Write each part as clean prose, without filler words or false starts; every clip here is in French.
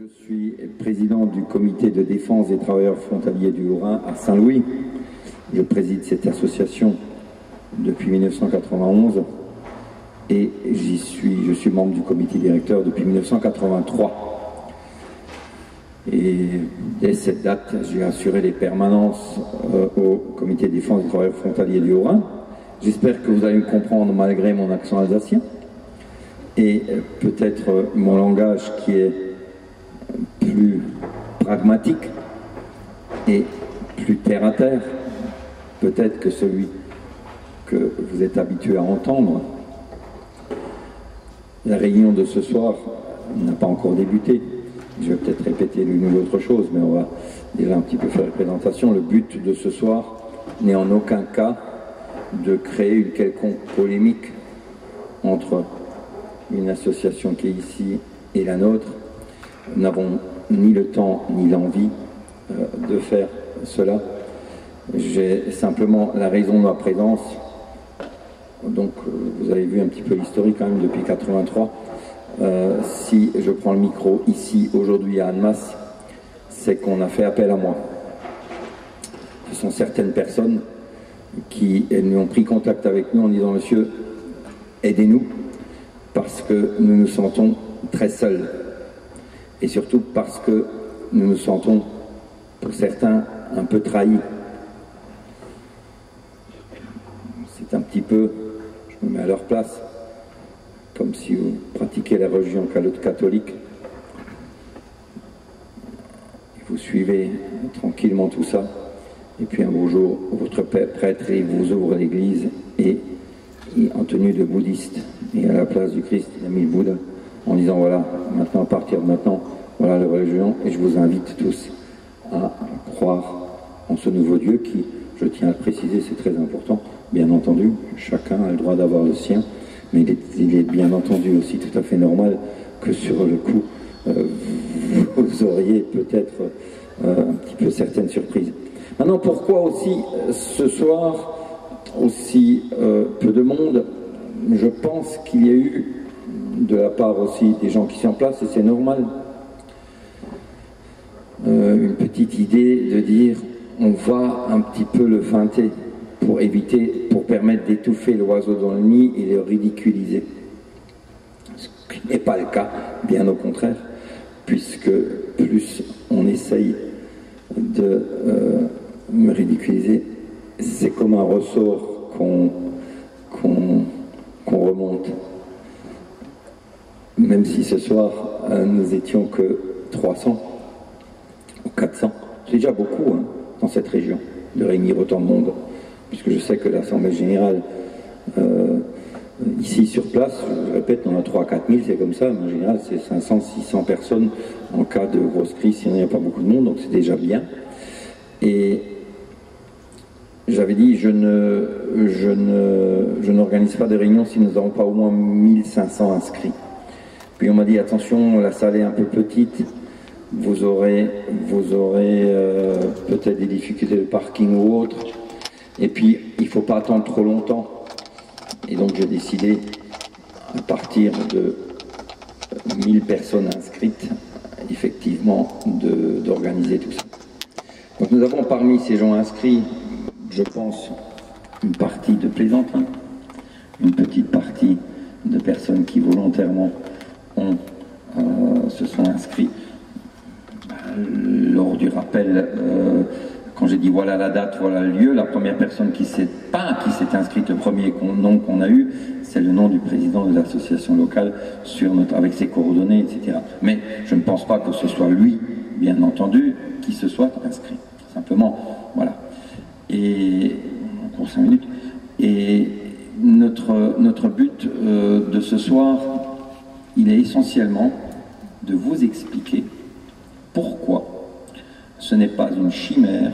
Je suis président du comité de défense des travailleurs frontaliers du Haut-Rhin à Saint-Louis. Je préside cette association depuis 1991 et je suis membre du comité directeur depuis 1983. Et dès cette date, j'ai assuré les permanences au comité de défense des travailleurs frontaliers du Haut-Rhin. J'espère que vous allez me comprendre malgré mon accent alsacien et peut-être mon langage qui est plus pragmatique et plus terre à terre, peut-être que celui que vous êtes habitué à entendre. La réunion de ce soir n'a pas encore débuté. Je vais peut-être répéter l'une ou l'autre chose, mais on va déjà un petit peu faire la présentation. Le but de ce soir n'est en aucun cas de créer une quelconque polémique entre une association qui est ici et la nôtre. Nous n'avons ni le temps ni l'envie de faire cela. J'ai simplement la raison de ma présence. Donc vous avez vu un petit peu l'historique quand même depuis 83. Si je prends le micro ici aujourd'hui à Annemasse, c'est qu'on a fait appel à moi. Ce sont certaines personnes qui ont pris contact avec nous en disant « Monsieur, aidez-nous parce que nous nous sentons très seuls. » Et surtout parce que nous nous sentons, pour certains, un peu trahis. C'est un petit peu, je me mets à leur place, comme si vous pratiquez la religion catholique. Vous suivez tranquillement tout ça, et puis un beau jour, votre prêtre il vous ouvre l'église, et en tenue de bouddhiste, et à la place du Christ, il a mis le Bouddha, en disant voilà, maintenant, à partir de maintenant, voilà la religion, et je vous invite tous à croire en ce nouveau Dieu qui, je tiens à le préciser, c'est très important, bien entendu, chacun a le droit d'avoir le sien, mais il est bien entendu aussi tout à fait normal que sur le coup, vous auriez peut-être un petit peu certaines surprises. Maintenant, pourquoi aussi ce soir, aussi peu de monde? Je pense qu'il y a eu de la part aussi des gens qui sont en place, et c'est normal, une petite idée de dire on va un petit peu le feinter pour éviter, pour permettre d'étouffer l'oiseau dans le nid et le ridiculiser. Ce qui n'est pas le cas, bien au contraire, puisque plus on essaye de me ridiculiser, c'est comme un ressort qu'on remonte. Même si ce soir, nous étions que 300 ou 400, c'est déjà beaucoup hein, dans cette région, de réunir autant de monde, puisque je sais que l'Assemblée Générale, ici sur place, je répète, on a 3 à 4 000, c'est comme ça, mais en général c'est 500, 600 personnes en cas de grosse crise, s'il n'y a pas beaucoup de monde, donc c'est déjà bien. Et j'avais dit, je n'organise pas de réunion si nous n'avons pas au moins 1500 inscrits. Puis on m'a dit, attention, la salle est un peu petite, vous aurez peut-être des difficultés de parking ou autre, et puis il ne faut pas attendre trop longtemps. Et donc j'ai décidé, à partir de 1000 personnes inscrites, effectivement, d'organiser tout ça. Donc nous avons parmi ces gens inscrits, je pense, une partie de plaisantins, une petite partie de personnes qui volontairement se sont inscrits. Lors du rappel, quand j'ai dit voilà la date, voilà le lieu, la première personne qui s'est inscrite, le premier nom qu'on a eu, c'est le nom du président de l'association locale avec ses coordonnées, etc. Mais je ne pense pas que ce soit lui, bien entendu, qui se soit inscrit. Simplement, voilà. Et encore 5 minutes. Et notre but de ce soir, il est essentiellement de vous expliquer pourquoi ce n'est pas une chimère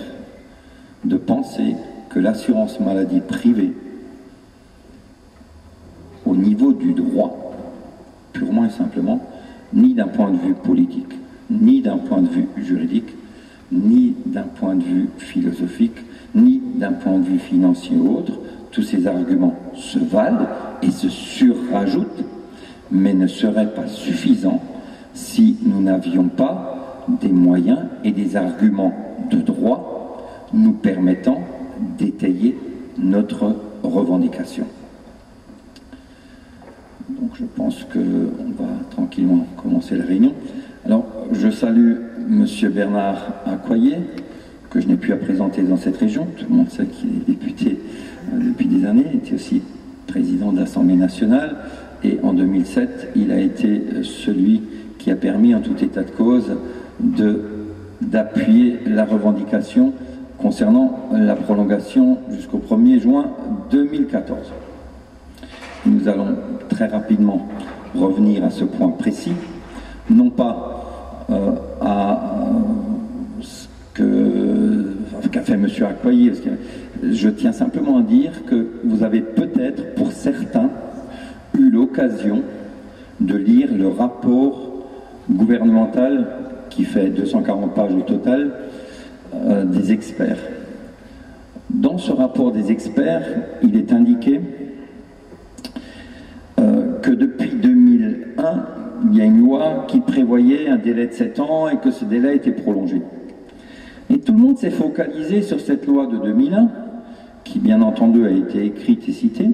de penser que l'assurance maladie privée, au niveau du droit, purement et simplement, ni d'un point de vue politique, ni d'un point de vue juridique, ni d'un point de vue philosophique, ni d'un point de vue financier ou autre, tous ces arguments se valent et se surrajoutent, mais ne seraient pas suffisants si nous n'avions pas des moyens et des arguments de droit nous permettant d'étayer notre revendication. Donc je pense qu'on va tranquillement commencer la réunion. Alors je salue M. Bernard Accoyer, que je n'ai plus à présenter dans cette région. Tout le monde sait qu'il est député depuis des années, il était aussi président de l'Assemblée nationale, et en 2007, il a été celui qui a permis, en tout état de cause, d'appuyer la revendication concernant la prolongation jusqu'au 1er juin 2014. Et nous allons très rapidement revenir à ce point précis, non pas à ce qu'a fait M. Accoyer, parce que je tiens simplement à dire que vous avez peut-être, pour certains, eu l'occasion de lire le rapport gouvernemental qui fait 240 pages au total des experts. Dans ce rapport des experts, il est indiqué que depuis 2001, il y a une loi qui prévoyait un délai de 7 ans et que ce délai était prolongé. Et tout le monde s'est focalisé sur cette loi de 2001, qui bien entendu a été écrite et citée.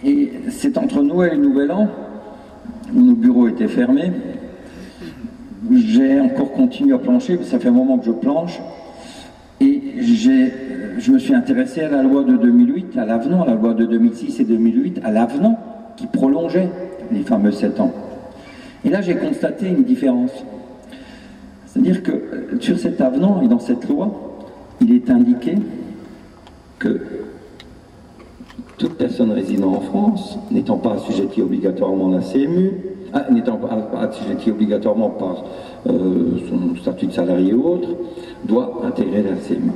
Et c'est entre Noël et Nouvel An, où nos bureaux étaient fermés, j'ai encore continué à plancher, ça fait un moment que je planche, et je me suis intéressé à la loi de 2008, à l'avenant, à la loi de 2006 et 2008, à l'avenant qui prolongeait les fameux 7 ans. Et là, j'ai constaté une différence. C'est-à-dire que sur cet avenant et dans cette loi, il est indiqué que toute personne résidant en France, n'étant pas assujettie obligatoirement à la CMU, n'étant pas assujettie obligatoirement par son statut de salarié ou autre, doit intégrer la CMU.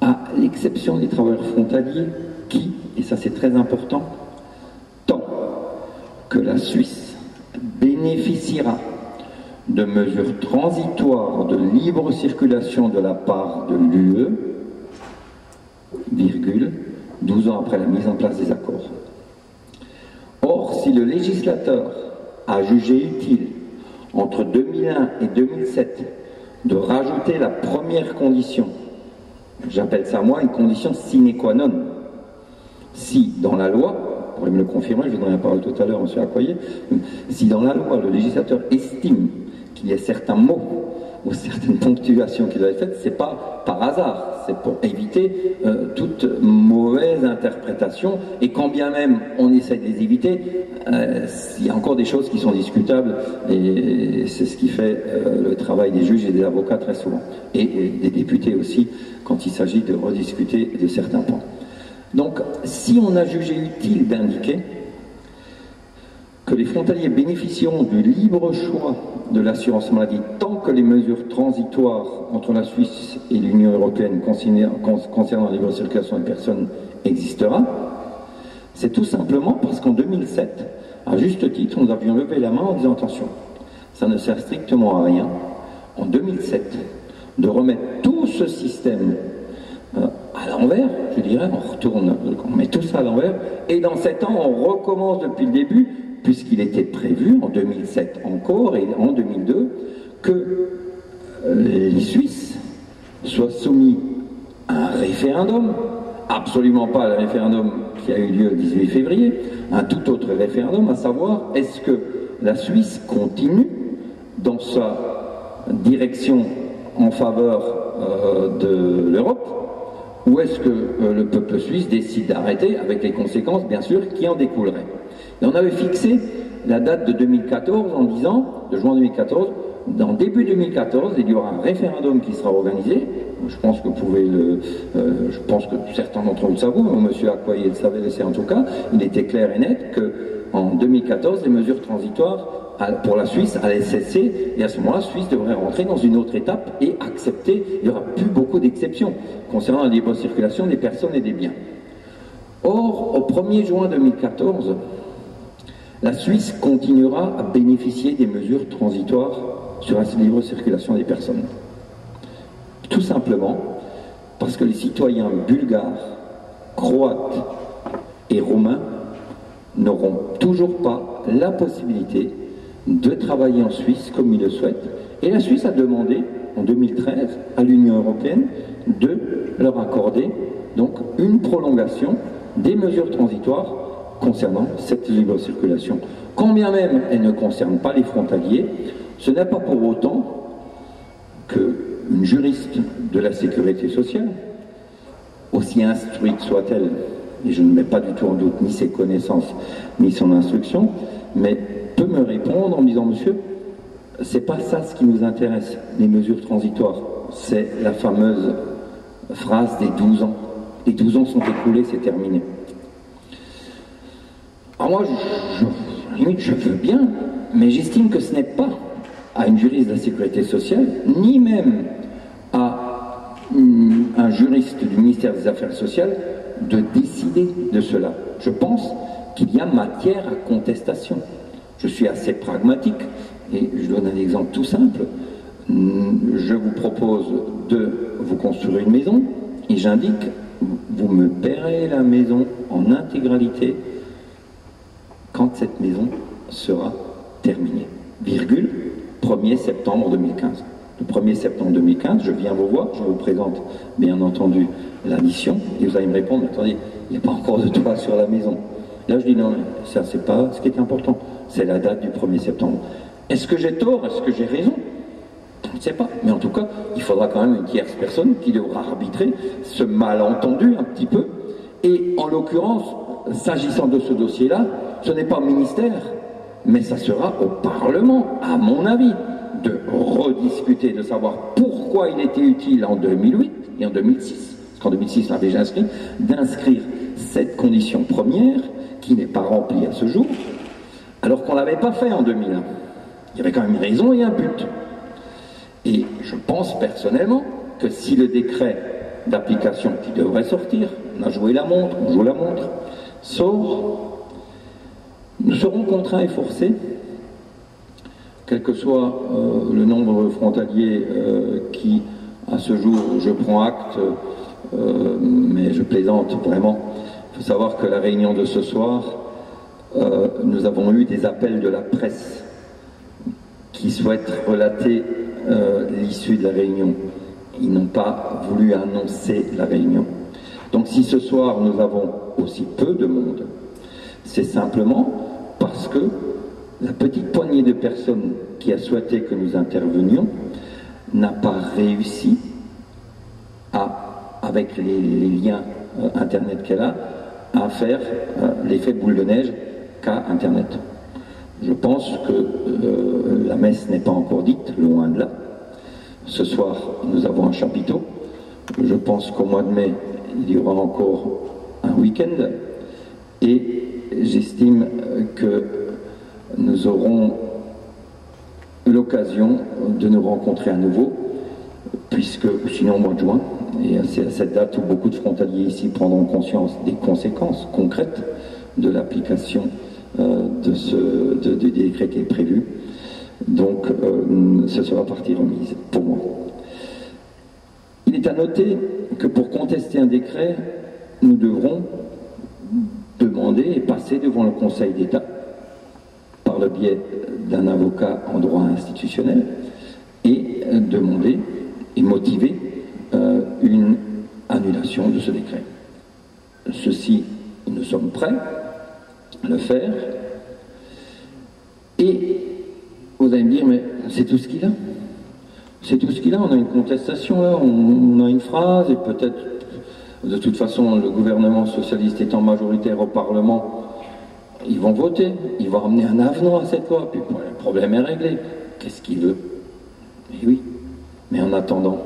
À l'exception des travailleurs frontaliers qui, et ça c'est très important, tant que la Suisse bénéficiera de mesures transitoires de libre circulation de la part de l'UE, 12 ans après la mise en place des accords. Or, si le législateur a jugé utile, entre 2001 et 2007, de rajouter la première condition, j'appelle ça moi une condition sine qua non, si dans la loi, vous pourrez me le confirmer, je vous donnerai la parole tout à l'heure, M. Accoyer, si dans la loi le législateur estime qu'il y a certains mots ou certaines ponctuations qu'il avait faites, c'est pas par hasard, c'est pour éviter toute mauvaise interprétation, et quand bien même on essaie de les éviter, il y a encore des choses qui sont discutables, et c'est ce qui fait le travail des juges et des avocats très souvent, et des députés aussi, quand il s'agit de rediscuter de certains points. Donc, si on a jugé utile d'indiquer que les frontaliers bénéficieront du libre choix de l'assurance maladie tant que les mesures transitoires entre la Suisse et l'Union européenne concernant la libre circulation des personnes existera, c'est tout simplement parce qu'en 2007, à juste titre, nous avions levé la main en disant attention, ça ne sert strictement à rien, en 2007, de remettre tout ce système à l'envers, je dirais, on met tout ça à l'envers, et dans 7 ans, on recommence depuis le début, puisqu'il était prévu, en 2007 encore, et en 2002, que les Suisses soient soumis à un référendum, absolument pas le référendum qui a eu lieu le 18 février, un tout autre référendum, à savoir, est-ce que la Suisse continue dans sa direction en faveur de l'Europe, ou est-ce que le peuple suisse décide d'arrêter, avec les conséquences, bien sûr, qui en découleraient. Et on avait fixé la date de 2014 en disant, de juin 2014, dans début 2014, il y aura un référendum qui sera organisé. Je pense que je pense que certains d'entre vous le savent, M. Accoyer le savait, en tout cas, il était clair et net qu'en 2014, les mesures transitoires pour la Suisse allaient cesser, et à ce moment-là, la Suisse devrait rentrer dans une autre étape et accepter, il n'y aura plus beaucoup d'exceptions concernant la libre circulation des personnes et des biens. Or, au 1er juin 2014, la Suisse continuera à bénéficier des mesures transitoires sur la libre circulation des personnes. Tout simplement parce que les citoyens bulgares, croates et roumains n'auront toujours pas la possibilité de travailler en Suisse comme ils le souhaitent. Et la Suisse a demandé, en 2013, à l'Union européenne de leur accorder donc une prolongation des mesures transitoires concernant cette libre circulation. Quand bien même elle ne concerne pas les frontaliers, ce n'est pas pour autant qu'une juriste de la sécurité sociale, aussi instruite soit-elle, et je ne mets pas du tout en doute ni ses connaissances ni son instruction, mais peut me répondre en me disant: monsieur, c'est pas ça ce qui nous intéresse, les mesures transitoires, c'est la fameuse phrase des 12 ans. Les 12 ans sont écoulés, c'est terminé. Alors moi, limite, je veux bien, mais j'estime que ce n'est pas à une juriste de la sécurité sociale, ni même à un juriste du ministère des Affaires sociales, de décider de cela. Je pense qu'il y a matière à contestation. Je suis assez pragmatique, et je donne un exemple tout simple. Je vous propose de vous construire une maison, et j'indique: vous me paierez la maison en intégralité quand cette maison sera terminée. Virgule, 1er septembre 2015. Le 1er septembre 2015, je viens vous voir, je vous présente bien entendu l'addition, et vous allez me répondre: attendez, il n'y a pas encore de toit sur la maison. Là, je dis non, ça c'est pas ce qui est important, c'est la date du 1er septembre. Est-ce que j'ai tort? Est-ce que j'ai raison? Je ne sais pas, mais en tout cas, il faudra quand même une tierce personne qui devra arbitrer ce malentendu un petit peu. Et en l'occurrence, s'agissant de ce dossier-là, ce n'est pas au ministère, mais ça sera au Parlement, à mon avis, de rediscuter, de savoir pourquoi il était utile en 2008 et en 2006, parce qu'en 2006, on a déjà inscrit, d'inscrire cette condition première, qui n'est pas remplie à ce jour, alors qu'on ne l'avait pas fait en 2001. Il y avait quand même une raison et un but. Et je pense personnellement que si le décret d'application qui devrait sortir, on a joué la montre, on joue la montre, sort, nous serons contraints et forcés, quel que soit le nombre frontalier qui, à ce jour, je prends acte, mais je plaisante vraiment. Il faut savoir que la réunion de ce soir, nous avons eu des appels de la presse qui souhaitent relater l'issue de la réunion. Ils n'ont pas voulu annoncer la réunion. Donc si ce soir nous avons aussi peu de monde, c'est simplement parce que la petite poignée de personnes qui a souhaité que nous intervenions n'a pas réussi à, avec les liens Internet qu'elle a, à faire l'effet boule de neige qu'a Internet. Je pense que la messe n'est pas encore dite, loin de là. Ce soir, nous avons un chapiteau. Je pense qu'au mois de mai, il y aura encore un week-end. Et j'estime que nous aurons l'occasion de nous rencontrer à nouveau, puisque sinon au mois de juin, et c'est à cette date où beaucoup de frontaliers ici prendront conscience des conséquences concrètes de l'application du décret qui est prévu. Donc ce sera partie remise pour moi. Il est à noter que pour contester un décret, nous devrons demander et passer devant le Conseil d'État par le biais d'un avocat en droit institutionnel et demander et motiver une annulation de ce décret. Ceci, nous sommes prêts à le faire. Et vous allez me dire, mais c'est tout ce qu'il a. C'est tout ce qu'il a. On a une contestation là, on a une phrase, et peut-être, de toute façon, le gouvernement socialiste étant majoritaire au Parlement, ils vont voter, ils vont ramener un avenant à cette loi, puis le problème est réglé. Qu'est-ce qu'il veut? Et oui, mais en attendant,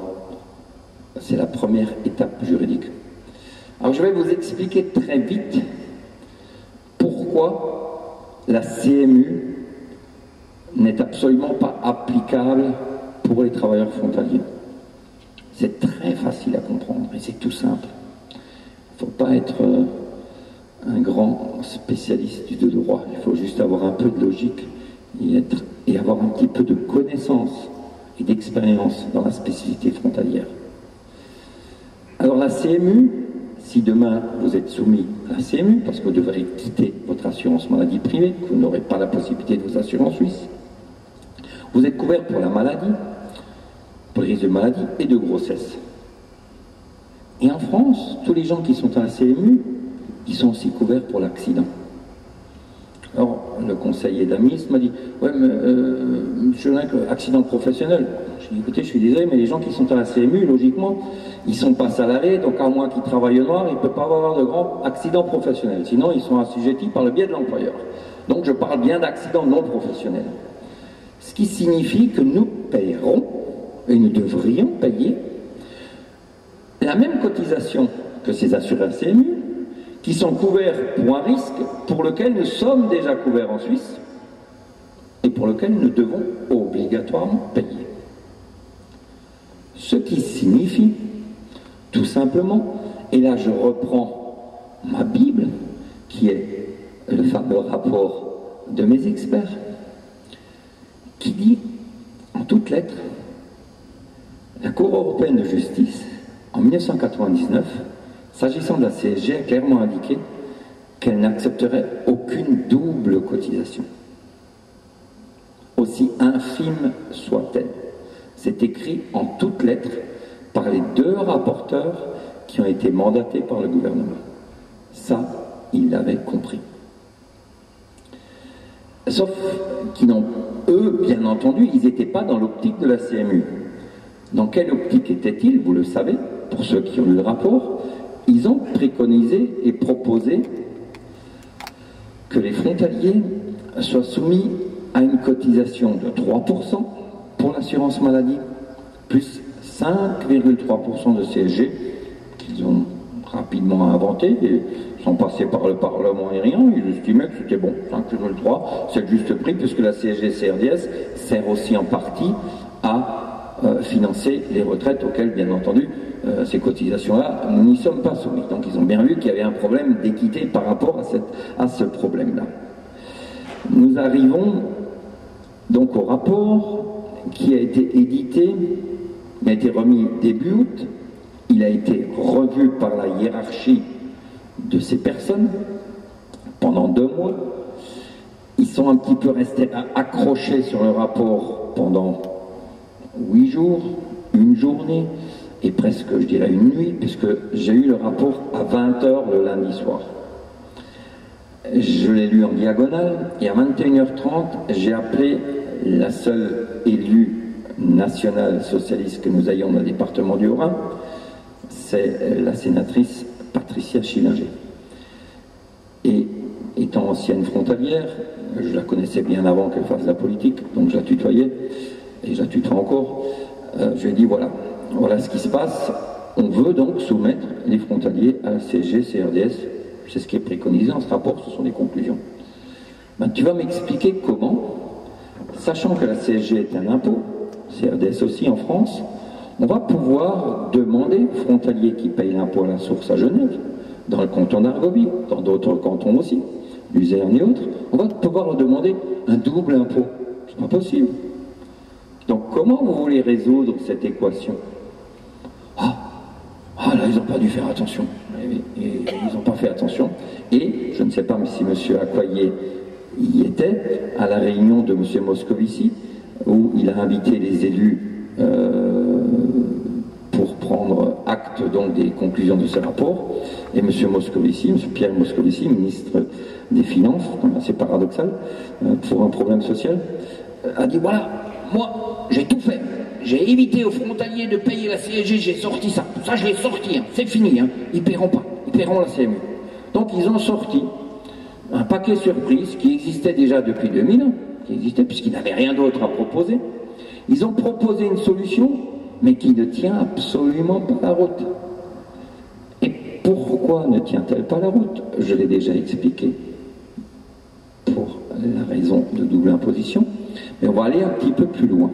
c'est la première étape juridique. Alors je vais vous expliquer très vite pourquoi la CMU n'est absolument pas applicable pour les travailleurs frontaliers. C'est très facile à comprendre et c'est tout simple. Il ne faut pas être un grand spécialiste du droit, il faut juste avoir un peu de logique et avoir un petit peu de connaissance et d'expérience dans la spécificité frontalière. Alors la CMU, si demain vous êtes soumis à la CMU, parce que vous devrez quitter votre assurance maladie privée, que vous n'aurez pas la possibilité de vous assurer en Suisse, Vous êtes couvert pour la maladie, pour les risques de maladie et de grossesse. Et en France, tous les gens qui sont à la CMU, ils sont aussi couverts pour l'accident. Alors, le conseiller d'Amis m'a dit « Ouais, mais monsieur Link, accident professionnel. » J'ai dit « Écoutez, je suis désolé, mais les gens qui sont à la CMU, logiquement, ils ne sont pas salariés, donc à moins qu'ils travaillent au noir, ils ne peuvent pas avoir de grands accidents professionnels. Sinon, ils sont assujettis par le biais de l'employeur. Donc, je parle bien d'accidents non professionnels. Ce qui signifie que nous payerons, et nous devrions payer, la même cotisation que ces assurés à CMU, qui sont couverts pour un risque pour lequel nous sommes déjà couverts en Suisse et pour lequel nous devons obligatoirement payer. Ce qui signifie, tout simplement, et là je reprends ma Bible, qui est le fameux rapport de mes experts, qui dit, en toutes lettres, la Cour européenne de justice, en 1999, s'agissant de la CSG, a clairement indiqué qu'elle n'accepterait aucune double cotisation, aussi infime soit-elle. C'est écrit en toutes lettres par les deux rapporteurs qui ont été mandatés par le gouvernement. Ça, ils l'avaient compris. Sauf qu'ils n'ont, eux, bien entendu, ils n'étaient pas dans l'optique de la CMU. Dans quelle optique étaient-ils? Vous le savez, pour ceux qui ont lu le rapport. Ils ont préconisé et proposé que les frontaliers soient soumis à une cotisation de 3% pour l'assurance maladie, plus 5,3% de CSG, qu'ils ont rapidement inventé, et sont passés par le Parlement et rien, ils estimaient que c'était bon, 5,3, c'est le juste prix, puisque la CSG-CRDS sert aussi en partie à financer les retraites auxquelles, bien entendu, ces cotisations-là, nous n'y sommes pas soumis. Donc ils ont bien vu qu'il y avait un problème d'équité par rapport à ce problème-là. Nous arrivons donc au rapport qui a été édité, il a été remis début août, il a été revu par la hiérarchie de ces personnes pendant 2 mois. Ils sont un petit peu restés accrochés sur le rapport pendant 8 jours, une journée, et presque, je dirais, une nuit, puisque j'ai eu le rapport à 20 h le lundi soir. Je l'ai lu en diagonale, et à 21h30, j'ai appelé la seule élue nationale socialiste que nous ayons dans le département du Haut-Rhin, c'est la sénatrice Patricia Schillinger. Et étant ancienne frontalière, je la connaissais bien avant qu'elle fasse la politique, donc je la tutoyais, et je la tutoie encore, je lui ai dit voilà ce qui se passe, on veut donc soumettre les frontaliers à la CSG-CRDS, c'est ce qui est préconisé dans ce rapport, ce sont des conclusions. Ben, tu vas m'expliquer comment, sachant que la CSG est un impôt, CRDS aussi en France, on va pouvoir demander aux frontaliers qui payent l'impôt à la source à Genève, dans le canton d'Argovie, dans d'autres cantons aussi, Luzerne et autres, on va pouvoir leur demander un double impôt. C'est pas possible. Donc comment vous voulez résoudre cette équation? Là, ils n'ont pas dû faire attention. Et ils n'ont pas fait attention. Et je ne sais pas si M. Accoyer y était, à la réunion de M. Moscovici, où il a invité les élus pour prendre acte donc des conclusions de ce rapport. Et M. Moscovici, M. Pierre Moscovici, ministre des Finances, assez paradoxal, pour un problème social, a dit voilà, moi j'ai tout fait. J'ai évité aux frontaliers de payer la CSG, j'ai sorti ça. Ça, je l'ai sorti, hein. C'est fini, hein. Ils paieront pas. Ils paieront la CMU. Donc, ils ont sorti un paquet surprise qui existait déjà depuis 2000, qui existait puisqu'ils n'avaient rien d'autre à proposer. Ils ont proposé une solution, mais qui ne tient absolument pas la route. Et pourquoi ne tient-elle pas la route? Je l'ai déjà expliqué. Pour la raison de double imposition. Mais on va aller un petit peu plus loin.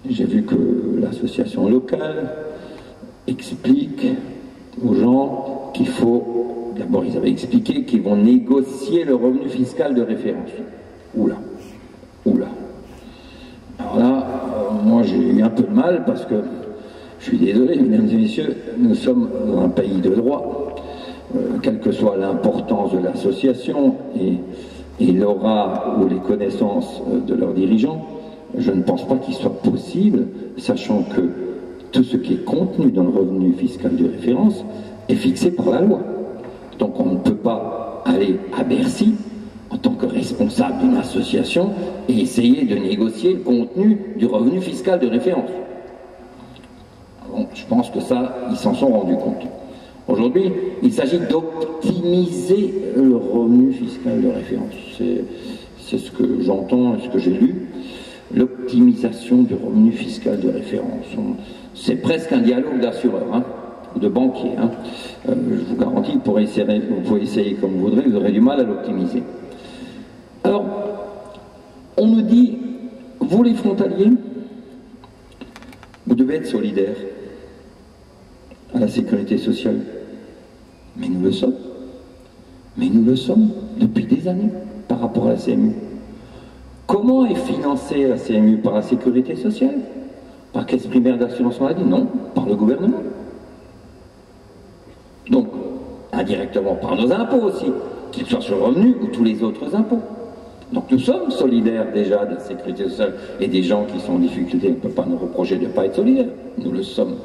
J'ai vu que l'association locale explique aux gens qu'il faut... D'abord, ils avaient expliqué qu'ils vont négocier le revenu fiscal de référence. Oula. Alors là, moi j'ai eu un peu de mal parce que, je suis désolé, mesdames et messieurs, nous sommes dans un pays de droit. Quelle que soit l'importance de l'association, et et l'aura ou les connaissances de leurs dirigeants, je ne pense pas qu'il soit possible, sachant que tout ce qui est contenu dans le revenu fiscal de référence est fixé par la loi. Donc on ne peut pas aller à Bercy en tant que responsable d'une association et essayer de négocier le contenu du revenu fiscal de référence. Bon, je pense que ça, ils s'en sont rendus compte. Aujourd'hui, il s'agit d'optimiser le revenu fiscal de référence. C'est ce que j'entends et ce que j'ai lu. L'optimisation du revenu fiscal de référence. C'est presque un dialogue d'assureurs, hein, ou de banquiers. Hein. Je vous garantis, vous pouvez essayer comme vous voudrez, vous aurez du mal à l'optimiser. Alors, on nous dit, vous les frontaliers, vous devez être solidaires à la sécurité sociale. Mais nous le sommes. Mais nous le sommes depuis des années par rapport à la CMU. Comment est financée la CMU? Par la sécurité sociale? Par caisse primaire d'assurance maladie? Non, par le gouvernement. Donc, indirectement par nos impôts aussi, qu'ils soient sur le revenu ou tous les autres impôts. Donc nous sommes solidaires déjà de la sécurité sociale et des gens qui sont en difficulté. On ne peut pas nous reprocher de ne pas être solidaires. Nous le sommes.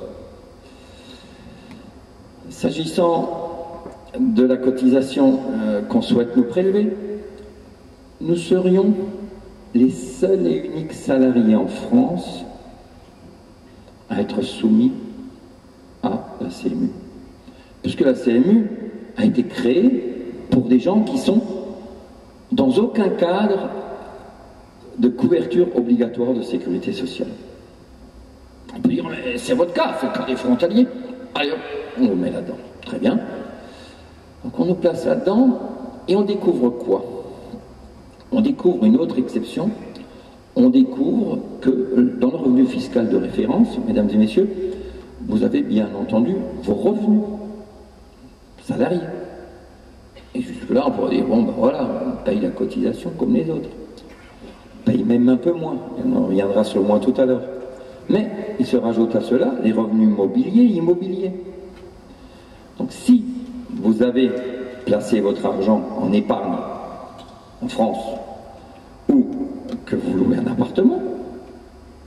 S'agissant de la cotisation qu'on souhaite nous prélever, nous serions les seuls et uniques salariés en France à être soumis à la CMU. Puisque la CMU a été créée pour des gens qui sont dans aucun cadre de couverture obligatoire de sécurité sociale. On peut dire, mais c'est votre cas, c'est le cas des frontaliers. Allez, on le met là-dedans. Très bien. Donc on nous place là-dedans et on découvre quoi? On découvre une autre exception. On découvre que dans le revenu fiscal de référence, mesdames et messieurs, vous avez bien entendu vos revenus salariés. Et jusque-là, on pourrait dire, bon, ben voilà, on paye la cotisation comme les autres. On paye même un peu moins. On reviendra sur le moins tout à l'heure. Mais il se rajoute à cela les revenus mobiliers et immobiliers. Donc si vous avez placé votre argent en épargne en France, ou que vous louez un appartement,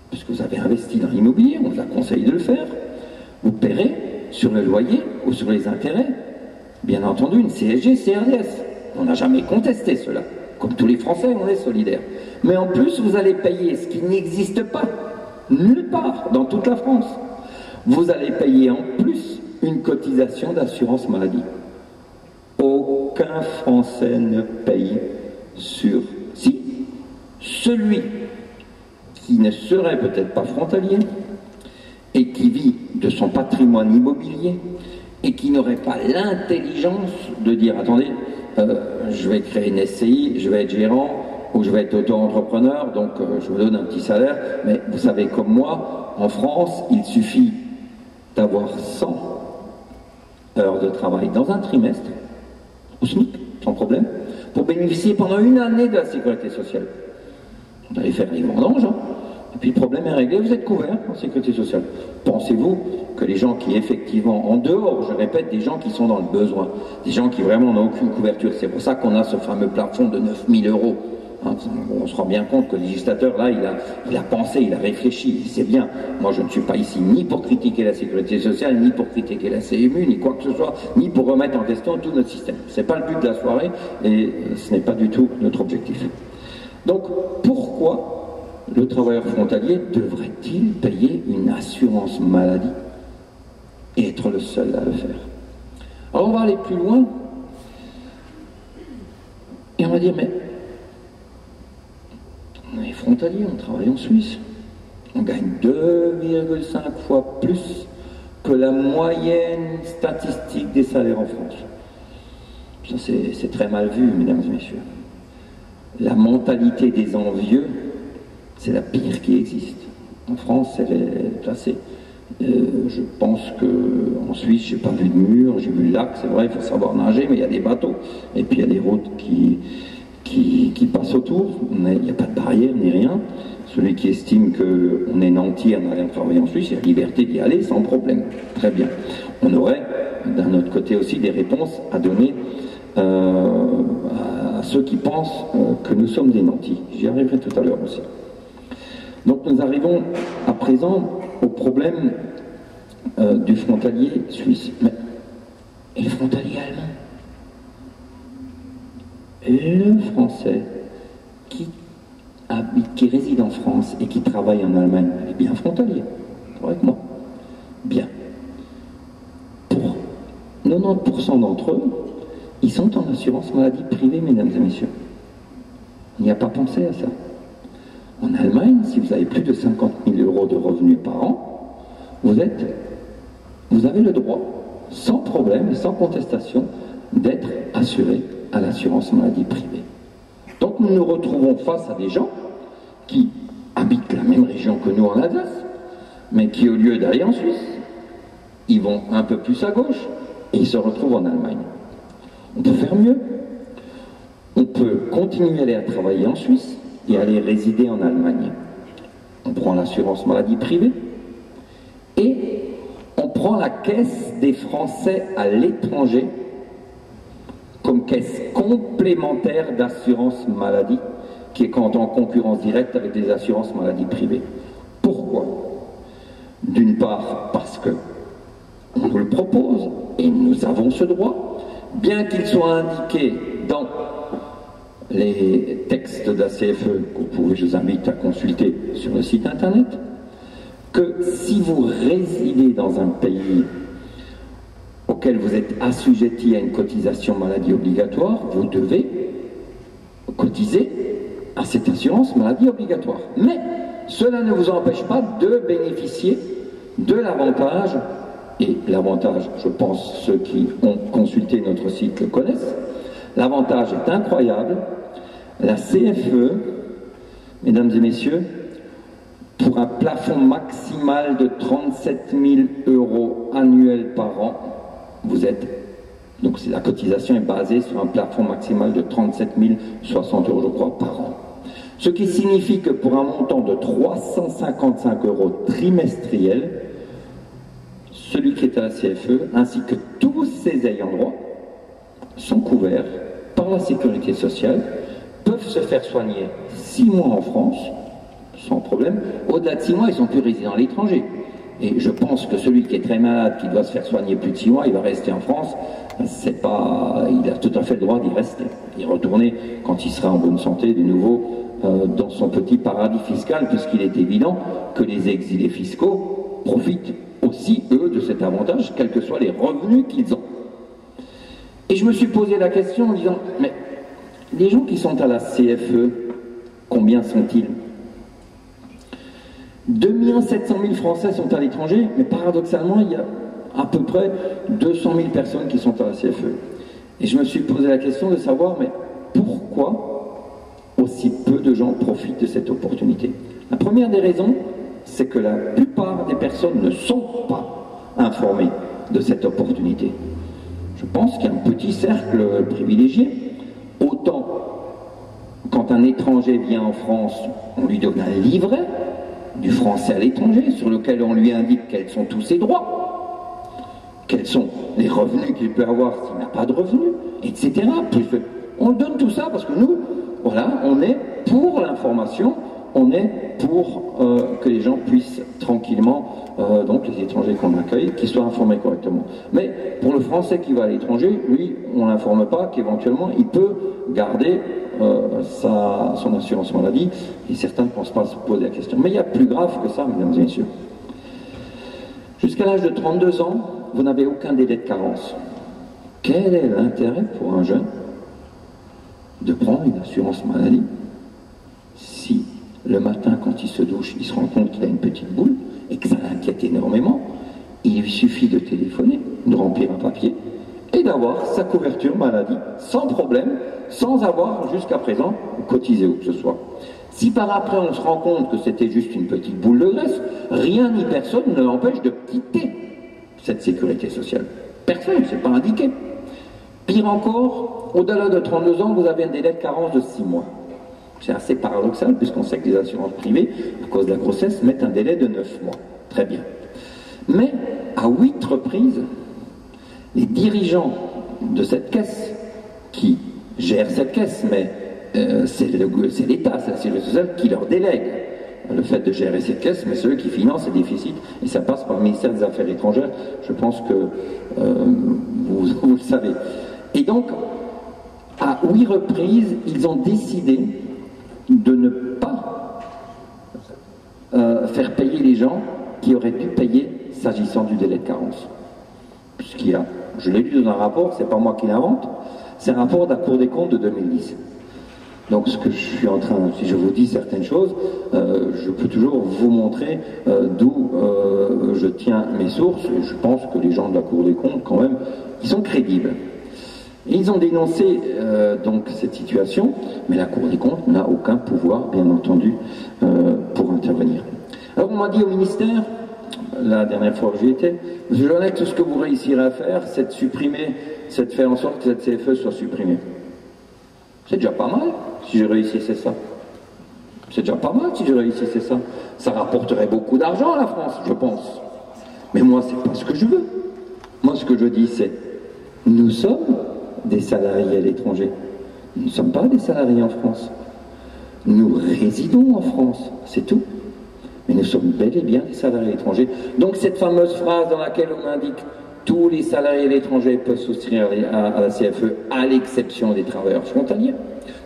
puisque vous avez investi dans l'immobilier, on vous a conseillé de le faire, vous paierez sur le loyer ou sur les intérêts, bien entendu, une CSG, CRDS. On n'a jamais contesté cela. Comme tous les Français, on est solidaires. Mais en plus, vous allez payer ce qui n'existe pas, nulle part, dans toute la France. Vous allez payer en plus une cotisation d'assurance maladie. Aucun Français ne paye sur... Si, celui qui ne serait peut-être pas frontalier et qui vit de son patrimoine immobilier et qui n'aurait pas l'intelligence de dire, attendez, je vais créer une SCI, je vais être gérant, ou je vais être auto-entrepreneur, donc je vous donne un petit salaire, mais vous savez comme moi, en France, il suffit d'avoir 100 heures de travail dans un trimestre, au SMIC, sans problème, pour bénéficier pendant une année de la sécurité sociale. Vous allez faire les vendanges, hein, et puis le problème est réglé, vous êtes couvert en sécurité sociale. Pensez-vous que les gens qui effectivement, en dehors, je répète, des gens qui sont dans le besoin, des gens qui vraiment n'ont aucune couverture, c'est pour ça qu'on a ce fameux plafond de 9 000 €. Hein, on se rend bien compte que le législateur, là, il a pensé, il a réfléchi, c'est bien. Moi, je ne suis pas ici ni pour critiquer la sécurité sociale, ni pour critiquer la CMU, ni quoi que ce soit, ni pour remettre en question tout notre système. Ce n'est pas le but de la soirée, et ce n'est pas du tout notre objectif. Donc, pourquoi le travailleur frontalier devrait-il payer une assurance maladie et être le seul à le faire? Alors, on va aller plus loin, et on va dire, mais on est frontalier, on travaille en Suisse. On gagne 2,5 fois plus que la moyenne statistique des salaires en France. Ça, c'est très mal vu, mesdames et messieurs. La mentalité des envieux, c'est la pire qui existe. En France, elle est placée. Je pense qu'en Suisse, j'ai pas vu de mur, j'ai vu le lac, c'est vrai, il faut savoir nager, mais il y a des bateaux. Et puis il y a des routes qui passent autour, mais il n'y a pas de barrière ni rien. Celui qui estime qu'on est nanti en allant travailler en Suisse, il a la liberté d'y aller sans problème. Très bien. On aurait, d'un autre côté aussi, des réponses à donner à ceux qui pensent que nous sommes des nantis. J'y arriverai tout à l'heure aussi. Donc nous arrivons à présent au problème du frontalier suisse. Mais, et le frontalier allemand? Le Français qui réside en France et qui travaille en Allemagne est bien frontalier. Avec moi. Bien. Pour 90% d'entre eux, ils sont en assurance maladie privée, mesdames et messieurs. On n'y a pas pensé à ça. En Allemagne, si vous avez plus de 50 000 € de revenus par an, vous avez le droit, sans problème et sans contestation, d'être assuré à l'assurance maladie privée. Donc nous nous retrouvons face à des gens qui habitent la même région que nous en Alsace, mais qui, au lieu d'aller en Suisse, ils vont un peu plus à gauche et ils se retrouvent en Allemagne. On peut faire mieux. On peut continuer à aller travailler en Suisse et aller résider en Allemagne. On prend l'assurance maladie privée et on prend la caisse des Français à l'étranger comme caisse complémentaire d'assurance maladie qui est en concurrence directe avec les assurances maladie privées. Pourquoi? D'une part parce que on nous le propose et nous avons ce droit, bien qu'il soit indiqué dans les textes de la CFE, que je vous invite à consulter sur le site internet, que si vous résidez dans un pays auquel vous êtes assujetti à une cotisation maladie obligatoire, vous devez cotiser à cette assurance maladie obligatoire. Mais cela ne vous empêche pas de bénéficier de l'avantage, et l'avantage, je pense, ceux qui ont consulté notre site le connaissent, l'avantage est incroyable. La CFE, mesdames et messieurs, pour un plafond maximal de 37 000 € annuels par an, donc la cotisation est basée sur un plafond maximal de 37 060 € je crois par an. Ce qui signifie que pour un montant de 355 € trimestriels, celui qui est à la CFE, ainsi que tous ses ayants droit, sont couverts par la sécurité sociale, peuvent se faire soigner 6 mois en France, sans problème. Au-delà de 6 mois, ils sont plus résidents à l'étranger. Et je pense que celui qui est très malade, qui doit se faire soigner plus de 6 mois, il va rester en France. Il a tout à fait le droit d'y rester. Y retourner quand il sera en bonne santé, de nouveau, dans son petit paradis fiscal, puisqu'il est évident que les exilés fiscaux profitent aussi, eux, de cet avantage, quels que soient les revenus qu'ils ont. Et je me suis posé la question en disant, mais les gens qui sont à la CFE, combien sont-ils? 2 700 000 Français sont à l'étranger, mais paradoxalement, il y a à peu près 200 000 personnes qui sont à la CFE. Et je me suis posé la question de savoir, mais pourquoi aussi peu de gens profitent de cette opportunité? La première des raisons, c'est que la plupart des personnes ne sont pas informées de cette opportunité. Je pense qu'il y a un petit cercle privilégié. Autant, quand un étranger vient en France, on lui donne un livret du français à l'étranger, sur lequel on lui indique quels sont tous ses droits, quels sont les revenus qu'il peut avoir s'il n'a pas de revenus, etc. On donne tout ça parce que nous, voilà, on est pour l'information, on est pour que les gens puissent tranquillement, donc les étrangers qu'on accueille, qu'ils soient informés correctement. Mais pour le français qui va à l'étranger, lui, on ne l'informe pas qu'éventuellement il peut garder son assurance maladie, et certains ne pensent pas se poser la question. Mais il y a plus grave que ça, mesdames et messieurs. Jusqu'à l'âge de 32 ans, vous n'avez aucun délai de carence. Quel est l'intérêt pour un jeune de prendre une assurance maladie si le matin, quand il se douche, il se rend compte qu'il a une petite boule et que ça l'inquiète énormément? Il lui suffit de téléphoner, de remplir un papier et d'avoir sa couverture maladie sans problème, sans avoir jusqu'à présent cotisé ou que ce soit. Si par après on se rend compte que c'était juste une petite boule de graisse, rien ni personne ne l'empêche de quitter cette sécurité sociale. Personne, c'est pas indiqué. Pire encore, au-delà de 32 ans, vous avez un délai de carence de 6 mois. C'est assez paradoxal puisqu'on sait que les assurances privées, à cause de la grossesse, mettent un délai de 9 mois. Très bien. Mais à 8 reprises, les dirigeants de cette caisse qui gèrent cette caisse, mais c'est l'État, c'est la sécurité sociale qui leur délègue le fait de gérer cette caisse, mais c'est eux qui financent ces déficits, et ça passe par le ministère des Affaires étrangères, je pense que vous le savez. Et donc, à 8 reprises, ils ont décidé de ne pas faire payer les gens qui auraient dû payer s'agissant du délai de carence. Puisqu'il y a, je l'ai lu dans un rapport, c'est pas moi qui l'invente, c'est un rapport de la Cour des comptes de 2010. Donc ce que je suis en train, si je vous dis certaines choses, je peux toujours vous montrer d'où je tiens mes sources, et je pense que les gens de la Cour des comptes, quand même, ils sont crédibles. Et ils ont dénoncé donc cette situation, mais la Cour des comptes n'a aucun pouvoir, bien entendu, pour intervenir. Alors on m'a dit au ministère, la dernière fois que j'y étais, Monsieur Jeannec, tout ce que vous réussirez à faire, c'est de supprimer, c'est de faire en sorte que cette CFE soit supprimée. C'est déjà pas mal si je réussissais ça. C'est déjà pas mal si je réussissais ça. Ça rapporterait beaucoup d'argent à la France, je pense. Mais moi, c'est pas ce que je veux. Moi, ce que je dis, c'est nous sommes des salariés à l'étranger. Nous ne sommes pas des salariés en France. Nous résidons en France, c'est tout. Mais nous sommes bel et bien des salariés à l'étranger. Donc cette fameuse phrase dans laquelle on indique tous les salariés à l'étranger peuvent souscrire à la CFE, à l'exception des travailleurs frontaliers,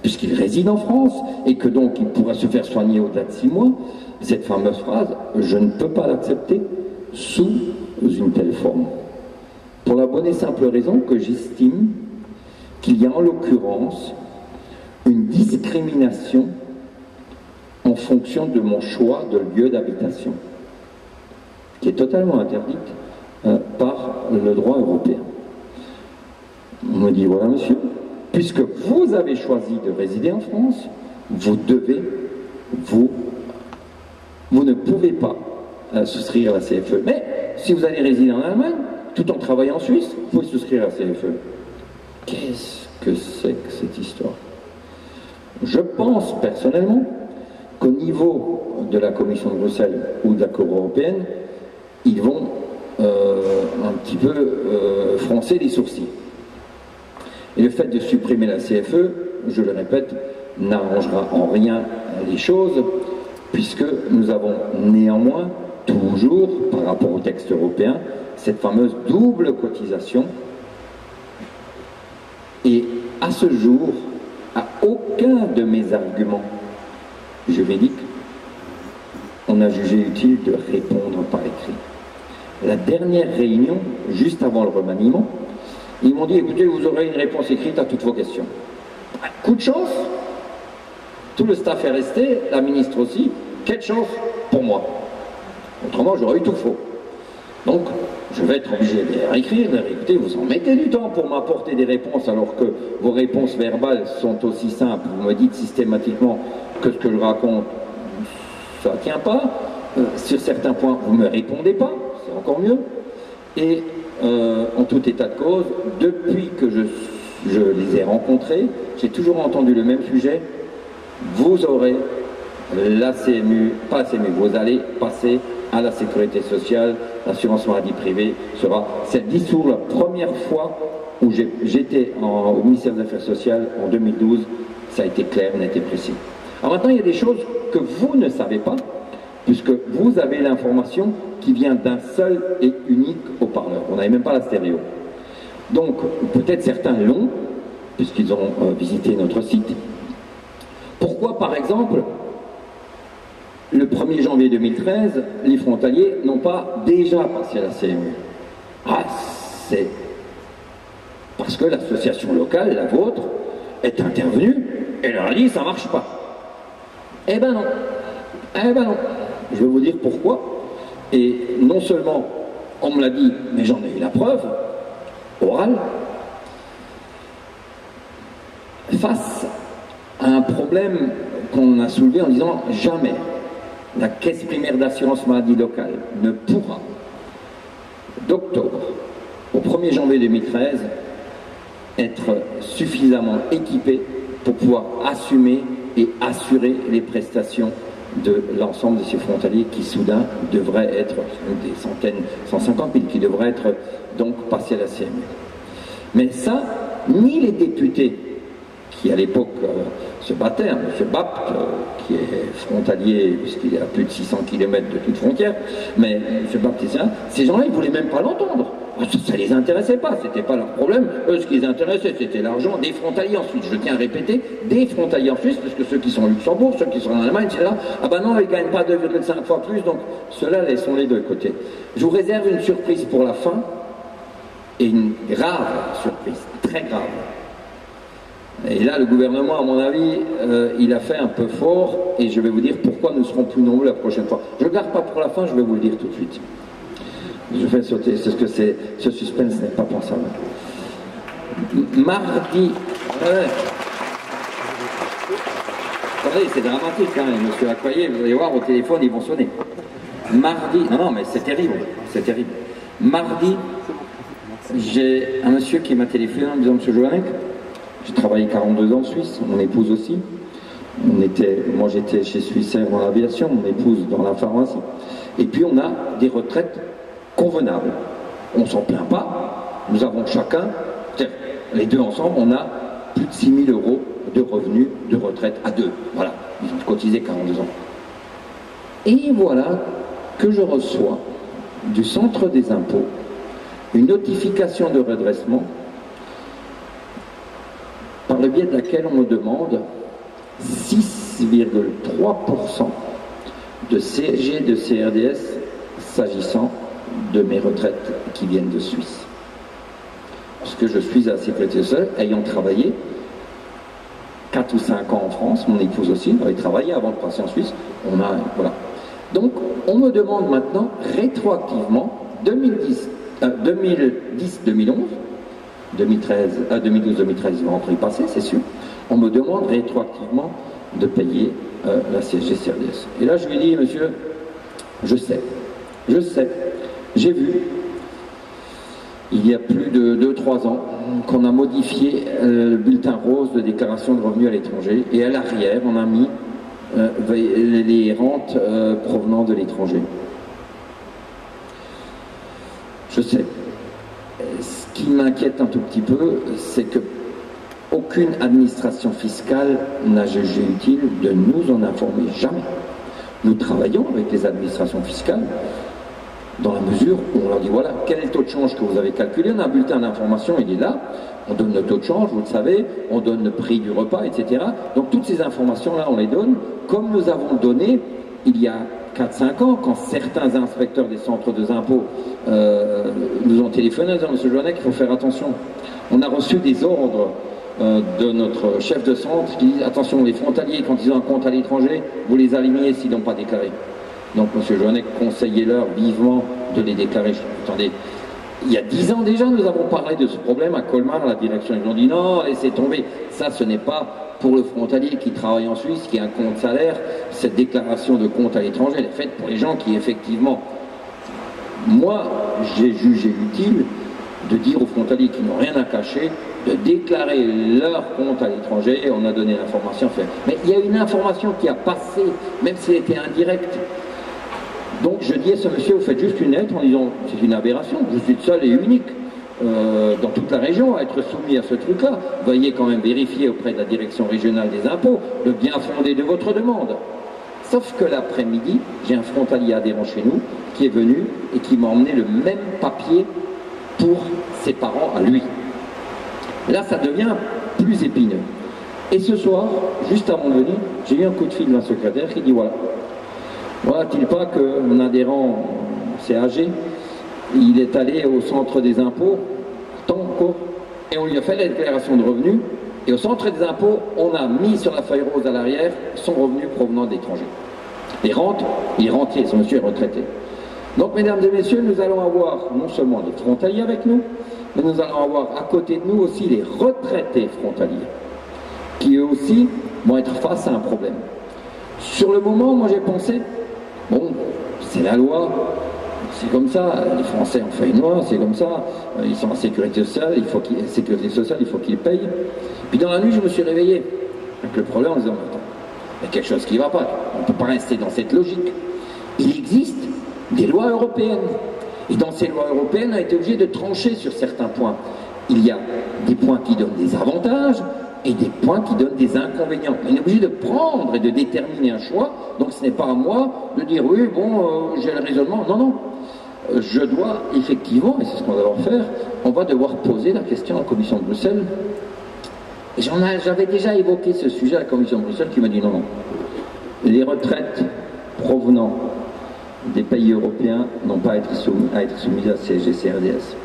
puisqu'ils résident en France et que donc ils pourraient se faire soigner au-delà de 6 mois, cette fameuse phrase, je ne peux pas l'accepter sous une telle forme. Pour la bonne et simple raison que j'estime qu'il y a en l'occurrence une discrimination en fonction de mon choix de lieu d'habitation, qui est totalement interdite par le droit européen. On me dit, voilà monsieur, puisque vous avez choisi de résider en France, vous devez, vous ne pouvez pas souscrire à la CFE. Mais si vous allez résider en Allemagne, tout en travaillant en Suisse, vous pouvez souscrire à la CFE. Qu'est-ce que c'est que cette histoire? Je pense personnellement qu'au niveau de la Commission de Bruxelles ou de la Cour européenne, ils vont un petit peu froncer les sourcils. Et le fait de supprimer la CFE, je le répète, n'arrangera en rien les choses, puisque nous avons néanmoins toujours, par rapport au texte européen, cette fameuse double cotisation. Et à ce jour, à aucun de mes arguments juridiques, on a jugé utile de répondre par écrit. La dernière réunion, juste avant le remaniement, ils m'ont dit, écoutez, vous aurez une réponse écrite à toutes vos questions. Coup de chance, tout le staff est resté, la ministre aussi, quelle chance pour moi. Autrement, j'aurais eu tout faux. Donc, je vais être obligé de les réécrire, de les écouter, vous en mettez du temps pour m'apporter des réponses, alors que vos réponses verbales sont aussi simples. Vous me dites systématiquement que ce que je raconte, ça ne tient pas. Sur certains points, vous ne me répondez pas, c'est encore mieux. Et en tout état de cause, depuis que je les ai rencontrés, j'ai toujours entendu le même sujet. Vous aurez la CMU, pas la CMU, vous allez passer à la sécurité sociale, l'assurance maladie privée sera. C'est discours la première fois où j'étais au ministère des Affaires sociales en 2012, ça a été clair, net et précis. Alors maintenant, il y a des choses que vous ne savez pas, puisque vous avez l'information qui vient d'un seul et unique haut-parleur. On n'avait même pas la stéréo. Donc, peut-être certains l'ont, puisqu'ils ont visité notre site. Pourquoi, par exemple, le 1er janvier 2013, les frontaliers n'ont pas déjà passé à la CMU? Ah, c'est parce que l'association locale, la vôtre, est intervenue et leur a dit ça ne marche pas. Eh ben non. Eh ben non. Je vais vous dire pourquoi. Et non seulement on me l'a dit, mais j'en ai eu la preuve orale. Face à un problème qu'on a soulevé en disant jamais la caisse primaire d'assurance maladie locale ne pourra, d'octobre au 1er janvier 2013, être suffisamment équipée pour pouvoir assumer et assurer les prestations de l'ensemble de ces frontaliers qui soudain devraient être des centaines, 150 000, qui devraient être donc passés à la CMU. Mais ça, ni les députés qui à l'époque se battait, M. Bapt, qui est frontalier, puisqu'il est à plus de 600 km de toute frontière, mais M. Baptiste, ces gens-là, ils ne voulaient même pas l'entendre. Ça ne les intéressait pas, ce n'était pas leur problème. Eux, ce qui les intéressait, c'était l'argent des frontaliers en Suisse. Je tiens à répéter, des frontaliers en Suisse, parce que ceux qui sont au Luxembourg, ceux qui sont en Allemagne, etc. Ah ben non, ils ne gagnent pas 2,5 fois plus, donc ceux-là, laissons-les de côté. Je vous réserve une surprise pour la fin, et une grave surprise, très grave. Et là, le gouvernement, à mon avis, il a fait un peu fort, et je vais vous dire pourquoi nous serons plus nombreux la prochaine fois. Je ne le garde pas pour la fin, je vais vous le dire tout de suite. Je fais sauter, c'est ce que c'est, ce suspense n'est pas pensable. Mardi... Attendez, c'est dramatique, hein, monsieur Accoyer, vous allez voir, au téléphone, ils vont sonner. Mardi... Non, mais c'est terrible, c'est terrible. Mardi, j'ai un monsieur qui m'a téléphoné en me disant, monsieur Joannek, j'ai travaillé 42 ans en Suisse, mon épouse aussi. Moi j'étais chez Swissair dans l'aviation, mon épouse dans la pharmacie. Et puis on a des retraites convenables. On s'en plaint pas, nous avons chacun, les deux ensemble, on a plus de 6 000 € de revenus de retraite à deux. Voilà, ils ont cotisé 42 ans. Et voilà que je reçois du centre des impôts une notification de redressement par le biais de laquelle on me demande 6,3% de CSG de CRDS s'agissant de mes retraites qui viennent de Suisse. Parce que je suis à la sécurité sociale, ayant travaillé 4 ou 5 ans en France, mon épouse aussi, on avait travaillé avant de passer en Suisse, voilà. Donc, on me demande maintenant, rétroactivement, 2010-2011, 2012-2013, ils vont rentrer passer, c'est sûr, on me demande rétroactivement de payer la CSG CRDS. Et là, je lui dis, monsieur, je sais, j'ai vu, il y a plus de 2-3 ans, qu'on a modifié le bulletin rose de déclaration de revenus à l'étranger, et à l'arrière, on a mis les rentes provenant de l'étranger. Je sais. Ce qui m'inquiète un tout petit peu, c'est que aucune administration fiscale n'a jugé utile de nous en informer, jamais. Nous travaillons avec les administrations fiscales dans la mesure où on leur dit voilà, quel est le taux de change que vous avez calculé, on a un bulletin d'information, il est là, on donne le taux de change, vous le savez, on donne le prix du repas, etc. Donc toutes ces informations-là, on les donne, comme nous avons donné il y a 4-5 ans, quand certains inspecteurs des centres des impôts nous ont téléphoné en disant « Monsieur Joannek, il faut faire attention ». On a reçu des ordres de notre chef de centre qui dit « Attention, les frontaliers, quand ils ont un compte à l'étranger, vous les alignez s'ils n'ont pas déclaré ». Donc Monsieur Joannek, conseillez-leur vivement de les déclarer. Attendez, il y a 10 ans déjà, nous avons parlé de ce problème à Colmar, à la direction. Ils ont dit « Non, laissez tomber, ça ce n'est pas… » Pour le frontalier qui travaille en Suisse, qui a un compte salaire, cette déclaration de compte à l'étranger, elle est faite pour les gens qui, effectivement, moi, j'ai jugé utile de dire aux frontaliers qui n'ont rien à cacher, de déclarer leur compte à l'étranger, et on a donné l'information. Mais il y a une information qui a passé, même si elle était indirecte. Donc je dis à ce monsieur, vous faites juste une lettre en disant, c'est une aberration, je suis le seul et unique. Dans toute la région à être soumis à ce truc-là. Veuillez quand même vérifier auprès de la direction régionale des impôts le bien fondé de votre demande. Sauf que l'après-midi, j'ai un frontalier adhérent chez nous qui est venu et qui m'a emmené le même papier pour ses parents à lui. Là, ça devient plus épineux. Et ce soir, juste avant de venir, j'ai eu un coup de fil d'un secrétaire qui dit voilà. Voilà-t-il pas que mon adhérent, c'est âgé, il est allé au centre des impôts, et on lui a fait la déclaration de revenus, et au centre des impôts, on a mis sur la feuille rose à l'arrière son revenu provenant d'étrangers. Les rentes, il est rentier, son monsieur est retraité. Donc, mesdames et messieurs, nous allons avoir non seulement les frontaliers avec nous, mais nous allons avoir à côté de nous aussi les retraités frontaliers, qui eux aussi vont être face à un problème. Sur le moment, moi j'ai pensé, bon, c'est la loi, c'est comme ça, les Français ont fait une loi, c'est comme ça, ils sont en sécurité sociale, il faut qu'ils payent. Puis dans la nuit, je me suis réveillé avec le problème en disant, attends, il y a quelque chose qui ne va pas, on ne peut pas rester dans cette logique. Il existe des lois européennes, et dans ces lois européennes, on a été obligé de trancher sur certains points. Il y a des points qui donnent des avantages, et des points qui donnent des inconvénients. On est obligé de prendre et de déterminer un choix, donc ce n'est pas à moi de dire oui, bon, j'ai le raisonnement. Non, non. Je dois effectivement, et c'est ce qu'on va devoir faire, on va devoir poser la question à la Commission de Bruxelles. Et j'avais déjà évoqué ce sujet à la Commission de Bruxelles qui m'a dit non, non. Les retraites provenant des pays européens n'ont pas à être soumises à CSG-CRDS.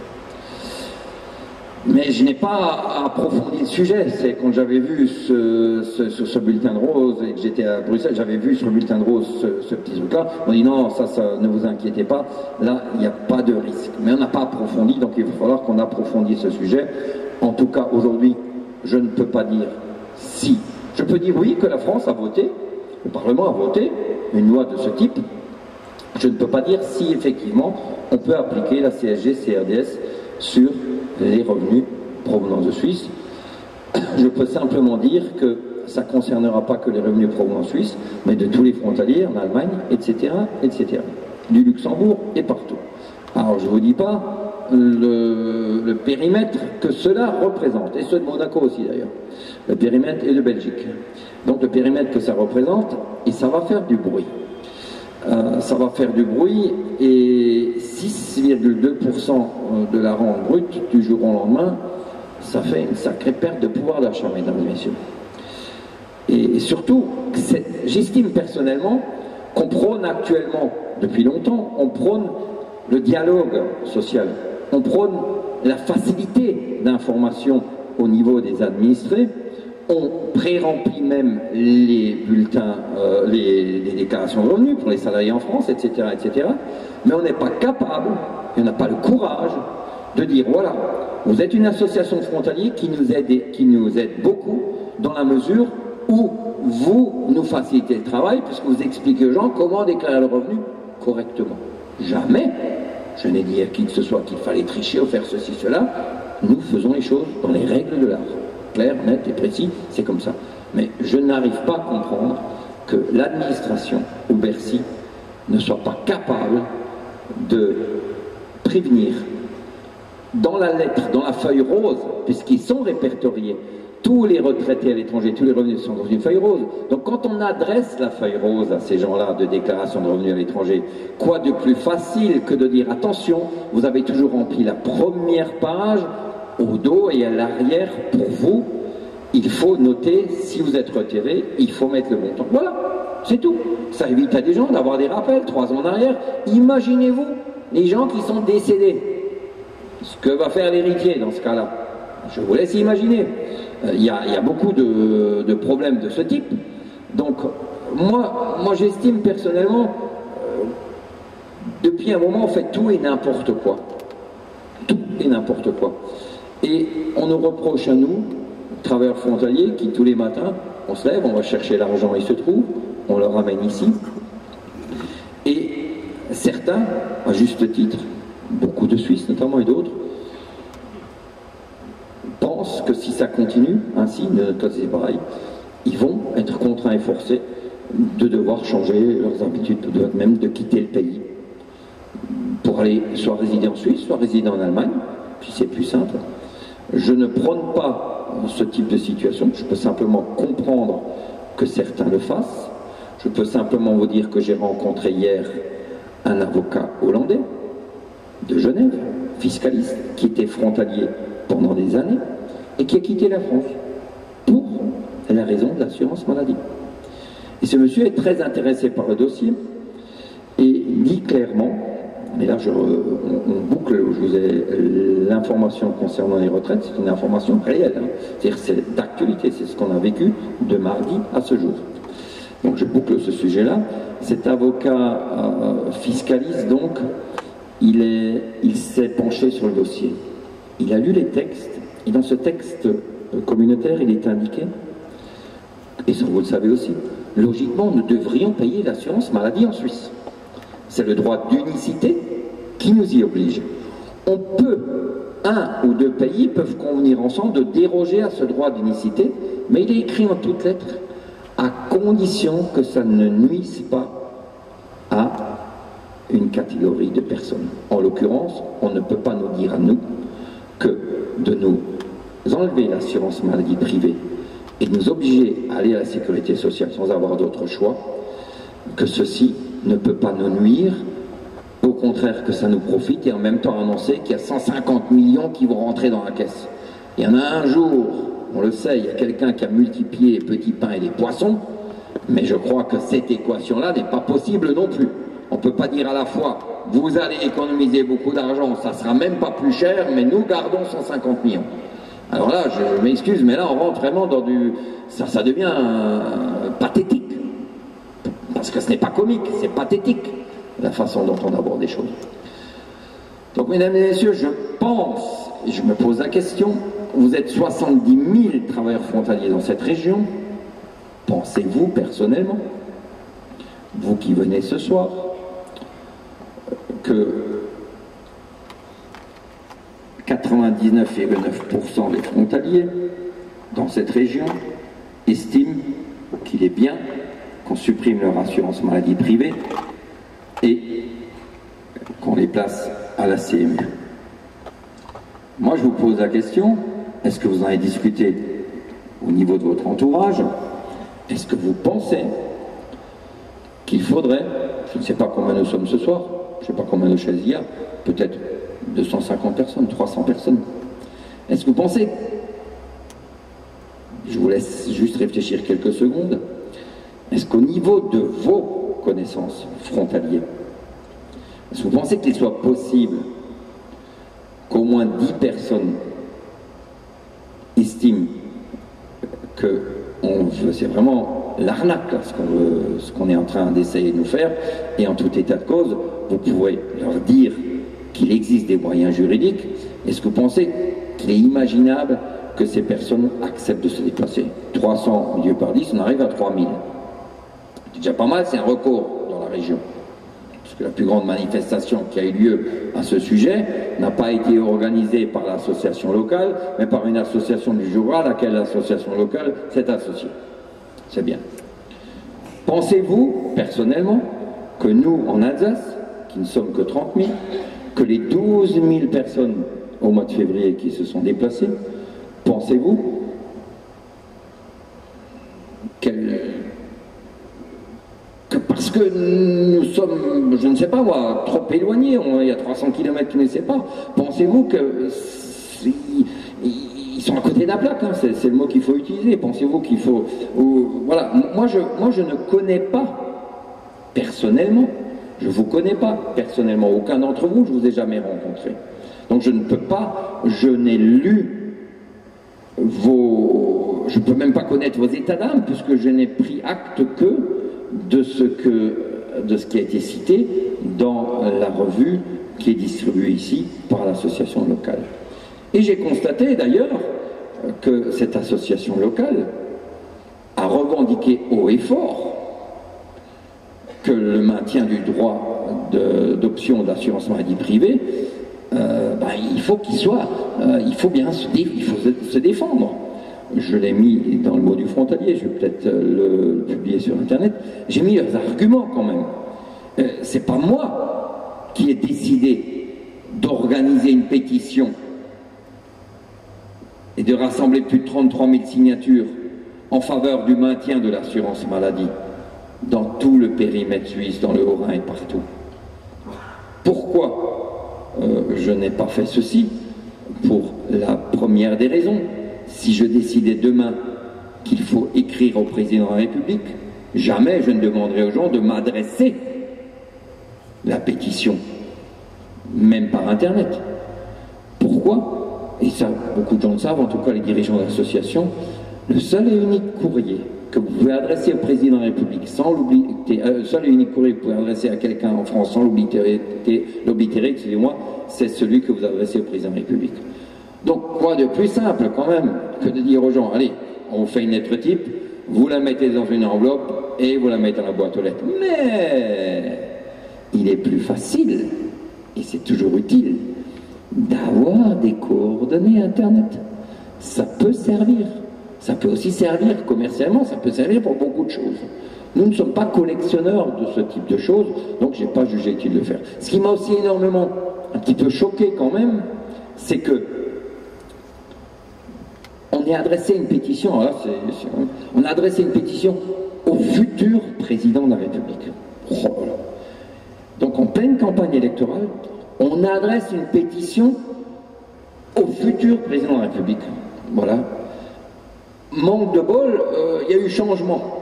Mais je n'ai pas approfondi le sujet. C'est quand j'avais vu ce bulletin de rose et que j'étais à Bruxelles, j'avais vu sur le bulletin de rose ce petit truc-là. On dit non, ça, ne vous inquiétez pas. Là, il n'y a pas de risque. Mais on n'a pas approfondi, donc il va falloir qu'on approfondisse ce sujet. En tout cas, aujourd'hui, je ne peux pas dire si. Je peux dire oui que la France a voté, le Parlement a voté une loi de ce type. Je ne peux pas dire si effectivement on peut appliquer la CSG-CRDS sur les revenus provenant de Suisse. Je peux simplement dire que ça ne concernera pas que les revenus provenant de Suisse, mais de tous les frontaliers en Allemagne, etc., etc., du Luxembourg et partout. Alors je ne vous dis pas le périmètre que cela représente, et ceux de Monaco aussi d'ailleurs, le périmètre et de Belgique. Donc le périmètre que ça représente, et ça va faire du bruit. Ça va faire du bruit, et 6,2% de la rente brute du jour au lendemain, ça fait une sacrée perte de pouvoir d'achat, mesdames et messieurs. Et surtout, j'estime personnellement qu'on prône actuellement, depuis longtemps, on prône le dialogue social, on prône la facilité d'information au niveau des administrés, on pré-remplit même les bulletins, les déclarations de revenus pour les salariés en France, etc., etc. Mais on n'est pas capable, et on n'a pas le courage de dire, voilà, vous êtes une association de frontaliers qui nous aide beaucoup dans la mesure où vous nous facilitez le travail, puisque vous expliquez aux gens comment déclarer le revenu correctement. Jamais je n'ai dit à qui que ce soit qu'il fallait tricher ou faire ceci, cela. Nous faisons les choses dans les règles de l'art. Clair, net et précis, c'est comme ça. Mais je n'arrive pas à comprendre que l'administration ou Bercy ne soit pas capable de prévenir dans la lettre, dans la feuille rose, puisqu'ils sont répertoriés, tous les retraités à l'étranger, tous les revenus sont dans une feuille rose. Donc quand on adresse la feuille rose à ces gens-là de déclaration de revenus à l'étranger, quoi de plus facile que de dire attention, vous avez toujours rempli la première page, au dos et à l'arrière, pour vous, il faut noter, si vous êtes retiré, il faut mettre le montant. Voilà, c'est tout. Ça évite à des gens d'avoir des rappels 3 ans en arrière. Imaginez-vous les gens qui sont décédés. Ce que va faire l'héritier dans ce cas-là. Je vous laisse imaginer. Il y a beaucoup de problèmes de ce type. Donc, moi j'estime personnellement, depuis un moment, on fait tout et n'importe quoi. Tout et n'importe quoi. Et on nous reproche à nous, travailleurs frontaliers, qui tous les matins, on se lève, on va chercher l'argent, il se trouve, on le ramène ici. Et certains, à juste titre, beaucoup de Suisses notamment et d'autres, pensent que si ça continue ainsi, de notre côté c'est pareil, ils vont être contraints et forcés de devoir changer leurs habitudes, même de quitter le pays, pour aller soit résider en Suisse, soit résider en Allemagne, puis c'est plus simple. Je ne prône pas ce type de situation, je peux simplement comprendre que certains le fassent. Je peux simplement vous dire que j'ai rencontré hier un avocat hollandais de Genève, fiscaliste, qui était frontalier pendant des années et qui a quitté la France pour la raison de l'assurance maladie. Et ce monsieur est très intéressé par le dossier et dit clairement, mais là on boucle, je vous ai l'information concernant les retraites, c'est une information réelle, hein. C'est-à-dire c'est d'actualité, c'est ce qu'on a vécu de mardi à ce jour. Donc je boucle ce sujet-là. Cet avocat fiscaliste, donc, il s'est penché sur le dossier. Il a lu les textes, et dans ce texte communautaire, il est indiqué, et ça vous le savez aussi, logiquement, nous devrions payer l'assurance maladie en Suisse. C'est le droit d'unicité qui nous y oblige. On peut, un ou deux pays peuvent convenir ensemble de déroger à ce droit d'unicité, mais il est écrit en toutes lettres, à condition que ça ne nuise pas à une catégorie de personnes. En l'occurrence, on ne peut pas nous dire à nous que de nous enlever l'assurance maladie privée et nous obliger à aller à la sécurité sociale sans avoir d'autre choix, que ceci ne peut pas nous nuire, au contraire que ça nous profite, et en même temps annoncer qu'il y a 150 millions qui vont rentrer dans la caisse. Il y en a un jour, on le sait, il y a quelqu'un qui a multiplié les petits pains et les poissons, mais je crois que cette équation-là n'est pas possible non plus. On ne peut pas dire à la fois, vous allez économiser beaucoup d'argent, ça ne sera même pas plus cher, mais nous gardons 150 millions. Alors là, je m'excuse, mais là on rentre vraiment dans du... Ça devient pathétique. Parce que ce n'est pas comique, c'est pathétique, la façon dont on aborde les choses. Donc mesdames et messieurs, je pense, et je me pose la question, vous êtes 70 000 travailleurs frontaliers dans cette région, pensez-vous personnellement, vous qui venez ce soir, que 99,9% des frontaliers dans cette région estiment qu'il est bien qu'on supprime leur assurance maladie privée et qu'on les place à la CMU. Moi, je vous pose la question, est-ce que vous en avez discuté au niveau de votre entourage? Est-ce que vous pensez qu'il faudrait, je ne sais pas combien nous sommes ce soir, je ne sais pas combien de chaises il y a, peut-être 250 personnes, 300 personnes. Est-ce que vous pensez, je vous laisse juste réfléchir quelques secondes, est-ce qu'au niveau de vos connaissances frontalières, est-ce que vous pensez qu'il soit possible qu'au moins 10 personnes estiment que c'est vraiment l'arnaque, ce qu'on est en train d'essayer de nous faire, et en tout état de cause, vous pouvez leur dire qu'il existe des moyens juridiques. Est-ce que vous pensez qu'il est imaginable que ces personnes acceptent de se déplacer? 300 divisé par 10, on arrive à 3000. C'est déjà pas mal, c'est un record dans la région. Parce que la plus grande manifestation qui a eu lieu à ce sujet n'a pas été organisée par l'association locale, mais par une association du Jura à laquelle l'association locale s'est associée. C'est bien. Pensez-vous, personnellement, que nous, en Alsace, qui ne sommes que 30 000, que les 12 000 personnes au mois de février qui se sont déplacées, pensez-vous que parce que nous sommes, je ne sais pas moi, trop éloignés, il y a 300 km qui ne sait pas, pensez-vous que ils sont à côté de la plaque, hein, c'est le mot qu'il faut utiliser, pensez-vous qu'il faut... voilà, moi je ne connais pas personnellement, je ne vous connais pas personnellement, aucun d'entre vous, je ne vous ai jamais rencontré. Donc je ne peux pas, je n'ai lu je ne peux même pas connaître vos états d'âme, puisque je n'ai pris acte que de ce qui a été cité dans la revue qui est distribuée ici par l'association locale. Et j'ai constaté d'ailleurs que cette association locale a revendiqué haut et fort que le maintien du droit d'option d'assurance maladie privée, il faut qu'il soit, il faut se défendre. Je l'ai mis dans le mot du frontalier, je vais peut-être le publier sur internet, j'ai mis leurs arguments quand même. C'est pas moi qui ai décidé d'organiser une pétition et de rassembler plus de 33 000 signatures en faveur du maintien de l'assurance maladie dans tout le périmètre suisse, dans le Haut-Rhin et partout. Pourquoi je n'ai pas fait ceci? Pour la première des raisons. Si je décidais demain qu'il faut écrire au président de la République, jamais je ne demanderai aux gens de m'adresser la pétition, même par Internet. Pourquoi? Et ça, beaucoup de gens le savent, en tout cas les dirigeants d'associations, le seul et unique courrier que vous pouvez adresser au président de la République sans l'oblitérer, seul et unique courrier que vous pouvez adresser à quelqu'un en France sans l'oblitérer, excusez-moi, c'est celui que vous adressez au président de la République. Donc, quoi de plus simple quand même que de dire aux gens, allez, on fait une lettre type, vous la mettez dans une enveloppe et vous la mettez dans la boîte aux lettres. Mais il est plus facile, et c'est toujours utile, d'avoir des coordonnées Internet. Ça peut servir. Ça peut aussi servir commercialement, ça peut servir pour beaucoup de choses. Nous ne sommes pas collectionneurs de ce type de choses, donc je n'ai pas jugé utile de le faire. Ce qui m'a aussi énormément, un petit peu choqué quand même, c'est que on est adressé une pétition, alors là, on a adressé une pétition au futur président de la République. Oh là là. Donc en pleine campagne électorale, on adresse une pétition au futur président de la République. Voilà. Manque de bol, il y a eu changement.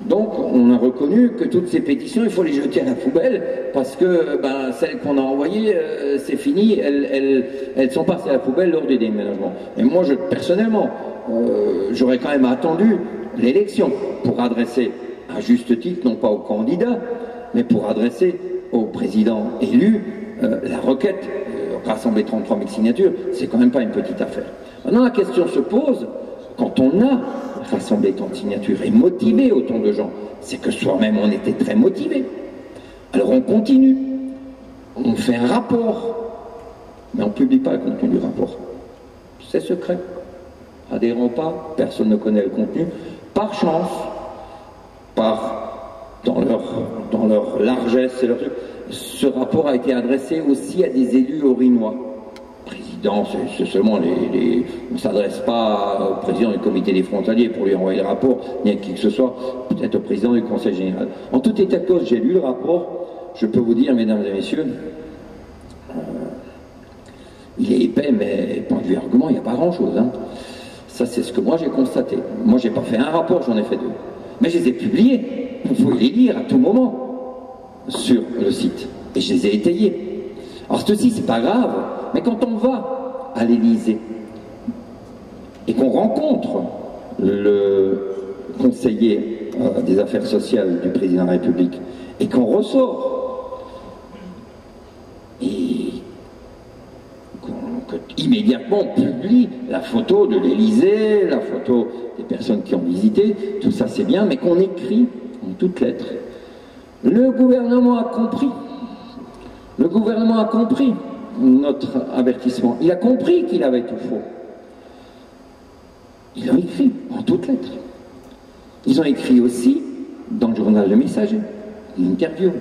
Donc on a reconnu que toutes ces pétitions, il faut les jeter à la poubelle parce que celles qu'on a envoyées, c'est fini, elles sont passées à la poubelle lors des déménagements. Et moi, personnellement, j'aurais quand même attendu l'élection pour adresser, à juste titre, non pas au candidat, mais pour adresser au président élu la requête, rassembler 33 000 signatures, c'est quand même pas une petite affaire. Maintenant, la question se pose, quand on a rassemblé tant de signatures et motivé autant de gens, c'est que soi-même on était très motivé. Alors on continue, on fait un rapport, mais on ne publie pas le contenu du rapport. C'est secret. Adhérons pas, personne ne connaît le contenu. Par chance, dans leur largesse et leur truc, ce rapport a été adressé aussi à des élus orinois. Président, c'est seulement on ne s'adresse pas au président du comité des frontaliers pour lui envoyer le rapport, ni à qui que ce soit, peut-être au président du conseil général. En tout état de cause, j'ai lu le rapport, je peux vous dire, mesdames et messieurs, il est épais, mais point de vue argument, il n'y a pas grand-chose. Hein. Ça, c'est ce que moi j'ai constaté. Moi, j'ai pas fait un rapport, j'en ai fait 2. Mais je les ai publiés. Vous pouvez les lire à tout moment sur le site. Et je les ai étayés. Alors, ceci, c'est pas grave, mais quand on va à l'Élysée et qu'on rencontre le conseiller des affaires sociales du président de la République et qu'on ressort et immédiatement on publie la photo de l'Élysée, la photo des personnes qui ont visité, tout ça c'est bien, mais qu'on écrit en toutes lettres. Le gouvernement a compris. Le gouvernement a compris notre avertissement. Il a compris qu'il avait tout faux. Ils l'ont écrit en toutes lettres. Ils ont écrit aussi dans le journal Le Messager une interview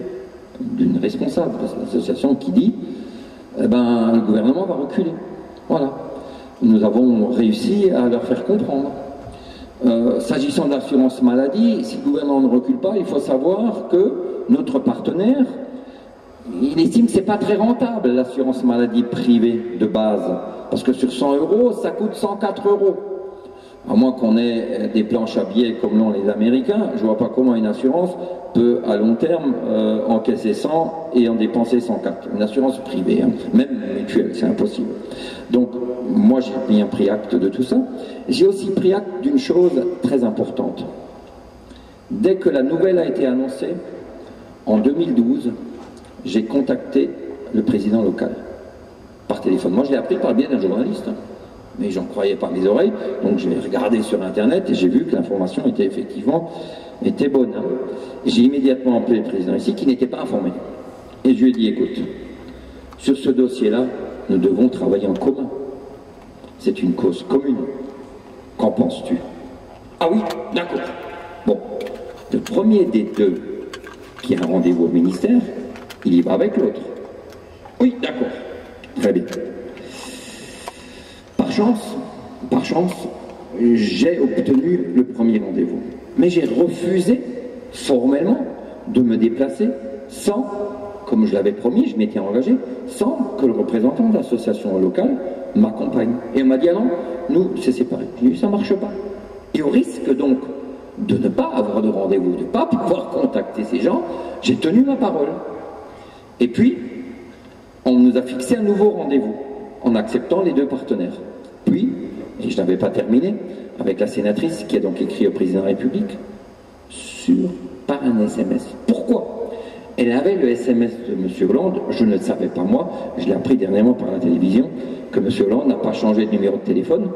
d'une responsable de l'association qui dit le gouvernement va reculer. Voilà. Nous avons réussi à leur faire comprendre. S'agissant de l'assurance maladie, si le gouvernement ne recule pas, il faut savoir que notre partenaire, il estime que ce n'est pas très rentable l'assurance maladie privée de base. Parce que sur 100 €, ça coûte 104 €. À moins qu'on ait des planches à billets comme l'ont les Américains, je ne vois pas comment une assurance peut à long terme encaisser 100 et en dépenser 104. Une assurance privée, hein, même mutuelle, c'est impossible. Donc moi j'ai bien pris acte de tout ça. J'ai aussi pris acte d'une chose très importante. Dès que la nouvelle a été annoncée, en 2012, j'ai contacté le président local par téléphone. Moi je l'ai appris par le biais d'un journaliste. Hein. Mais j'en croyais pas mes oreilles, donc j'ai regardé sur internet et j'ai vu que l'information était bonne. Hein. J'ai immédiatement appelé le président ici qui n'était pas informé. Et je lui ai dit, écoute, sur ce dossier-là, nous devons travailler en commun. C'est une cause commune. Qu'en penses-tu? Ah oui, d'accord. Bon, le premier des deux qui a un rendez-vous au ministère, il y va avec l'autre. Oui, d'accord. Très bien. Par chance, j'ai obtenu le premier rendez-vous. Mais j'ai refusé formellement de me déplacer sans, comme je l'avais promis, je m'étais engagé, sans que le représentant de l'association locale m'accompagne. Et on m'a dit, ah non, nous, c'est séparé. J'ai dit, ça ne marche pas. Et au risque donc de ne pas avoir de rendez-vous, de ne pas pouvoir contacter ces gens, j'ai tenu ma parole. Et puis, on nous a fixé un nouveau rendez-vous en acceptant les deux partenaires. Puis, et je n'avais pas terminé, avec la sénatrice qui a donc écrit au président de la République par un SMS. Pourquoi? Elle avait le SMS de M. Hollande, je ne le savais pas moi, je l'ai appris dernièrement par la télévision, que M. Hollande n'a pas changé de numéro de téléphone,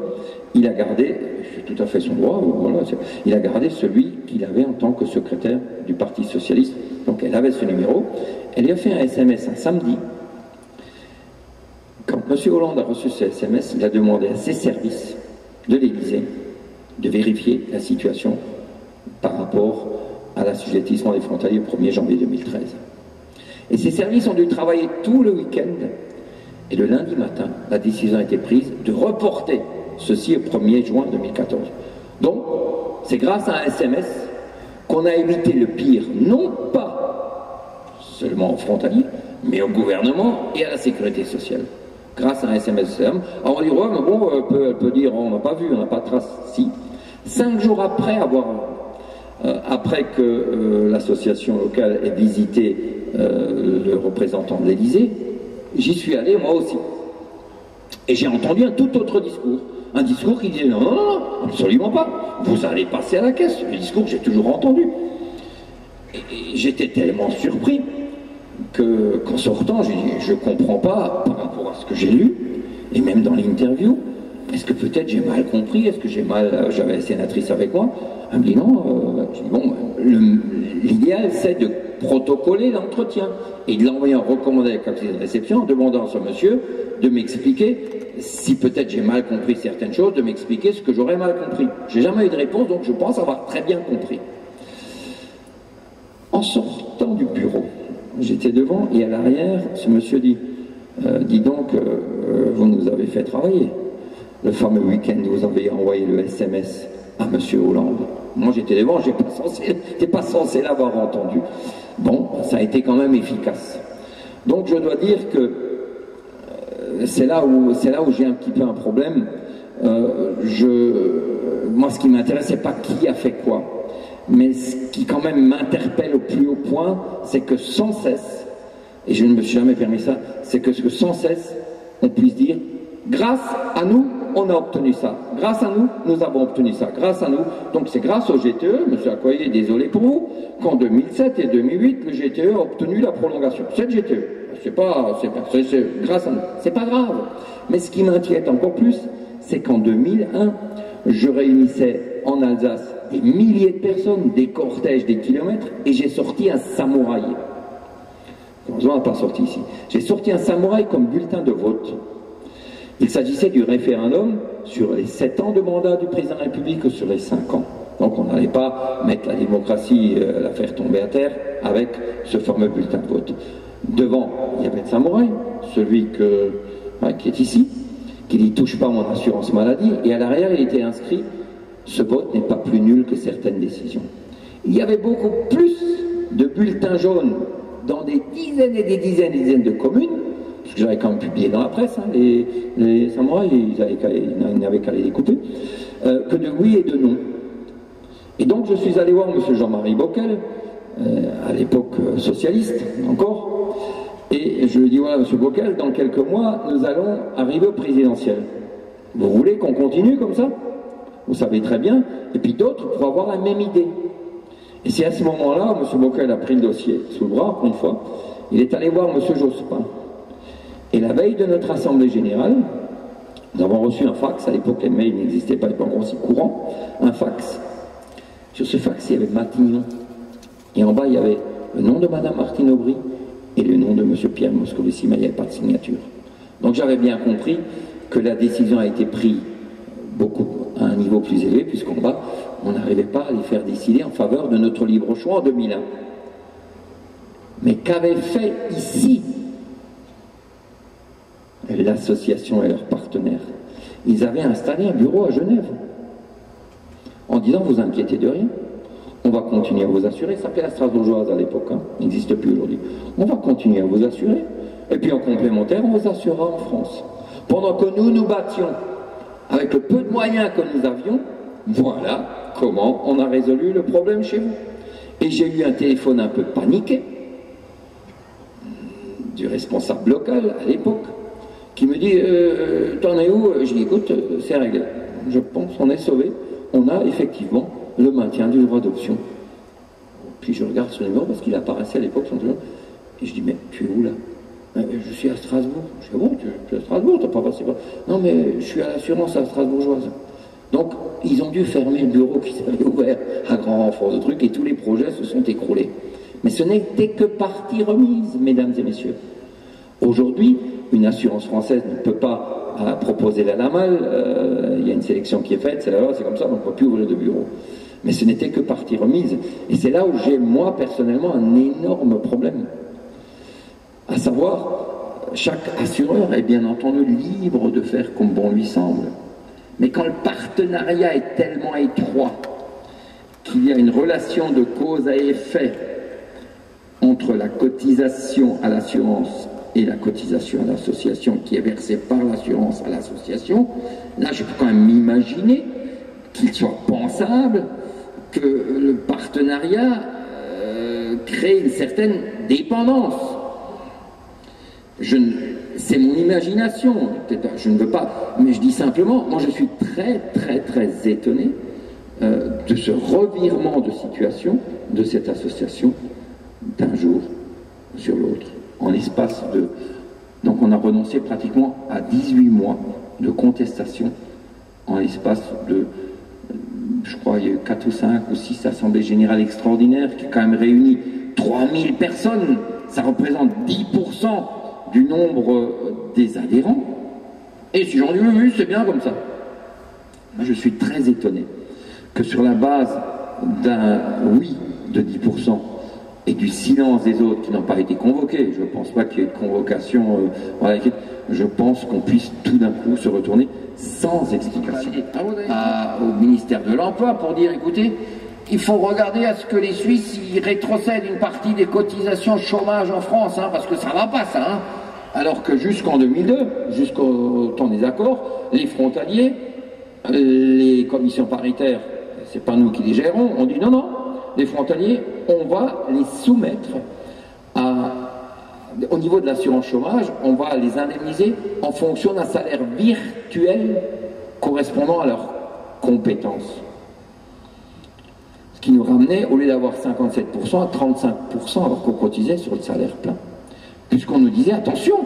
il a gardé, c'est tout à fait son droit, voilà, il a gardé celui qu'il avait en tant que secrétaire du Parti Socialiste. Donc elle avait ce numéro, elle lui a fait un SMS un samedi. Quand M. Hollande a reçu ce SMS, il a demandé à ses services de l'Élysée de vérifier la situation par rapport à l'assujettissement des frontaliers au 1er janvier 2013. Et ces services ont dû travailler tout le week-end. Et le lundi matin, la décision a été prise de reporter ceci au 1er juin 2014. Donc, c'est grâce à un SMS qu'on a évité le pire, non pas seulement aux frontaliers, mais au gouvernement et à la sécurité sociale. Grâce à un SMS. Alors on va dire, ouais, mais bon, elle peut dire, on n'a pas vu, on n'a pas de trace. Si. 5 jours après après que l'association locale ait visité le représentant de l'Élysée, j'y suis allé moi aussi. Et j'ai entendu un tout autre discours. Un discours qui disait non, non, non, absolument pas. Vous allez passer à la caisse. Le discours que j'ai toujours entendu. Et j'étais tellement surpris qu'en sortant, j'ai dit, je ne comprends pas par rapport à ce que j'ai lu, et même dans l'interview, est-ce que peut-être j'ai mal compris, est-ce que j'avais la sénatrice avec moi, elle me dit non, je dis, bon, l'idéal c'est de protocoler l'entretien et de l'envoyer en recommandé avec accusé de réception en demandant à ce monsieur de m'expliquer si peut-être j'ai mal compris certaines choses, de m'expliquer ce que j'aurais mal compris. J'ai jamais eu de réponse, donc je pense avoir très bien compris. En sortant du bureau, j'étais devant et à l'arrière, ce monsieur dit dis donc, vous nous avez fait travailler. Le fameux week-end, vous avez envoyé le SMS à M. Hollande. Moi, j'étais devant, je n'étais pas censé l'avoir entendu. Bon, ça a été quand même efficace. Donc, je dois dire que c'est là où j'ai un petit peu un problème. Moi, ce qui m'intéresse, c'est pas qui a fait quoi. Mais ce qui quand même m'interpelle au plus haut point, c'est que sans cesse, et je ne me suis jamais permis ça, c'est que sans cesse, on puisse dire, grâce à nous, on a obtenu ça. Grâce à nous, nous avons obtenu ça. Grâce à nous. Donc c'est grâce au GTE, M. Accoyer, désolé pour vous, qu'en 2007 et 2008, le GTE a obtenu la prolongation. C'est le GTE. C'est grâce à nous. C'est pas grave. Mais ce qui m'inquiète encore plus, c'est qu'en 2001, je réunissais en Alsace des milliers de personnes, des cortèges, des kilomètres, et j'ai sorti un samouraï. Heureusement, on n'a pas sorti ici. J'ai sorti un samouraï comme bulletin de vote. Il s'agissait du référendum sur les 7 ans de mandat du président de la République ou sur les 5 ans. Donc on n'allait pas mettre la démocratie, la faire tomber à terre avec ce fameux bulletin de vote. Devant, il y avait le samouraï, celui qui est ici, qui dit « touche pas mon assurance maladie », et à l'arrière il était inscrit « ce vote n'est pas plus nul que certaines décisions ». Il y avait beaucoup plus de bulletins jaunes dans des dizaines et des dizaines et des dizaines de communes, parce que j'avais quand même publié dans la presse, hein, les samouraïs, ils n'avaient qu'à les découper, que de oui et de non. Et donc je suis allé voir M. Jean-Marie Bockel, à l'époque socialiste encore, et je lui ai dit, voilà, M. Bockel, dans quelques mois, nous allons arriver au présidentiel. Vous voulez qu'on continue comme ça? Vous savez très bien, et puis d'autres pour avoir la même idée. Et c'est à ce moment-là, M. Bockel a pris le dossier sous le bras, encore une fois, il est allé voir M. Jospin. Et la veille de notre Assemblée Générale, nous avons reçu un fax, à l'époque les mails n'existaient pas, encore aussi courant, un fax. Sur ce fax, il y avait Matignon. Et en bas, il y avait le nom de Mme Martine Aubry et le nom de M. Pierre Moscovici, mais il n'y avait pas de signature. Donc j'avais bien compris que la décision a été prise à un niveau plus élevé, puisqu'en bas, on n'arrivait pas à les faire décider en faveur de notre libre choix en 2001. Mais qu'avait fait ici l'association et leurs partenaires? Ils avaient installé un bureau à Genève en disant, vous inquiétez de rien, on va continuer à vous assurer. Ça s'appelait la Strasbourgeoise à l'époque, hein, il n'existe plus aujourd'hui. On va continuer à vous assurer, et puis en complémentaire, on vous assurera en France. Pendant que nous nous battions avec le peu de moyens que nous avions, voilà comment on a résolu le problème chez vous. Et j'ai eu un téléphone un peu paniqué du responsable local à l'époque, qui me dit t'en es où? Je dis écoute, c'est réglé, je pense qu'on est sauvé, on a effectivement le maintien du droit d'option. Puis je regarde ce numéro parce qu'il apparaissait à l'époque son numéro, et je dis mais tu es où là? Je suis à Strasbourg. Je dis bon, tu es à Strasbourg, t'as pas passé par... Non mais je suis à l'assurance à Strasbourgeoise. Donc ils ont dû fermer le bureau qui s'avait ouvert à grand renfort de trucs et tous les projets se sont écroulés. Mais ce n'était que partie remise, mesdames et messieurs. Aujourd'hui, une assurance française ne peut pas proposer la LAMAL, il y a une sélection qui est faite, c'est la loi, c'est comme ça, on ne peut plus ouvrir de bureau. Mais ce n'était que partie remise. Et c'est là où j'ai, moi, personnellement, un énorme problème. À savoir, chaque assureur est bien entendu libre de faire comme bon lui semble. Mais quand le partenariat est tellement étroit qu'il y a une relation de cause à effet entre la cotisation à l'assurance et la cotisation à l'association qui est versée par l'assurance à l'association, là je peux quand même m'imaginer qu'il soit pensable que le partenariat crée une certaine dépendance. C'est mon imagination, je ne veux pas, mais je dis simplement, moi je suis très étonné de ce revirement de situation de cette association d'un jour sur l'autre, en l'espace de... Donc on a renoncé pratiquement à 18 mois de contestation en l'espace de... Je crois qu'il y a eu 4 ou 5 ou 6 assemblées générales extraordinaires qui ont quand même réuni 3000 personnes, ça représente 10% du nombre des adhérents. Et si j'en dis oui, c'est bien comme ça. Moi je suis très étonné que sur la base d'un oui de 10% et du silence des autres qui n'ont pas été convoqués, je ne pense pas qu'il y ait eu de convocation, voilà, je pense qu'on puisse tout d'un coup se retourner sans explication au ministère de l'Emploi pour dire, écoutez, il faut regarder à ce que les Suisses ils rétrocèdent une partie des cotisations chômage en France, hein, parce que ça ne va pas ça. Hein. Alors que jusqu'en 2002, jusqu'au temps des accords, les frontaliers, les commissions paritaires, c'est pas nous qui les gérons, on dit non, les frontaliers, on va les soumettre au niveau de l'assurance chômage, on va les indemniser en fonction d'un salaire virtuel correspondant à leurs compétences. Ce qui nous ramenait, au lieu d'avoir 57%, à 35% alors qu'on cotisait sur le salaire plein. Puisqu'on nous disait, attention,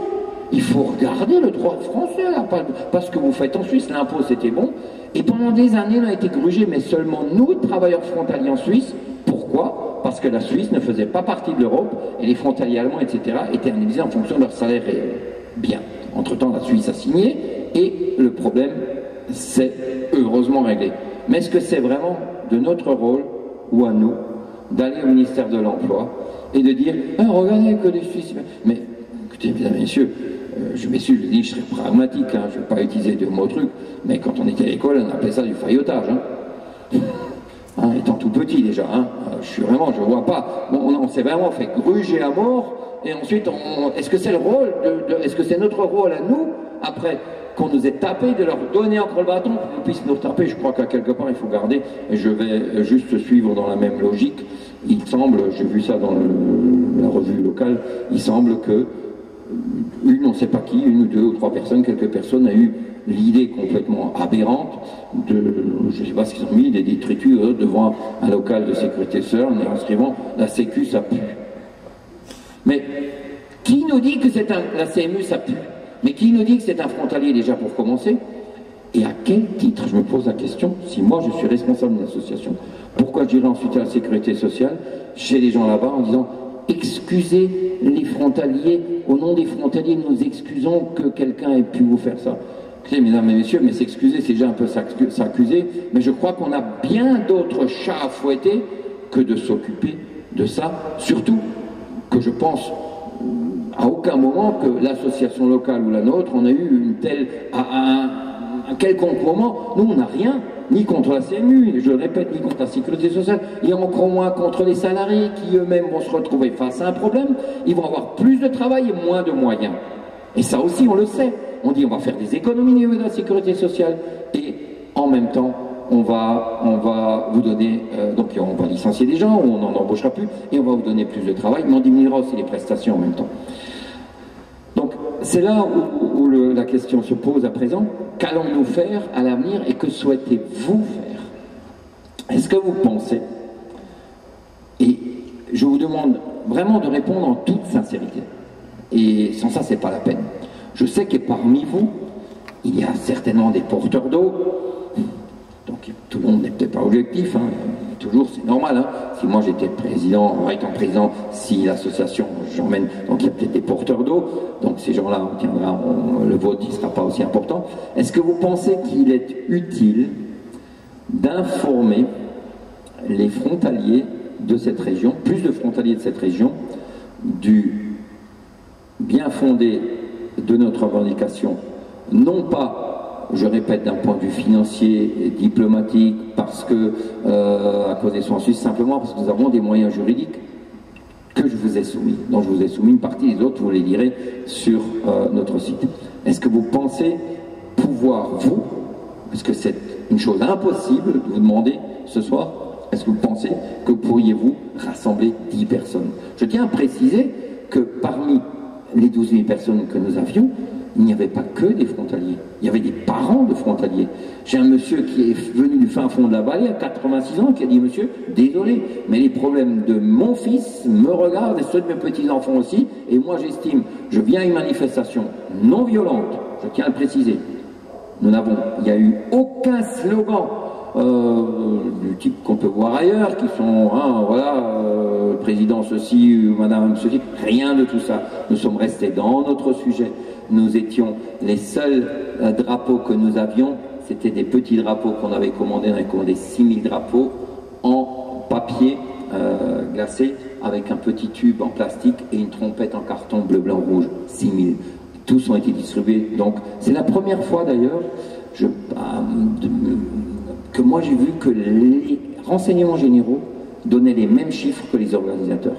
il faut regarder le droit français, là, pas ce que vous faites en Suisse, l'impôt c'était bon. Et pendant des années, on a été grugés, mais seulement nous, travailleurs frontaliers en Suisse. Pourquoi? Parce que la Suisse ne faisait pas partie de l'Europe, et les frontaliers allemands, etc., étaient indemnisés en fonction de leur salaire réel. Bien. Entre-temps, la Suisse a signé, et le problème s'est heureusement réglé. Mais est-ce que c'est vraiment de notre rôle, ou à nous, d'aller au ministère de l'Emploi, et de dire, ah, regardez que les Suisses... Mais, écoutez, mesdames et messieurs, je m'excuse, je dis, je serais pragmatique, hein, je ne vais pas utiliser de mots trucs, mais quand on était à l'école, on appelait ça du faillotage. Hein, étant tout petit déjà, hein, je vois pas. Bon, on s'est vraiment fait gruger à mort, et ensuite, est-ce que c'est le rôle, est-ce que c'est notre rôle à nous, après qu'on nous ait tapé, de leur donner encore le bâton pour qu'ils puissent nous retaper? Je crois qu'à quelque part, il faut garder, et je vais juste suivre dans la même logique. Il semble, j'ai vu ça dans la revue locale, il semble que on ne sait pas qui, 1 ou 2 ou 3 personnes, quelques personnes a eu l'idée complètement aberrante de, je ne sais pas ce qu'ils ont mis, des détritus devant un local de sécurité sociale en inscrivant la Sécu ça pue. Mais qui nous dit que la CMU ça pue? Mais qui nous dit que c'est un frontalier déjà pour commencer? Et à quel titre, je me pose la question, si moi je suis responsable d'une association, pourquoi je dirais ensuite à la sécurité sociale, chez les gens là-bas, en disant excusez les frontaliers, au nom des frontaliers, nous excusons que quelqu'un ait pu vous faire ça. Écoutez, mesdames et messieurs, mais s'excuser, c'est déjà un peu s'accuser, mais je crois qu'on a bien d'autres chats à fouetter que de s'occuper de ça, surtout que je pense à aucun moment que l'association locale ou la nôtre, on a eu une telle... à un quelconque moment, nous on n'a rien, ni contre la CMU, je le répète, ni contre la sécurité sociale, et encore moins contre les salariés qui eux-mêmes vont se retrouver face à un problème, ils vont avoir plus de travail et moins de moyens. Et ça aussi on le sait, on dit on va faire des économies au niveau de la sécurité sociale, et en même temps on va vous donner, donc on va licencier des gens, on n'en embauchera plus, et on va vous donner plus de travail, mais on diminuera aussi les prestations en même temps. Donc c'est là où la question se pose à présent, qu'allons-nous faire à l'avenir et que souhaitez-vous faire? Est-ce que vous pensez, et je vous demande vraiment de répondre en toute sincérité, et sans ça c'est pas la peine, je sais que parmi vous, il y a certainement des porteurs d'eau, donc tout le monde n'est peut-être pas objectif, hein. Toujours c'est normal, hein. Si moi j'étais président, étant président, si l'association j'emmène, donc il y a peut-être des porteurs d'eau, donc ces gens-là on tiendra, le vote il ne sera pas aussi important. Est-ce que vous pensez qu'il est utile d'informer les frontaliers de cette région, plus de frontaliers de cette région, du bien fondé de notre revendication, non pas je répète, d'un point de vue financier, diplomatique, parce que, à cause des soins en Suisse, simplement parce que nous avons des moyens juridiques que je vous ai soumis, dont je vous ai soumis une partie, des autres, vous les lirez sur notre site. Est-ce que vous pensez pouvoir, vous, parce que c'est une chose impossible de vous demander ce soir, est-ce que vous pensez que pourriez-vous rassembler 10 personnes? Je tiens à préciser que parmi les 12 000 personnes que nous avions, il n'y avait pas que des frontaliers, il y avait des parents de frontaliers. J'ai un monsieur qui est venu du fin fond de la vallée à 86 ans qui a dit: monsieur, désolé, mais les problèmes de mon fils me regardent et ceux de mes petits-enfants aussi, et moi j'estime, je viens à une manifestation non violente, je tiens à le préciser. Il n'y a eu aucun slogan du type qu'on peut voir ailleurs, qui sont, président ceci, ou madame ceci, rien de tout ça. Nous sommes restés dans notre sujet. Nous étions, les seuls drapeaux que nous avions, c'était des petits drapeaux qu'on avait commandés, on avait commandé 6000 drapeaux en papier glacé, avec un petit tube en plastique et une trompette en carton bleu, blanc, rouge, 6000. Tous ont été distribués. Donc c'est la première fois d'ailleurs que moi j'ai vu que les renseignements généraux donnaient les mêmes chiffres que les organisateurs.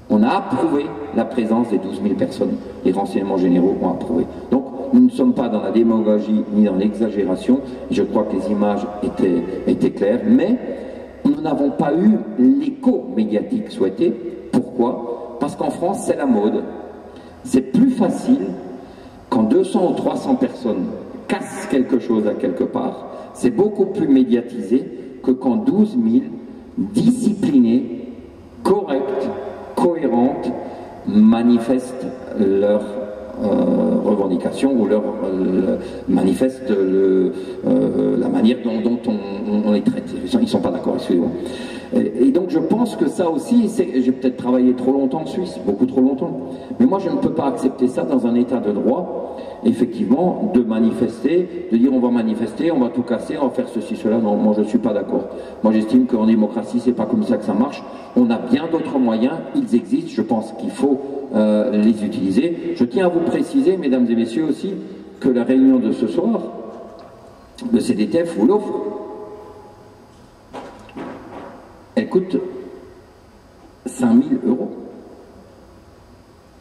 On a approuvé la présence des 12 000 personnes. Les renseignements généraux ont approuvé. Donc nous ne sommes pas dans la démagogie ni dans l'exagération. Je crois que les images étaient claires, mais nous n'avons pas eu l'écho médiatique souhaité. Pourquoi? Parce qu'en France, c'est la mode. C'est plus facile quand 200 ou 300 personnes cassent quelque chose à quelque part. C'est beaucoup plus médiatisé que quand 12 000 disciplinés, corrects, cohérentes, manifestent leurs revendications ou manifestent la manière dont on les traite. Ils ne sont pas d'accord, excusez-moi. Et donc je pense que ça aussi, j'ai peut-être travaillé trop longtemps en Suisse, beaucoup trop longtemps, mais moi je ne peux pas accepter ça dans un état de droit, effectivement, de manifester, de dire on va manifester, on va tout casser, on va faire ceci, cela. Non, moi je ne suis pas d'accord. Moi j'estime qu'en démocratie, c'est pas comme ça que ça marche. On a bien d'autres moyens, ils existent, je pense qu'il faut les utiliser. Je tiens à vous préciser, mesdames et messieurs aussi, que la réunion de ce soir, de CDTF, vous l'offre. Elle coûte 5 000 €.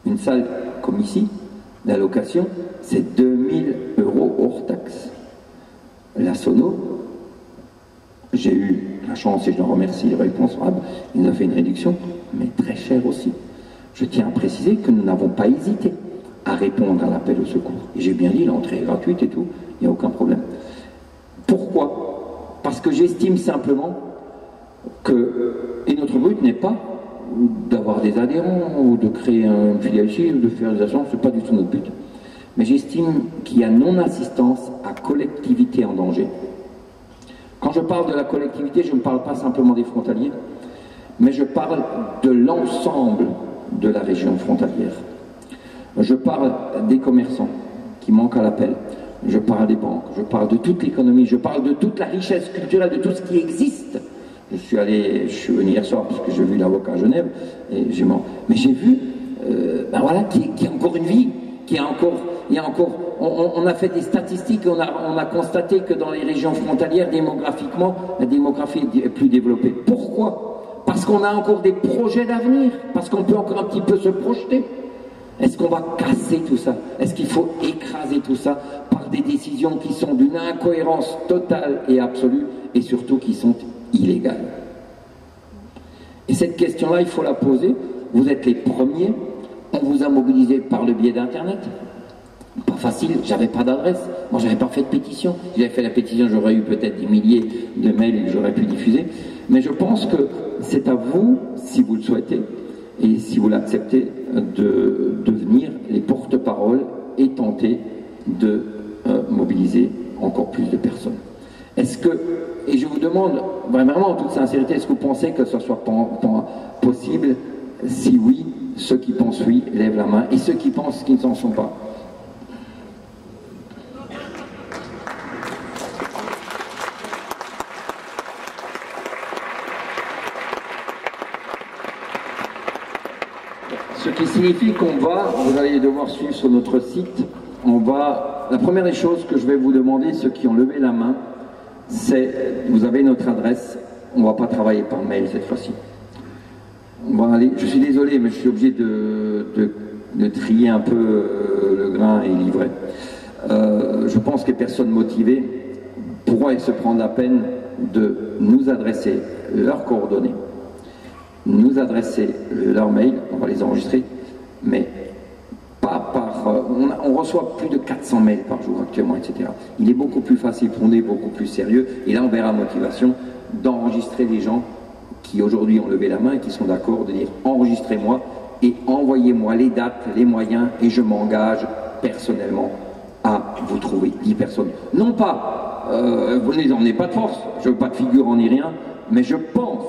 Une salle comme ici, la location, c'est 2 000 € hors taxe. La Sono, j'ai eu la chance, et je le remercie le responsable, il nous a fait une réduction, mais très chère aussi. Je tiens à préciser que nous n'avons pas hésité à répondre à l'appel au secours. Et j'ai bien dit, l'entrée est gratuite et tout, il n'y a aucun problème. Pourquoi? Parce que j'estime simplement et notre but n'est pas d'avoir des adhérents ou de créer une filiale ici ou de faire des assurances, ce n'est pas du tout notre but. Mais j'estime qu'il y a non-assistance à collectivité en danger. Quand je parle de la collectivité, je ne parle pas simplement des frontaliers, mais je parle de l'ensemble de la région frontalière. Je parle des commerçants qui manquent à l'appel, je parle des banques, je parle de toute l'économie, je parle de toute la richesse culturelle, de tout ce qui existe. Je suis venu hier soir parce que j'ai vu l'avocat à Genève, mais j'ai vu qu'il y a encore une vie, on a fait des statistiques, on a constaté que dans les régions frontalières, démographiquement, la démographie est plus développée. Pourquoi? Parce qu'on a encore des projets d'avenir, parce qu'on peut encore un petit peu se projeter. Est-ce qu'on va casser tout ça? Est-ce qu'il faut écraser tout ça par des décisions qui sont d'une incohérence totale et absolue, et surtout qui sont illégales? Et cette question-là, il faut la poser. Vous êtes les premiers. On vous a mobilisé par le biais d'Internet. Pas facile, j'avais pas d'adresse. Moi, j'avais pas fait de pétition. Si j'avais fait la pétition, j'aurais eu peut-être des milliers de mails que j'aurais pu diffuser. Mais je pense que c'est à vous, si vous le souhaitez, et si vous l'acceptez, de devenir les porte-paroles et tenter de mobiliser encore plus de personnes. Est-ce que, et je vous demande vraiment en toute sincérité, est-ce que vous pensez que ce soit possible? Si oui, ceux qui pensent oui, lèvent la main, et ceux qui pensent qu'ils ne s'en sont pas. Ce qui signifie qu'on va, vous allez devoir suivre sur notre site, on va la première des choses que je vais vous demander, ceux qui ont levé la main, c'est, vous avez notre adresse, on ne va pas travailler par mail cette fois-ci. On va aller, je suis désolé, mais je suis obligé de trier un peu le grain et livrer. Je pense que les personnes motivées pourraient se prendre la peine de nous adresser leurs coordonnées, nous adresser leur mail, on va les enregistrer, mais pas par... on reçoit plus de 400 mails par jour actuellement, etc. Il est beaucoup plus facile pour nous, beaucoup plus sérieux, et là on verra la motivation d'enregistrer les gens qui aujourd'hui ont levé la main et qui sont d'accord de dire enregistrez-moi et envoyez-moi les dates, les moyens, et je m'engage personnellement à vous trouver 10 personnes. Non pas, vous ne les emmenez pas de force, je ne veux pas de figure ni rien, mais je pense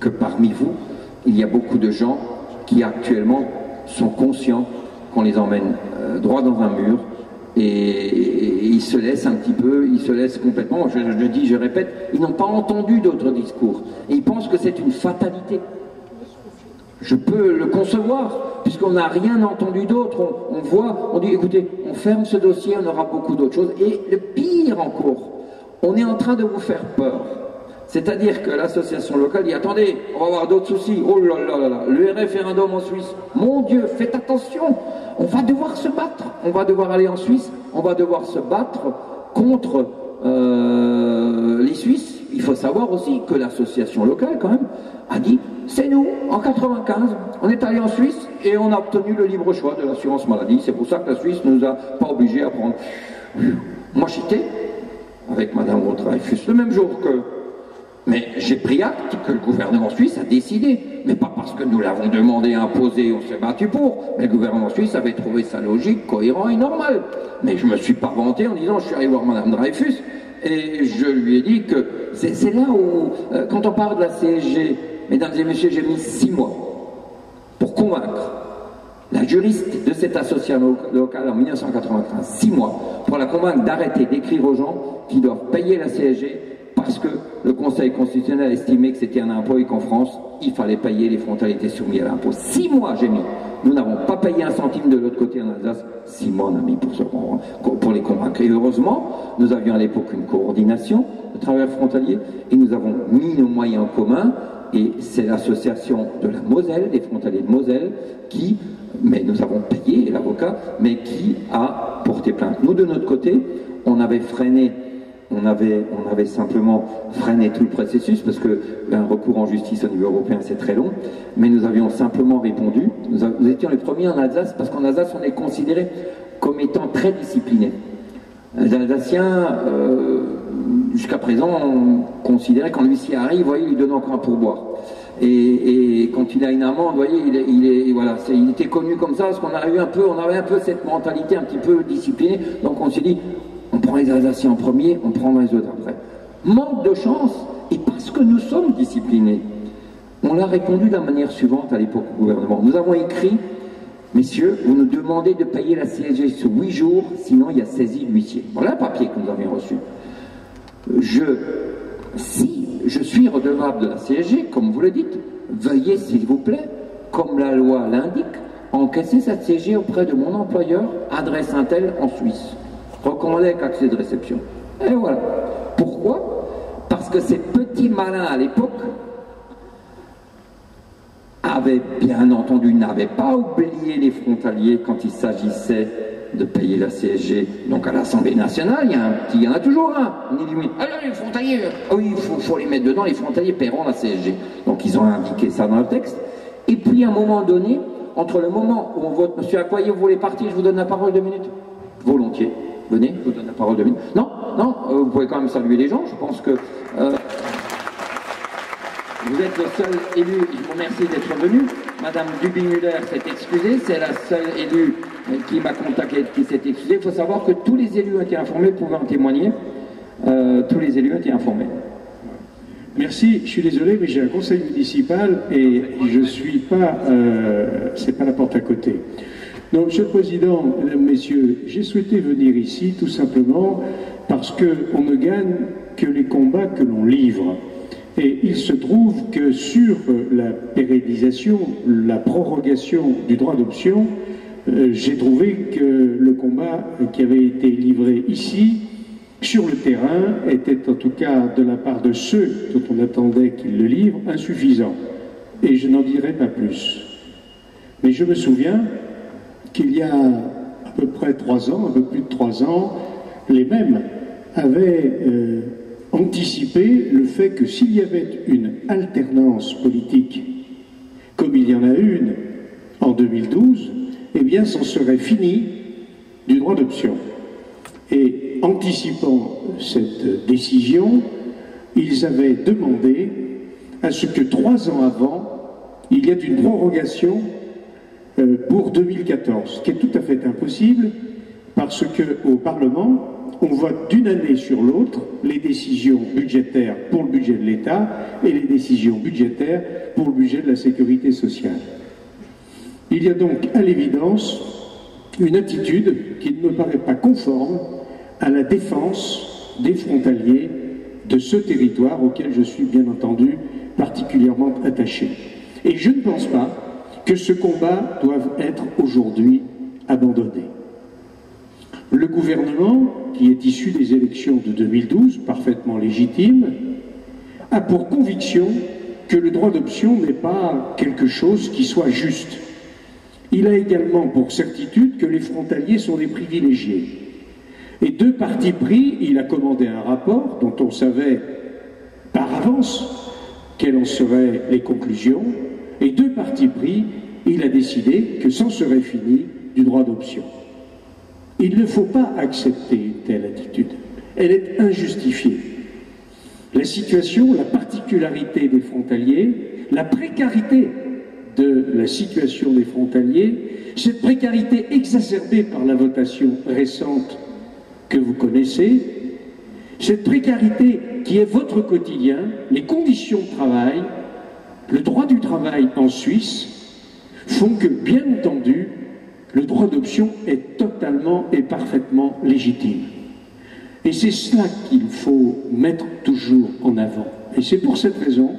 que parmi vous, il y a beaucoup de gens qui actuellement sont conscients qu'on les emmène droit dans un mur et ils se laissent un petit peu, ils se laissent complètement, je dis, je répète, ils n'ont pas entendu d'autres discours et ils pensent que c'est une fatalité. Je peux le concevoir, puisqu'on n'a rien entendu d'autre, on voit, on dit, écoutez, on ferme ce dossier, on aura beaucoup d'autres choses, et le pire encore, on est en train de vous faire peur. C'est-à-dire que l'association locale dit, attendez, on va avoir d'autres soucis, oh là là là là, le référendum en Suisse, mon Dieu, faites attention, on va devoir se battre, on va devoir aller en Suisse, on va devoir se battre contre les Suisses. Il faut savoir aussi que l'association locale, quand même, a dit, c'est nous, en 95, on est allé en Suisse et on a obtenu le libre choix de l'assurance maladie. C'est pour ça que la Suisse ne nous a pas obligés à prendre. Moi, j'étais avec Madame Dreyfus le même jour que... Mais j'ai pris acte que le gouvernement suisse a décidé. Mais pas parce que nous l'avons demandé, imposé, on s'est battu pour. Mais le gouvernement suisse avait trouvé ça logique, cohérent et normal. Mais je ne me suis pas vanté en disant, je suis allé voir Madame Dreyfus et je lui ai dit que c'est là où, quand on parle de la CSG, mesdames et messieurs, j'ai mis 6 mois pour convaincre la juriste de cette association locale en 1995, 6 mois, pour la convaincre d'arrêter d'écrire aux gens qui doivent payer la CSG parce que le Conseil constitutionnel a estimé que c'était un impôt et qu'en France, il fallait payer, les frontaliers étaient soumis à l'impôt. 6 mois j'ai mis. Nous n'avons pas payé un centime de l'autre côté en Alsace. 6 mois on a mis pour les convaincre. Et heureusement, nous avions à l'époque une coordination de travailleurs frontaliers et nous avons mis nos moyens en commun. Et c'est l'association de la Moselle, des frontaliers de Moselle, qui, mais nous avons payé l'avocat, mais qui a porté plainte. Nous, de notre côté, on avait freiné, on avait simplement freiné tout le processus, parce qu'un recours en justice au niveau européen, c'est très long, mais nous avions simplement répondu. Nous étions les premiers en Alsace, parce qu'en Alsace, on est considéré comme étant très discipliné. Les Alsaciens, jusqu'à présent, on considérait quand l'huissier arrive, vous voyez, il donne encore un pourboire. Et quand il a une amende, vous voyez, il était connu comme ça, parce qu'on avait un peu cette mentalité un petit peu disciplinée. Donc on s'est dit, on prend les Alsaciens en premier, on prend les autres après. Manque de chance, et parce que nous sommes disciplinés, on l'a répondu de la manière suivante à l'époque au gouvernement. Nous avons écrit, messieurs, vous nous demandez de payer la CSG sur 8 jours, sinon il y a saisie de l'huissier. Voilà le papier que nous avions reçu. Si je suis redevable de la CSG, comme vous le dites, veuillez, s'il vous plaît, comme la loi l'indique, encaisser cette CSG auprès de mon employeur, adresse un tel en Suisse. Recommandé avec accès de réception. Et voilà. Pourquoi? Parce que ces petits malins à l'époque avaient bien entendu, n'avaient pas oublié les frontaliers quand il s'agissait de payer la CSG. Donc à l'Assemblée nationale, il y en a toujours un. On dit limite, alors les frontaliers, oui, il faut les mettre dedans, les frontaliers paieront la CSG. Donc ils ont indiqué ça dans le texte. Et puis à un moment donné, entre le moment où on vote, monsieur Accoyer, vous voulez partir, je vous donne la parole 2 minutes. Volontiers. Venez, je vous donne la parole 2 minutes. Non, vous pouvez quand même saluer les gens, je pense que vous êtes le seul élu, je vous remercie d'être venu. Madame Dubin-Muller s'est excusée, c'est la seule élue qui m'a contacté, qui s'est excusée. Il faut savoir que tous les élus ont été informés, vous pouvez en témoigner, tous les élus ont été informés. Merci, je suis désolé, mais j'ai un conseil municipal et je suis pas, c'est pas la porte à côté. Donc, Monsieur le Président, Mesdames, Messieurs, j'ai souhaité venir ici tout simplement parce qu'on ne gagne que les combats que l'on livre. Et il se trouve que sur la pérennisation, la prorogation du droit d'option, j'ai trouvé que le combat qui avait été livré ici, sur le terrain, était en tout cas de la part de ceux dont on attendait qu'ils le livrent, insuffisant. Et je n'en dirai pas plus. Mais je me souviens qu'il y a à peu près 3 ans, un peu plus de 3 ans, les mêmes avaient anticipé le fait que s'il y avait une alternance politique, comme il y en a une en 2012, eh bien, c'en serait fini du droit d'option. Et anticipant cette décision, ils avaient demandé à ce que 3 ans avant, il y ait une prorogation pour 2014, ce qui est tout à fait impossible, parce qu'au Parlement, on vote d'une année sur l'autre les décisions budgétaires pour le budget de l'État et les décisions budgétaires pour le budget de la sécurité sociale. Il y a donc à l'évidence une attitude qui ne me paraît pas conforme à la défense des frontaliers de ce territoire auquel je suis bien entendu particulièrement attaché. Et je ne pense pas que ce combat doive être aujourd'hui abandonné. Le gouvernement, qui est issu des élections de 2012, parfaitement légitime, a pour conviction que le droit d'option n'est pas quelque chose qui soit juste. Il a également pour certitude que les frontaliers sont des privilégiés. Et de parti pris, il a commandé un rapport dont on savait par avance quelles en seraient les conclusions, et de parti pris, il a décidé que c'en serait fini du droit d'option. Il ne faut pas accepter une telle attitude. Elle est injustifiée. La situation, la particularité des frontaliers, la précarité de la situation des frontaliers, cette précarité exacerbée par la votation récente que vous connaissez, cette précarité qui est votre quotidien, les conditions de travail, le droit du travail en Suisse, font que, bien entendu, le droit d'option est totalement et parfaitement légitime. Et c'est cela qu'il faut mettre toujours en avant. Et c'est pour cette raison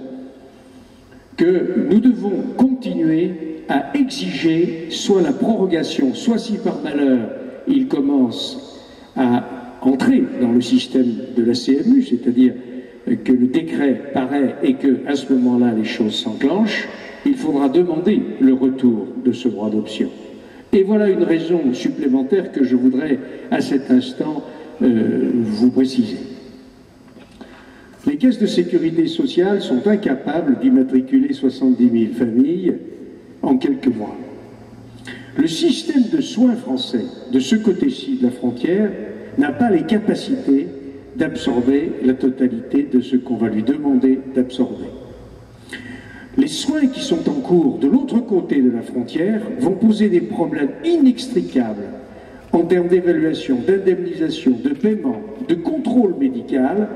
que nous devons continuer à exiger soit la prorogation, soit si par malheur il commence à entrer dans le système de la CMU, c'est-à-dire que le décret paraît et qu'à ce moment-là les choses s'enclenchent, il faudra demander le retour de ce droit d'option. Et voilà une raison supplémentaire que je voudrais à cet instant vous préciser. Les caisses de sécurité sociale sont incapables d'immatriculer 70 000 familles en quelques mois. Le système de soins français, de ce côté-ci de la frontière, n'a pas les capacités d'absorber la totalité de ce qu'on va lui demander d'absorber. Les soins qui sont en cours de l'autre côté de la frontière vont poser des problèmes inextricables en termes d'évaluation, d'indemnisation, de paiement, de contrôle médical.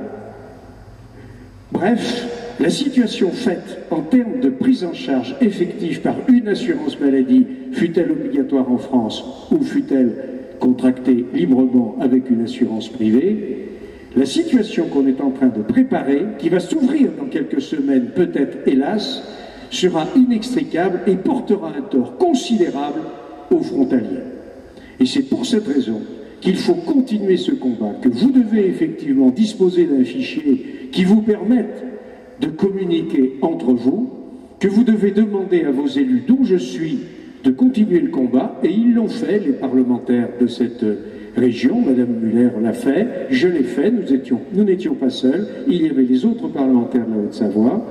Bref, la situation faite en termes de prise en charge effective par une assurance maladie, fût-elle obligatoire en France ou fût-elle contractée librement avec une assurance privée, la situation qu'on est en train de préparer, qui va s'ouvrir dans quelques semaines, peut-être hélas, sera inextricable et portera un tort considérable aux frontaliers. Et c'est pour cette raison qu'il faut continuer ce combat, que vous devez effectivement disposer d'un fichier qui vous permette de communiquer entre vous, que vous devez demander à vos élus, dont je suis, de continuer le combat, et ils l'ont fait, les parlementaires de cette région, Madame Muller l'a fait, je l'ai fait, nous n'étions pas seuls, il y avait les autres parlementaires de la Haute-Savoie.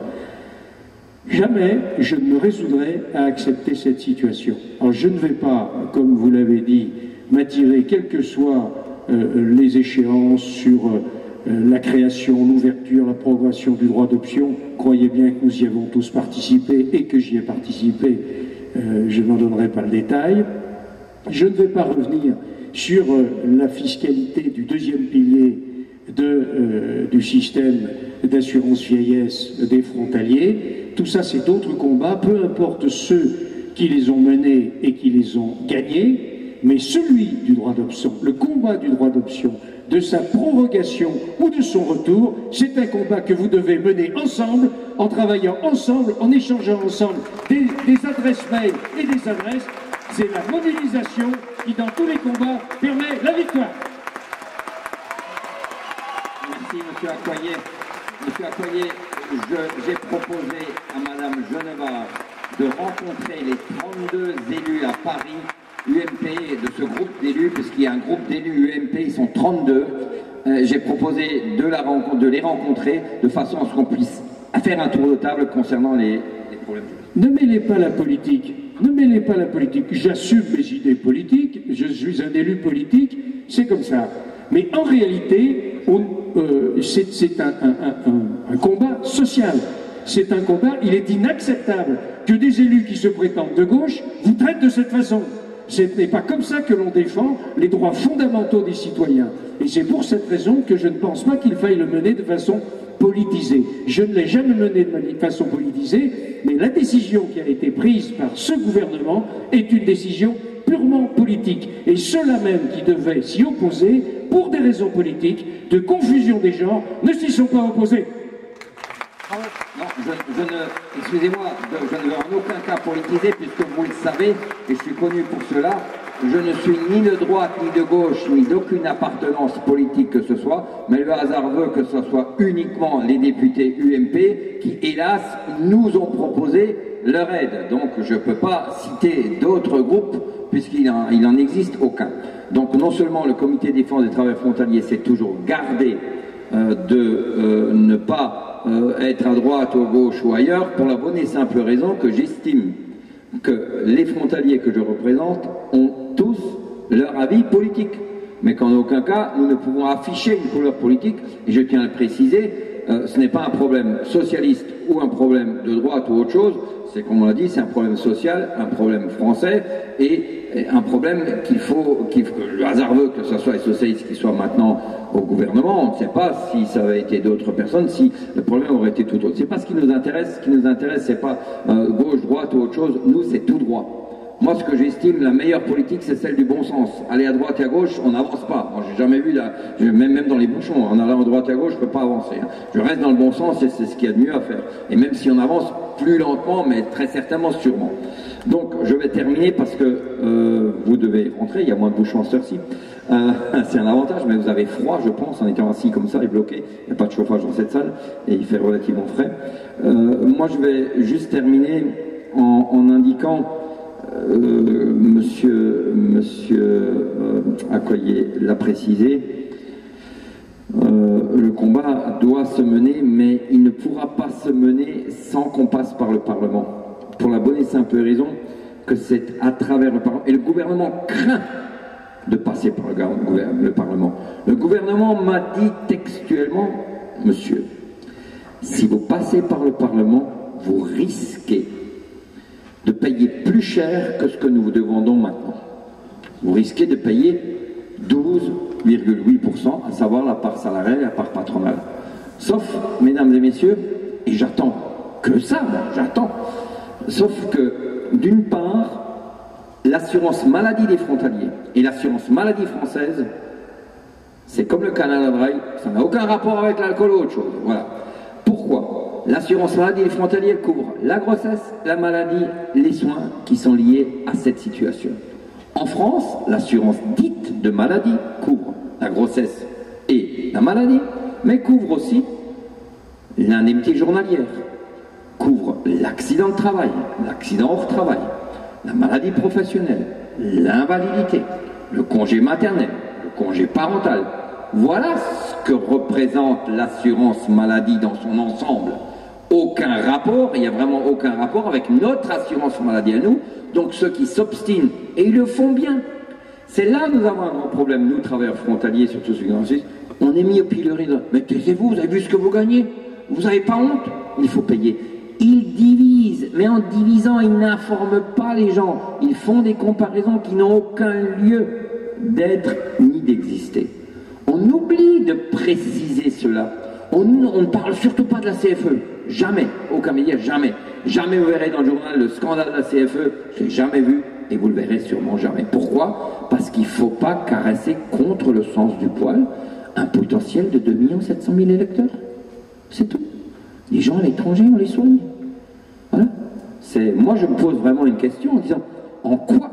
Jamais je ne me résoudrai à accepter cette situation. Alors je ne vais pas, comme vous l'avez dit, m'attirer, quelles que soient les échéances sur la création, l'ouverture, la progression du droit d'option. Croyez bien que nous y avons tous participé et que j'y ai participé, je n'en donnerai pas le détail. Je ne vais pas revenir sur la fiscalité du deuxième pilier du système d'assurance vieillesse des frontaliers. Tout ça, c'est d'autres combats, peu importe ceux qui les ont menés et qui les ont gagnés, mais celui du droit d'option, le combat du droit d'option, de sa prorogation ou de son retour, c'est un combat que vous devez mener ensemble, en travaillant ensemble, en échangeant ensemble des adresses mail et des adresses, C'est la mobilisation qui, dans tous les combats, permet la victoire. Merci, M. Accoyer. M. Accoyer, j'ai proposé à Mme Genevard de rencontrer les 32 élus à Paris, UMP, de ce groupe d'élus, puisqu'il y a un groupe d'élus UMP, ils sont 32. J'ai proposé de les rencontrer de façon à ce qu'on puisse faire un tour de table concernant les problèmes. Ne mêlez pas la politique. Ne mêlez pas la politique. J'assume mes idées politiques, je suis un élu politique, c'est comme ça. Mais en réalité, c'est un combat social. C'est un combat, il est inacceptable que des élus qui se prétendent de gauche vous traitent de cette façon. Ce n'est pas comme ça que l'on défend les droits fondamentaux des citoyens. Et c'est pour cette raison que je ne pense pas qu'il faille le mener de façon politisée. Je ne l'ai jamais mené de façon politisée, mais la décision qui a été prise par ce gouvernement est une décision purement politique. Et ceux-là même qui devaient s'y opposer, pour des raisons politiques, de confusion des genres, ne s'y sont pas opposés. Non, excusez-moi, je ne veux en aucun cas politiser, puisque vous le savez, et je suis connu pour cela, je ne suis ni de droite, ni de gauche, ni d'aucune appartenance politique que ce soit, mais le hasard veut que ce soit uniquement les députés UMP qui, hélas, nous ont proposé leur aide. Donc je ne peux pas citer d'autres groupes, puisqu'il n'en existe aucun. Donc non seulement le comité défense des travailleurs frontaliers s'est toujours gardé de ne pas être à droite ou à gauche ou ailleurs, pour la bonne et simple raison que j'estime que les frontaliers que je représente ont tous leur avis politique, mais qu'en aucun cas nous ne pouvons afficher une couleur politique, et je tiens à le préciser, ce n'est pas un problème socialiste ou un problème de droite ou autre chose, c'est comme on l'a dit, c'est un problème social, un problème français, et un problème le hasard veut que ce soit les socialistes qui soient maintenant au gouvernement. On ne sait pas si ça avait été d'autres personnes, si le problème aurait été tout autre. C'est pas ce qui nous intéresse. Ce qui nous intéresse, c'est pas gauche, droite ou autre chose. Nous, c'est tout droit. Moi, ce que j'estime la meilleure politique, c'est celle du bon sens. Aller à droite et à gauche, on n'avance pas. Moi, j'ai jamais vu même dans les bouchons, en allant à droite et à gauche, je peux pas avancer. Je reste dans le bon sens et c'est ce qu'il y a de mieux à faire. Et même si on avance plus lentement, mais très certainement, sûrement. Donc, je vais terminer parce que vous devez rentrer. Il y a moins de bouchons à cette heure-ci. C'est un avantage, mais vous avez froid, je pense, en étant assis comme ça et bloqué. Il n'y a pas de chauffage dans cette salle et il fait relativement frais. Moi, je vais juste terminer en indiquant, Monsieur Accoyer l'a précisé, le combat doit se mener, mais il ne pourra pas se mener sans qu'on passe par le Parlement. Pour la bonne et simple raison que c'est à travers le Parlement. Et le gouvernement craint de passer par le Parlement. Le gouvernement m'a dit textuellement, monsieur, si vous passez par le Parlement, vous risquez de payer plus cher que ce que nous vous demandons maintenant. Vous risquez de payer 12,8%, à savoir la part salariale et la part patronale. Sauf, mesdames et messieurs, et j'attends que ça, j'attends, sauf que, d'une part, l'assurance maladie des frontaliers et l'assurance maladie française, c'est comme le Canada Dry, ça n'a aucun rapport avec l'alcool ou autre chose. Voilà. Pourquoi? L'assurance maladie des frontaliers couvre la grossesse, la maladie, les soins qui sont liés à cette situation. En France, l'assurance dite de maladie couvre la grossesse et la maladie, mais couvre aussi l'indemnité journalière, couvre l'accident de travail, l'accident hors travail, la maladie professionnelle, l'invalidité, le congé maternel, le congé parental. Voilà ce que représente l'assurance maladie dans son ensemble. Aucun rapport, il n'y a vraiment aucun rapport avec notre assurance maladie à nous. Donc ceux qui s'obstinent, et ils le font bien, c'est là que nous avons un grand problème, nous, travailleurs frontaliers, surtout ceux qui sont en Suisse, on est mis au pilori là. Mais taisez-vous, vous avez vu ce que vous gagnez? Vous n'avez pas honte? Il faut payer. Ils divisent, mais en divisant, ils n'informent pas les gens. Ils font des comparaisons qui n'ont aucun lieu d'être ni d'exister. On oublie de préciser cela. On ne parle surtout pas de la CFE. Jamais. Aucun média, jamais. Jamais vous verrez dans le journal le scandale de la CFE. Je l'ai jamais vu et vous le verrez sûrement jamais. Pourquoi? Parce qu'il ne faut pas caresser contre le sens du poil un potentiel de 2 700 000 électeurs. C'est tout. Les gens à l'étranger, on les soigne. Voilà. Moi, je me pose vraiment une question en disant, en quoi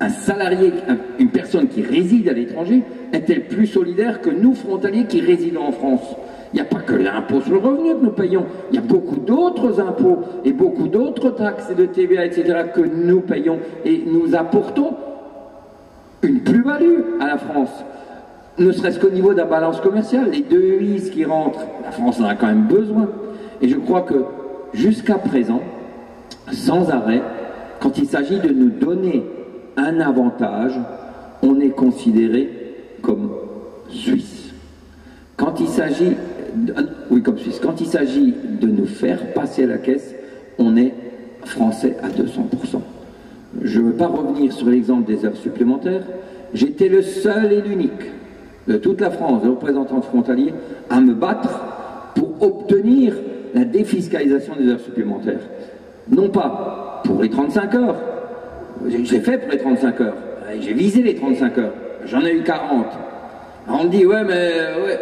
un salarié, une personne qui réside à l'étranger, est-elle plus solidaire que nous, frontaliers, qui résidons en France? Il n'y a pas que l'impôt sur le revenu que nous payons, il y a beaucoup d'autres impôts et beaucoup d'autres taxes et de TVA, etc. que nous payons et nous apportons une plus-value à la France. Ne serait-ce qu'au niveau de la balance commerciale, les devises qui rentrent, la France en a quand même besoin. Et je crois que jusqu'à présent, sans arrêt, quand il s'agit de nous donner un avantage, on est considéré comme Suisse. Quand il s'agit Quand il s'agit de nous faire passer à la caisse, on est français à 200%. Je ne veux pas revenir sur l'exemple des heures supplémentaires. J'étais le seul et l'unique de toute la France, de représentants frontaliers, à me battre pour obtenir la défiscalisation des heures supplémentaires. Non pas pour les 35 heures. J'ai fait pour les 35 heures. J'ai visé les 35 heures. J'en ai eu 40. Alors on me dit, ouais, mais... Ouais.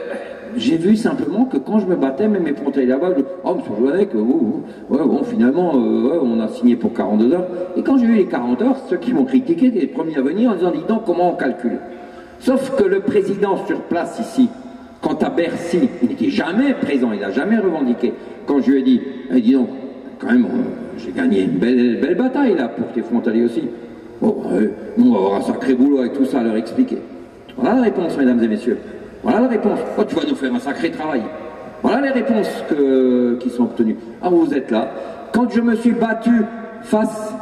J'ai vu simplement que quand je me battais, même mes frontaliers là-bas, oh, monsieur Joannec, ouais, bon, finalement, on a signé pour 42 heures. Et quand j'ai eu les 40 heures, ceux qui m'ont critiqué étaient les premiers à venir en disant, dis donc, comment on calcule? Sauf que le président sur place ici, quant à Bercy, il n'était jamais présent, il n'a jamais revendiqué. Quand je lui ai dit, dis donc, quand même, j'ai gagné une belle bataille là pour tes frontaliers aussi. Bon, on va avoir un sacré boulot avec tout ça à leur expliquer. Voilà la réponse, mesdames et messieurs. Voilà la réponse. Oh, tu vas nous faire un sacré travail. Voilà les réponses qui sont obtenues. Ah, vous êtes là. Quand je me suis battu face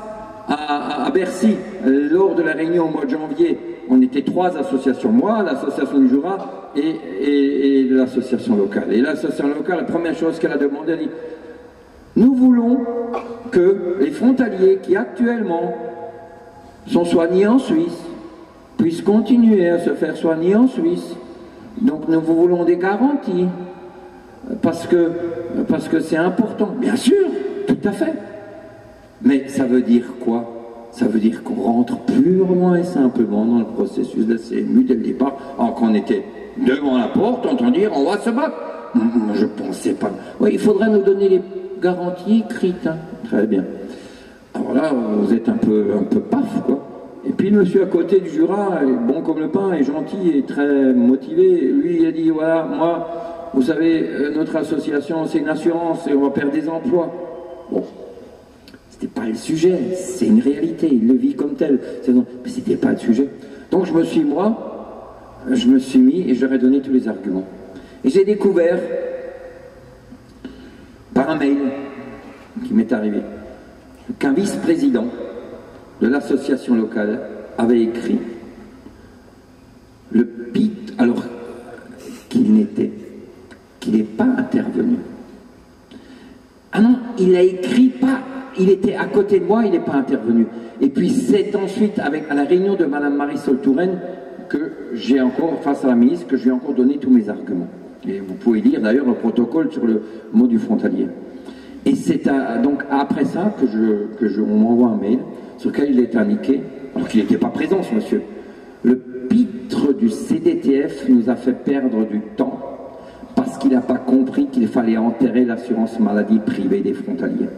à Bercy, lors de la réunion au mois de janvier, on était 3 associations. Moi, l'association du Jura et l'association locale. Et l'association locale, la première chose qu'elle a demandé, elle dit, nous voulons que les frontaliers qui actuellement sont soignés en Suisse puissent continuer à se faire soigner en Suisse. Donc nous voulons des garanties, parce que c'est important. Bien sûr, tout à fait. Mais ça veut dire quoi? Ça veut dire qu'on rentre purement et simplement dans le processus de la CMU dès le départ. Alors qu'on était devant la porte, on entend dire on va se battre. Moi je pensais pas. Oui, il faudrait nous donner les garanties écrites. Hein. Très bien. Alors là, vous êtes un peu paf, quoi. Et puis le monsieur à côté du Jura, bon comme le pain, est gentil et très motivé. Lui, il a dit, voilà, moi, vous savez, notre association, c'est une assurance et on va perdre des emplois. Bon, c'était pas le sujet, c'est une réalité, il le vit comme tel. Mais c'était pas le sujet. Donc je me suis mis et je leur ai donné tous les arguments. Et j'ai découvert, par un mail qui m'est arrivé, qu'un vice-président de l'association locale avait écrit le PIT, alors qu'il n'est pas intervenu. Ah non, il a écrit pas, il était à côté de moi, il n'est pas intervenu. Et puis c'est ensuite à la réunion de Madame Marisol Touraine que j'ai encore, face à la ministre, que je lui ai encore donné tous mes arguments. Et vous pouvez lire d'ailleurs le protocole sur le mot du frontalier. Et c'est donc après ça on m'envoie un mail sur lequel il est indiqué, alors qu'il n'était pas présent ce monsieur, le pitre du CDTF nous a fait perdre du temps parce qu'il n'a pas compris qu'il fallait enterrer l'assurance maladie privée des frontaliers.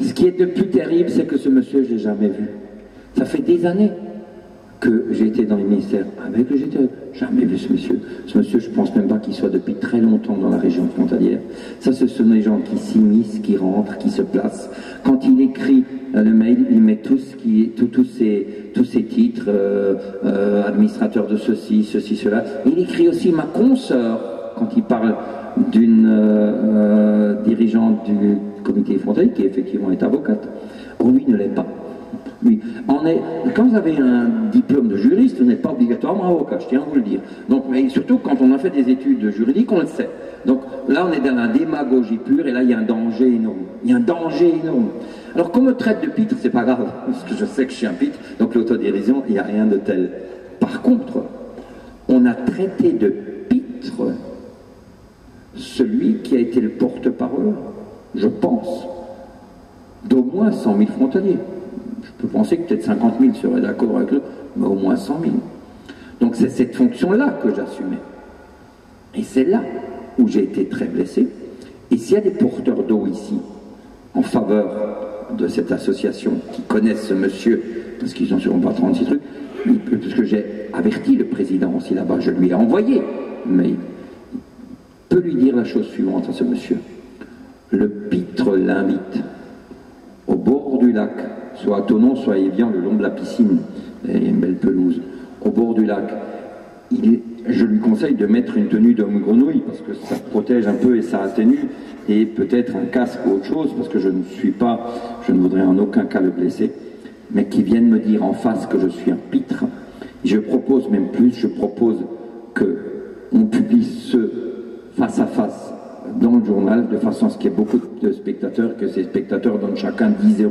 Ce qui est de plus terrible, c'est que ce monsieur, je ne l'ai jamais vu. Ça fait des années que j'ai été dans les ministères avec le GTE. Jamais vu ce monsieur. Ce monsieur, je ne pense même pas qu'il soit depuis très longtemps dans la région frontalière. Ça, ce sont les gens qui s'immiscent, qui rentrent, qui se placent. Quand il écrit le mail, il met tous ces titres, administrateur de ceci, cela. Il écrit aussi ma consoeur, quand il parle d'une dirigeante du comité frontalier, qui effectivement est avocate. Or, lui ne l'est pas. Oui. Quand vous avez un diplôme de juriste, vous n'êtes pas obligatoirement avocat, je tiens à vous le dire. Donc, mais surtout quand on a fait des études juridiques, on le sait. Donc là, on est dans la démagogie pure, et là, il y a un danger énorme. Il y a un danger énorme. Alors, qu'on me traite de pitre, c'est pas grave, parce que je sais que je suis un pitre, donc l'autodérision, il n'y a rien de tel. Par contre, on a traité de pitre celui qui a été le porte-parole, je pense, d'au moins 100 000 frontaliers. Je peux penser que peut-être 50 000 seraient d'accord avec eux, mais au moins 100 000. Donc c'est cette fonction-là que j'assumais. Et c'est là où j'ai été très blessé. Et s'il y a des porteurs d'eau ici, en faveur de cette association, qui connaissent ce monsieur, parce qu'ils n'ont sûrement pas 36 trucs, parce que j'ai averti le président aussi là-bas, je lui ai envoyé, mais il peut lui dire la chose suivante à ce monsieur. Le pitre l'invite au bord du lac, soit à Thonon, soit à Évian, le long de la piscine, il y a une belle pelouse, au bord du lac. Je lui conseille de mettre une tenue d'homme-grenouille, parce que ça protège un peu et ça atténue, et peut-être un casque ou autre chose, parce que je ne voudrais en aucun cas le blesser, mais qui vienne me dire en face que je suis un pitre. Je propose même plus, je propose qu'on publie ce face-à-face dans le journal, de façon à ce qu'il y ait beaucoup de spectateurs, que ces spectateurs donnent chacun 10 €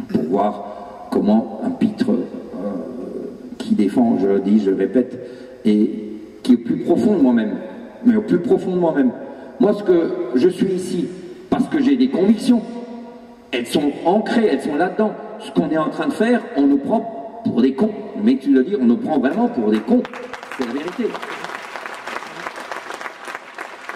pour voir comment un pitre qui défend, je le dis, je le répète, et qui est plus profond de moi-même, mais au plus profond de moi-même. Moi, ce que je suis ici, parce que j'ai des convictions, elles sont ancrées, elles sont là-dedans. Ce qu'on est en train de faire, on nous prend pour des cons. Mais tu le dis, on nous prend vraiment pour des cons. C'est la vérité.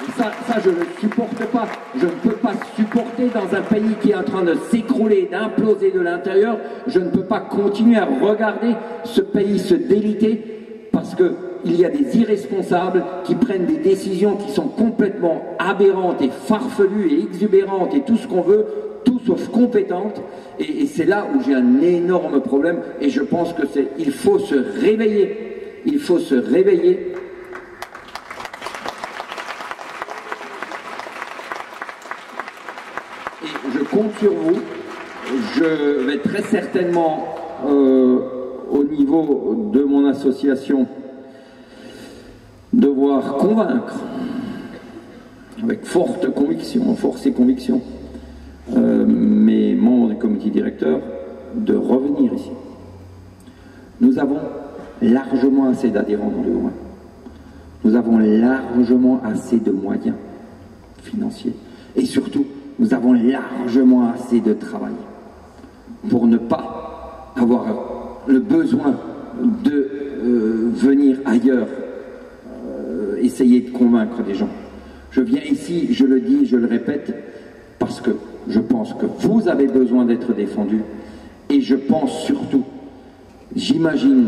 Et ça, je ne supporte pas. Je ne peux pas supporter dans un pays qui est en train de s'écrouler, d'imploser de l'intérieur. Je ne peux pas continuer à regarder ce pays se déliter parce qu'il y a des irresponsables qui prennent des décisions qui sont complètement aberrantes et farfelues et exubérantes et tout ce qu'on veut, tout sauf compétentes. Et c'est là où j'ai un énorme problème et je pense que il faut se réveiller. Il faut se réveiller. Je compte sur vous. Je vais très certainement, au niveau de mon association, devoir convaincre, avec forte conviction, force et conviction, mes membres du comité directeur de revenir ici. Nous avons largement assez d'adhérents dans le Haut-Rhin. Nous avons largement assez de moyens financiers. Et surtout, nous avons largement assez de travail pour ne pas avoir le besoin de venir ailleurs essayer de convaincre des gens. Je viens ici, je le dis, je le répète, parce que je pense que vous avez besoin d'être défendus et je pense surtout, j'imagine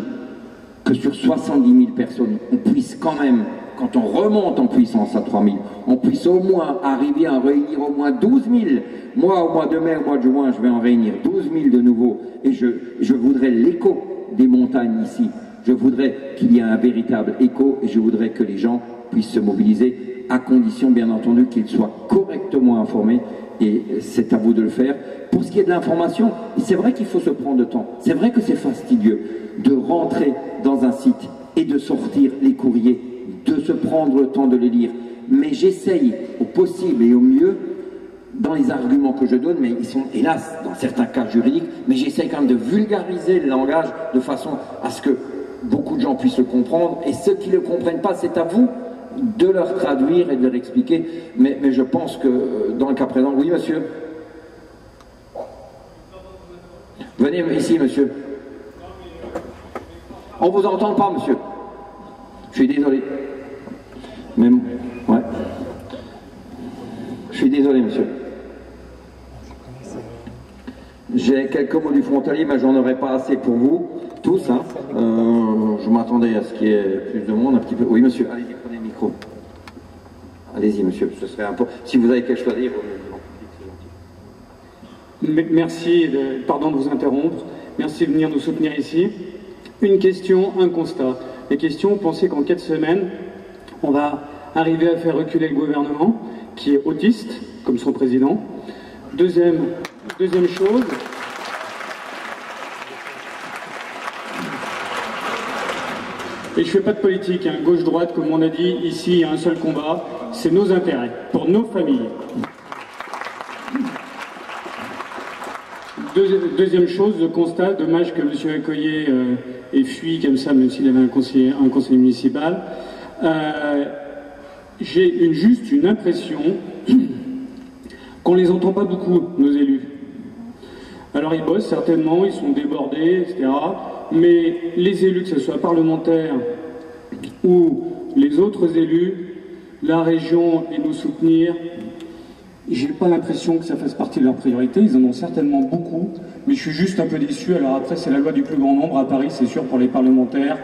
que sur 70 000 personnes, on puisse quand même, quand on remonte en puissance à 3 000, on puisse au moins arriver à réunir au moins 12 000. Moi, au mois de mai, au mois de juin, je vais en réunir 12 000 de nouveau. Et je voudrais l'écho des montagnes ici. Je voudrais qu'il y ait un véritable écho et je voudrais que les gens puissent se mobiliser à condition, bien entendu, qu'ils soient correctement informés. Et c'est à vous de le faire. Pour ce qui est de l'information, c'est vrai qu'il faut se prendre le temps. C'est vrai que c'est fastidieux de rentrer dans un site et de sortir les courriers, de se prendre le temps de les lire. Mais j'essaye au possible et au mieux, dans les arguments que je donne, mais ils sont hélas dans certains cas juridiques, mais j'essaye quand même de vulgariser le langage de façon à ce que beaucoup de gens puissent le comprendre. Et ceux qui ne le comprennent pas, c'est à vous de leur traduire et de leur expliquer. Mais je pense que dans le cas présent, oui monsieur. Venez ici monsieur. On vous entend pas monsieur. Je suis désolé. Mais, ouais. Je suis désolé monsieur. J'ai quelques mots du frontalier, mais j'en aurai pas assez pour vous, tous. Hein. Je m'attendais à ce qu'il y ait plus de monde, un petit peu. Oui monsieur, allez-y, prenez le micro. Allez-y monsieur, ce serait important. Si vous avez quelque chose à dire, c'est gentil. Merci, pardon de vous interrompre. Merci de venir nous soutenir ici. Une question, un constat. Les questions, pensez qu'en 4 semaines, on va arriver à faire reculer le gouvernement, qui est autiste, comme son président. Deuxième chose, et je ne fais pas de politique, hein, gauche-droite, comme on a dit, ici il y a un seul combat, c'est nos intérêts, pour nos familles. Deuxième chose, le constat, dommage que M. Accoyer ait fui comme ça, même s'il avait un conseiller municipal. J'ai juste une impression qu'on ne les entend pas beaucoup, nos élus. Alors ils bossent certainement, ils sont débordés, etc. Mais les élus, que ce soit parlementaires ou les autres élus, la région et nous soutenir, J'ai pas l'impression que ça fasse partie de leurs priorités, ils en ont certainement beaucoup, mais je suis juste un peu déçu. Alors après, c'est la loi du plus grand nombre à Paris, c'est sûr, pour les parlementaires.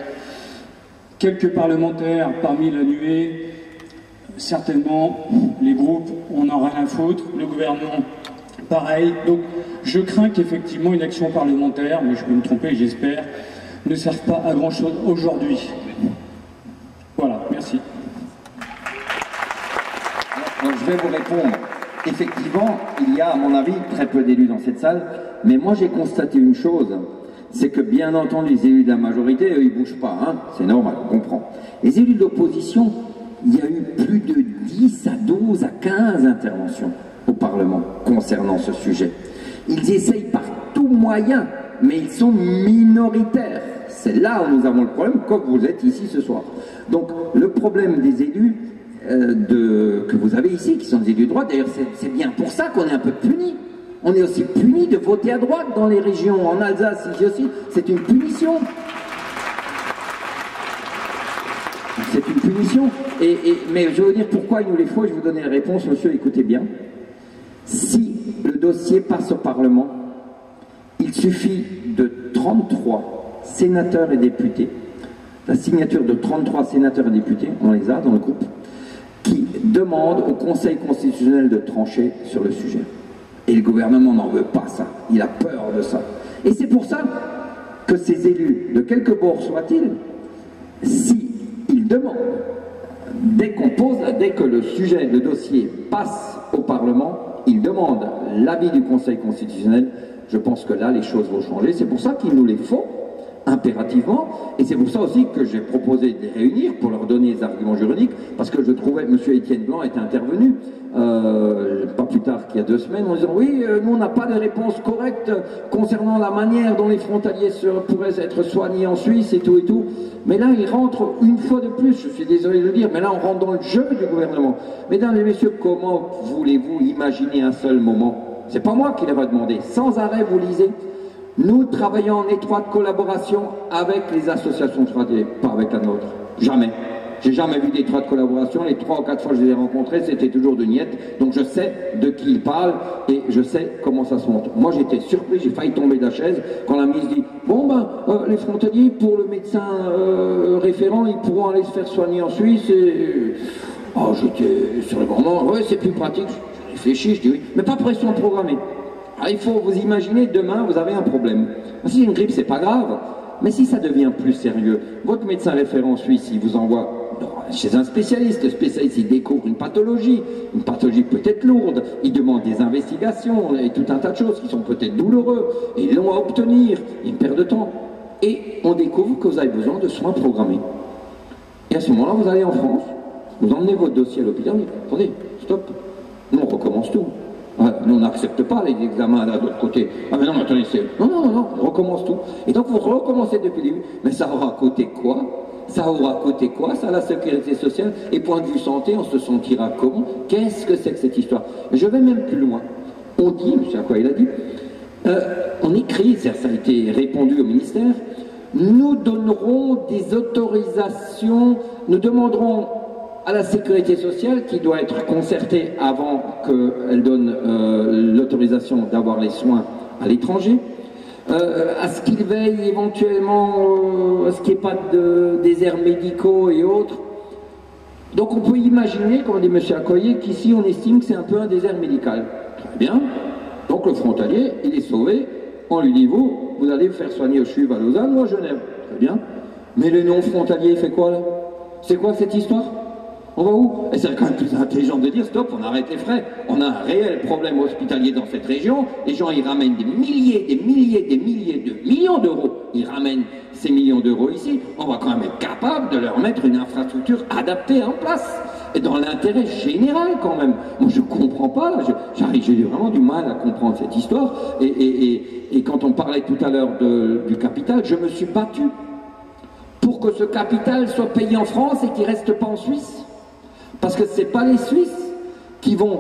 Quelques parlementaires parmi la nuée, certainement, les groupes, on n'en a rien à foutre, le gouvernement, pareil. Donc je crains qu'effectivement une action parlementaire, mais je peux me tromper, j'espère, ne serve pas à grand chose aujourd'hui. Voilà, merci. Donc je vais vous répondre. Effectivement, il y a à mon avis très peu d'élus dans cette salle, mais moi j'ai constaté une chose, c'est que bien entendu les élus de la majorité, eux ils bougent pas, hein, c'est normal, on comprend. Les élus de l'opposition, il y a eu plus de 10 à 12 à 15 interventions au Parlement concernant ce sujet. Ils essayent par tout moyen, mais ils sont minoritaires. C'est là où nous avons le problème, comme vous êtes ici ce soir. Donc le problème des élus que vous avez ici, qui sont des élus de droite, d'ailleurs c'est bien pour ça qu'on est un peu punis. On est aussi punis de voter à droite dans les régions, en Alsace ici aussi, c'est une punition. C'est une punition. Mais je vais vous dire pourquoi il nous les faut, et je vais vous donner la réponse, monsieur, écoutez bien. Si le dossier passe au Parlement, il suffit de 33 sénateurs et députés, la signature de 33 sénateurs et députés, on les a dans le groupe, qui demandent au Conseil constitutionnel de trancher sur le sujet. Et le gouvernement n'en veut pas ça, il a peur de ça. Et c'est pour ça que ces élus, de quelque bord soient-ils, s'ils demandent, dès que le sujet, le dossier passe au Parlement, ils demandent l'avis du Conseil constitutionnel, je pense que là les choses vont changer. C'est pour ça qu'il nous les faut impérativement, et c'est pour ça aussi que j'ai proposé de les réunir pour leur donner des arguments juridiques, parce que je trouvais que M. Étienne Blanc était intervenu pas plus tard qu'il y a 2 semaines en disant oui, nous on n'a pas de réponse correcte concernant la manière dont les frontaliers pourraient être soignés en Suisse et tout, mais là il rentre une fois de plus, je suis désolé de le dire, mais là on rentre dans le jeu du gouvernement. Mesdames et messieurs, comment voulez-vous imaginer un seul moment? C'est pas moi qui l'avais demandé, sans arrêt vous lisez. Nous travaillons en étroite collaboration avec les associations frontalières, pas avec la nôtre. Jamais. J'ai jamais vu d'étroite collaboration. Les 3 ou 4 fois que je les ai rencontrés, c'était toujours de niettes. Donc je sais de qui ils parlent et je sais comment ça se monte. Moi j'étais surpris, j'ai failli tomber de la chaise quand la ministre dit bon ben les frontaliers pour le médecin référent, ils pourront aller se faire soigner en Suisse. Et oh, j'étais sur le moment, ouais c'est plus pratique. Je réfléchis, je dis oui, mais pas pression programmée. Alors, il faut vous imaginer, demain, vous avez un problème. Si une grippe, c'est pas grave, mais si ça devient plus sérieux, votre médecin référent suisse, il vous envoie chez un spécialiste. Le spécialiste, il découvre une pathologie peut-être lourde, il demande des investigations et tout un tas de choses qui sont peut-être douloureux et longs à obtenir, une perte de temps. Et on découvre que vous avez besoin de soins programmés. Et à ce moment-là, vous allez en France, vous emmenez votre dossier à l'hôpital, mais attendez, stop, nous on recommence tout. Nous on n'accepte pas les examens là de l'autre côté. Ah mais non, mais attendez, non, on recommence tout. Et donc vous recommencez depuis le début. Mais ça aura coûté quoi? Ça aura coûté quoi, ça, la sécurité sociale? Et point de vue santé, on se sentira comment? Qu'est-ce que c'est que cette histoire? Je vais même plus loin. On dit, M. Acquoy il a dit, on écrit, ça a été répondu au ministère, nous donnerons des autorisations, nous demanderons à la sécurité sociale, qui doit être concertée avant qu'elle donne l'autorisation d'avoir les soins à l'étranger, à ce qu'il veille éventuellement à ce qu'il n'y ait pas de déserts médicaux et autres. Donc on peut imaginer, comme dit M. Accoyer, qu'ici on estime que c'est un peu un désert médical. Très bien. Donc le frontalier, il est sauvé, on lui dit vous allez vous faire soigner au CHUV à Lausanne ou à Genève. Très bien. Mais le non-frontalier, il fait quoi là? C'est quoi cette histoire? On va où? Et c'est quand même plus intelligent de dire stop, on arrête les frais. On a un réel problème hospitalier dans cette région. Les gens, ils ramènent des millions d'euros. Ils ramènent ces millions d'euros ici. On va quand même être capable de leur mettre une infrastructure adaptée en place. Et dans l'intérêt général quand même. Moi, je comprends pas. J'ai vraiment du mal à comprendre cette histoire. Et quand on parlait tout à l'heure du capital, je me suis battu pour que ce capital soit payé en France et qu'il ne reste pas en Suisse. Parce que ce n'est pas les Suisses qui vont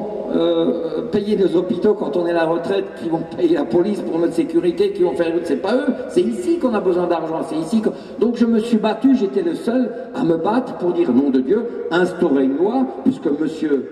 payer nos hôpitaux quand on est à la retraite, qui vont payer la police pour notre sécurité, qui vont faire... C'est pas eux, c'est ici qu'on a besoin d'argent, c'est ici que... Donc je me suis battu, j'étais le seul à me battre pour dire, nom de Dieu, instaurer une loi, puisque M.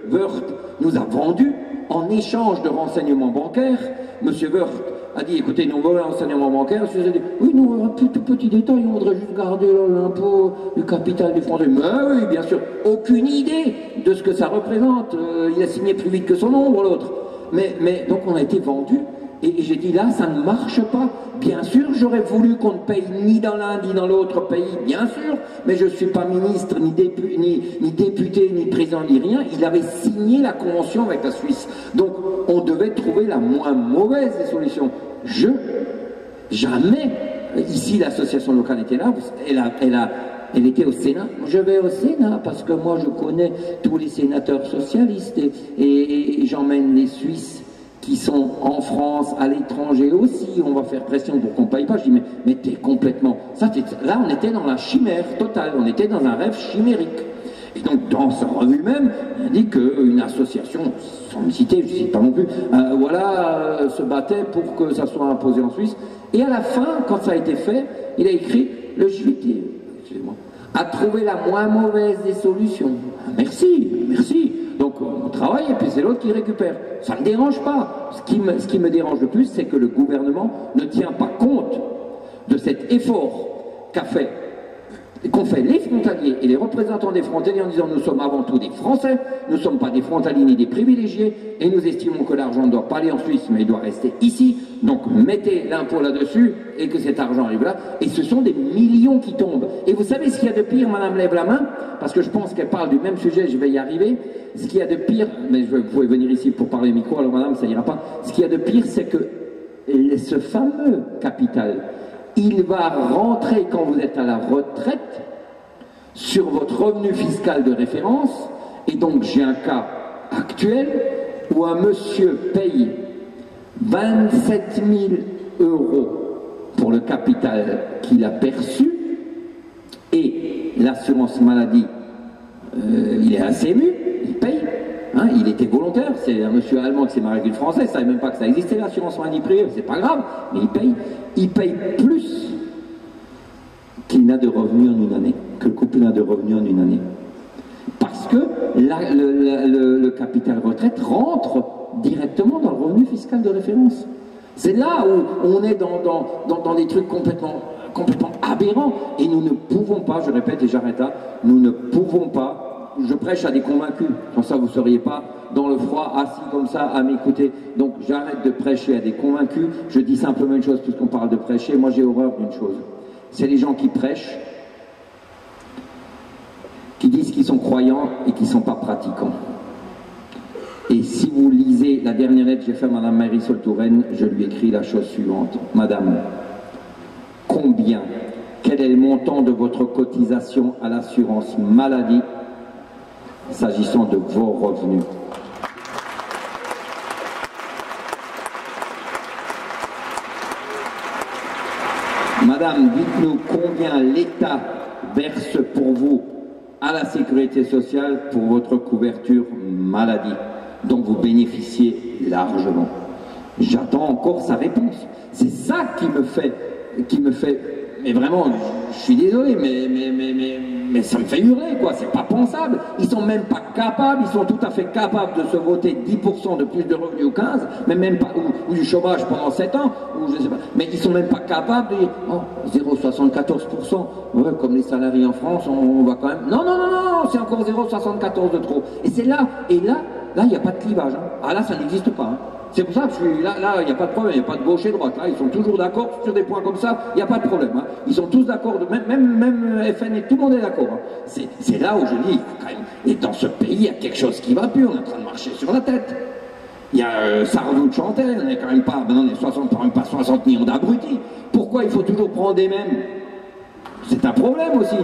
Wörth nous a vendu en échange de renseignements bancaires. Monsieur Woerth a dit, écoutez, nous voulons un renseignement bancaire. Je lui ai dit, oui, nous, un tout petit détail, on voudrait juste garder l'impôt du capital des Français. Mais oui, bien sûr, aucune idée de ce que ça représente. Il a signé plus vite que son ombre, l'autre. Mais donc on a été vendu. Et j'ai dit là, ça ne marche pas. Bien sûr, j'aurais voulu qu'on ne paye ni dans l'un ni dans l'autre pays, bien sûr, mais je ne suis pas ministre, ni député, ni président, ni rien. Il avait signé la convention avec la Suisse. Donc, on devait trouver la moins mauvaise des solutions. Jamais, ici, l'association locale était là, elle était au Sénat. Je vais au Sénat parce que moi, je connais tous les sénateurs socialistes et j'emmène les Suisses qui sont en France, à l'étranger aussi, on va faire pression pour qu'on ne paye pas. Je dis, mais t'es complètement... Là, on était dans la chimère totale, on était dans un rêve chimérique. Et donc, dans sa revue même, il dit qu'une association, sans me citer, je ne cite pas non plus, se battait pour que ça soit imposé en Suisse. Et à la fin, quand ça a été fait, il a écrit, le JT, excusez-moi, a trouvé la moins mauvaise des solutions. Merci, merci. Donc on travaille et puis c'est l'autre qui récupère. Ça ne me dérange pas. Ce qui me dérange le plus, c'est que le gouvernement ne tient pas compte de cet effort qu'ont fait les frontaliers et les représentants des frontaliers en disant nous sommes avant tout des Français, nous ne sommes pas des frontaliers ni des privilégiés et nous estimons que l'argent ne doit pas aller en Suisse mais il doit rester ici. Donc mettez l'impôt là-dessus et que cet argent arrive là. Et ce sont des millions qui tombent. Et vous savez ce qu'il y a de pire, madame lève la main, parce que je pense qu'elle parle du même sujet, je vais y arriver. Ce qu'il y a de pire, mais vous pouvez venir ici pour parler au micro, alors madame, ça ira pas. Ce qu'il y a de pire, c'est que ce fameux capital, il va rentrer quand vous êtes à la retraite sur votre revenu fiscal de référence. Et donc j'ai un cas actuel où un monsieur paye 27 000 € pour le capital qu'il a perçu et l'assurance maladie, il est assez ému, il paye. Hein, il était volontaire, c'est un monsieur allemand qui s'est marié avec une française, il ne savait même pas que ça existait l'assurance maladie privée, c'est pas grave, mais il paye plus qu'il n'a de revenus en une année, que le couple n'a de revenus en une année. Parce que le capital retraite rentre directement dans le revenu fiscal de référence. C'est là où on est dans des trucs complètement aberrants, et nous ne pouvons pas, je répète et j'arrête là, nous ne pouvons pas. Je prêche à des convaincus, comme ça vous ne seriez pas dans le froid assis comme ça à m'écouter. Donc j'arrête de prêcher à des convaincus, je dis simplement une chose puisqu'on parle de prêcher. Moi j'ai horreur d'une chose, c'est les gens qui prêchent, qui disent qu'ils sont croyants et qui ne sont pas pratiquants. Et si vous lisez la dernière lettre que j'ai faite à Mme Marisol Touraine, je lui écris la chose suivante. Madame, quel est le montant de votre cotisation à l'assurance maladie s'agissant de vos revenus? Madame, dites-nous combien l'État verse pour vous à la sécurité sociale pour votre couverture maladie, dont vous bénéficiez largement. J'attends encore sa réponse. C'est ça qui me fait, mais vraiment, je suis désolé, mais ça me fait hurler, quoi. C'est pas pensable. Ils sont même pas capables, ils sont tout à fait capables de se voter 10% de plus de revenus ou 15, mais même pas, ou du chômage pendant 7 ans, ou je sais pas. Mais ils sont même pas capables de dire, oh, 0,74%. Ouais, comme les salariés en France, on va quand même. Non, c'est encore 0,74 de trop. Et c'est là, il n'y a pas de clivage. Hein. Ah là, ça n'existe pas. Hein. C'est pour ça que je suis là, il n'y a pas de problème, il n'y a pas de gauche et droite. Là, ils sont toujours d'accord sur des points comme ça, il n'y a pas de problème. Hein. Ils sont tous d'accord, même FN et tout le monde est d'accord. Hein. C'est là où je dis, quand même, et dans ce pays, il y a quelque chose qui ne va plus, on est en train de marcher sur la tête. Il y a Sardou de Chantel, on n'est quand même pas, maintenant on n'est même pas 60 millions d'abrutis. Pourquoi il faut toujours prendre des mêmes? C'est un problème aussi.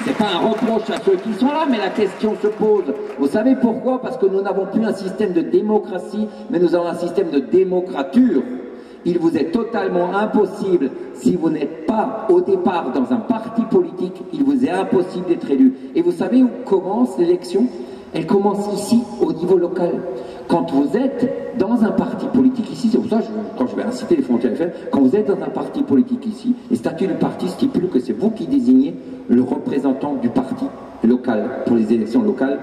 C'est pas un reproche à ceux qui sont là, mais la question se pose. Vous savez pourquoi? Parce que nous n'avons plus un système de démocratie, mais nous avons un système de démocrature. Il vous est totalement impossible, si vous n'êtes pas au départ dans un parti politique, il vous est impossible d'être élu. Et vous savez où commence l'élection? Elle commence ici, au niveau local. quand vous êtes dans un parti politique ici, c'est pour ça que quand je vais inciter les frontières à faire, quand vous êtes dans un parti politique ici, les statuts du parti stipulent que c'est vous qui désignez le représentant du parti local pour les élections locales,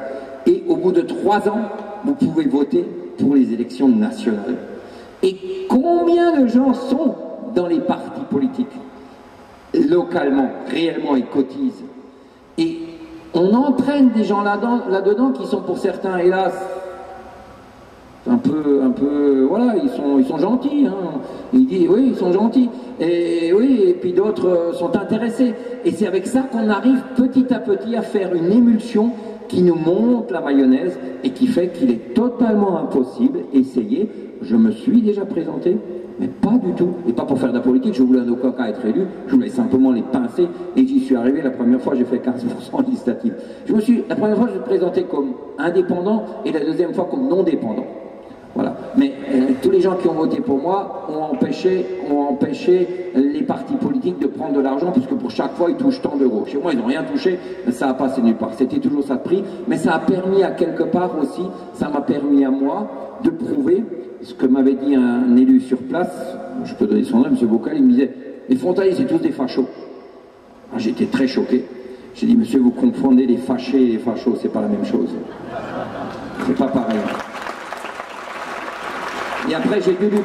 et au bout de 3 ans, vous pouvez voter pour les élections nationales. Et combien de gens sont dans les partis politiques localement, réellement, ils cotisent. Et on entraîne des gens là-dedans qui sont pour certains, hélas, un peu, voilà, ils sont gentils, hein. Ils disent, oui, ils sont gentils, et oui, et puis d'autres sont intéressés. Et c'est avec ça qu'on arrive petit à petit à faire une émulsion qui nous monte la mayonnaise et qui fait qu'il est totalement impossible, essayez, je me suis déjà présenté, mais pas du tout, et pas pour faire de la politique, je voulais en aucun cas être élu, je voulais simplement les pincer, et j'y suis arrivé. La première fois j'ai fait 15% législative. La première fois je me suis présenté comme indépendant, et la deuxième fois comme non dépendant. Voilà. Mais tous les gens qui ont voté pour moi ont empêché les partis politiques de prendre de l'argent, puisque pour chaque fois ils touchent tant d'euros. Chez moi ils n'ont rien touché, mais ça n'a passé nulle part. C'était toujours ça de prix, mais ça a permis à quelque part aussi, ça m'a permis à moi de prouver ce que m'avait dit un élu sur place, je peux donner son nom, M. Bocal, il me disait, les frontaliers c'est tous des fachos. J'étais très choqué. J'ai dit, monsieur, vous confondez les fâchés et les fachos, c'est pas la même chose. C'est pas pareil. Et après, j'ai dû lui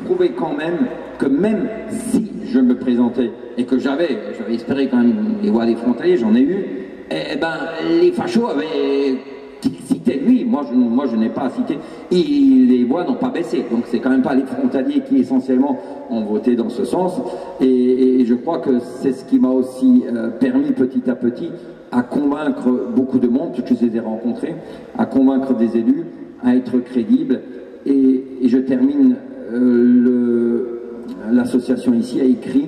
prouver quand même que même si je me présentais et que j'avais espéré quand même les voix des frontaliers, j'en ai eu, eh ben, les fachos avaient cité lui, moi je n'ai pas cité, et les voix n'ont pas baissé, donc c'est quand même pas les frontaliers qui essentiellement ont voté dans ce sens, et je crois que c'est ce qui m'a aussi permis petit à petit à convaincre beaucoup de monde, puisque je les ai rencontrés, à convaincre des élus, à être crédibles. Et je termine, l'association ici a écrit,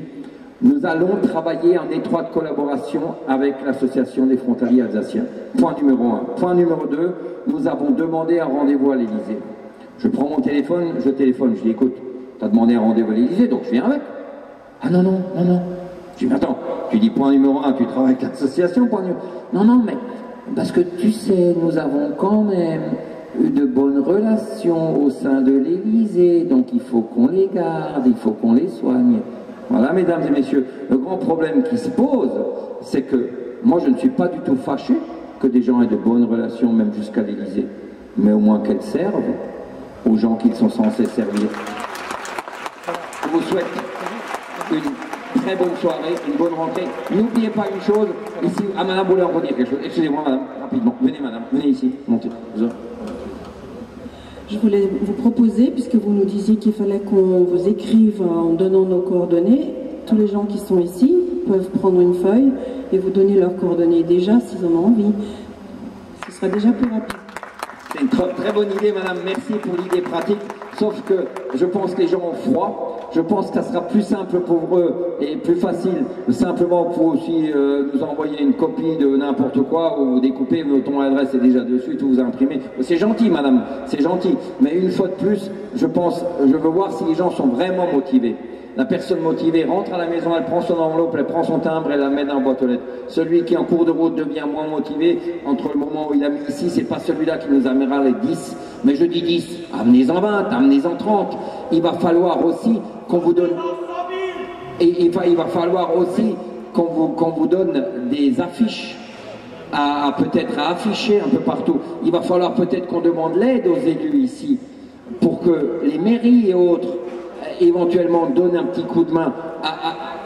nous allons travailler en étroite collaboration avec l'association des frontaliers alsaciens. Point numéro 1. Point numéro 2, nous avons demandé un rendez-vous à l'Élysée. Je prends mon téléphone, je téléphone, je dis écoute, tu as demandé un rendez-vous à l'Élysée, donc je viens avec. Ah non. Je dis mais attends, tu dis point numéro 1, tu travailles avec l'association, point numéro... Non, mais parce que tu sais, nous avons quand même de bonnes relations au sein de l'Élysée, donc il faut qu'on les garde, il faut qu'on les soigne. Voilà, mesdames et messieurs, le grand problème qui se pose, c'est que moi je ne suis pas du tout fâché que des gens aient de bonnes relations, même jusqu'à l'Élysée, mais au moins qu'elles servent aux gens qu'ils sont censés servir. Je vous souhaite une très bonne soirée, une bonne rentrée. N'oubliez pas une chose, ici, madame voulait encore dire quelque chose. Excusez-moi madame, rapidement. Venez madame, venez ici, montez. Je voulais vous proposer, puisque vous nous disiez qu'il fallait qu'on vous écrive en donnant nos coordonnées, tous les gens qui sont ici peuvent prendre une feuille et vous donner leurs coordonnées déjà s'ils en ont envie. Ce sera déjà plus rapide. C'est une très bonne idée, madame. Merci pour l'idée pratique. Sauf que je pense que les gens ont froid. Je pense que ça sera plus simple pour eux et plus facile. Simplement pour aussi nous envoyer une copie de n'importe quoi ou vous découpez, ton adresse est déjà dessus, tout vous imprimez. C'est gentil, madame, c'est gentil. Mais une fois de plus, je veux voir si les gens sont vraiment motivés. La personne motivée rentre à la maison, elle prend son enveloppe, elle prend son timbre, elle la met dans la boîte aux lettres. Celui qui en cours de route devient moins motivé, entre le moment où il a mis ici, c'est pas celui-là qui nous amènera les 10. Mais je dis 10, amenez-en 20, amenez-en 30. Il va falloir aussi qu'on vous donne... Et il va falloir aussi qu'on vous donne des affiches peut-être à afficher un peu partout. Il va falloir peut-être qu'on demande l'aide aux élus ici pour que les mairies et autres éventuellement donne un petit coup de main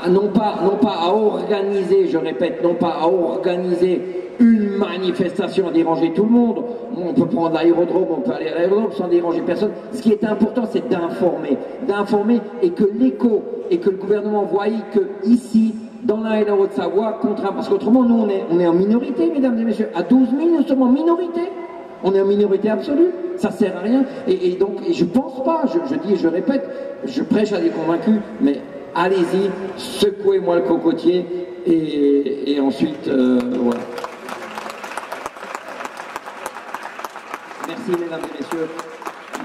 non pas à organiser, je répète, non pas à organiser une manifestation à déranger tout le monde. On peut prendre l'aérodrome, on peut aller à l'aérodrome sans déranger personne. Ce qui est important, c'est d'informer et que l'écho et que le gouvernement voie que ici, dans l'un et la Haute-Savoie, parce qu'autrement, nous, on est en minorité, mesdames et messieurs. À 12 000, nous sommes en minorité. On est en minorité absolue, ça sert à rien. Et donc, je pense pas, je répète, je prêche à des convaincus, mais allez-y, secouez-moi le cocotier, et ensuite, voilà. Merci, mesdames et messieurs.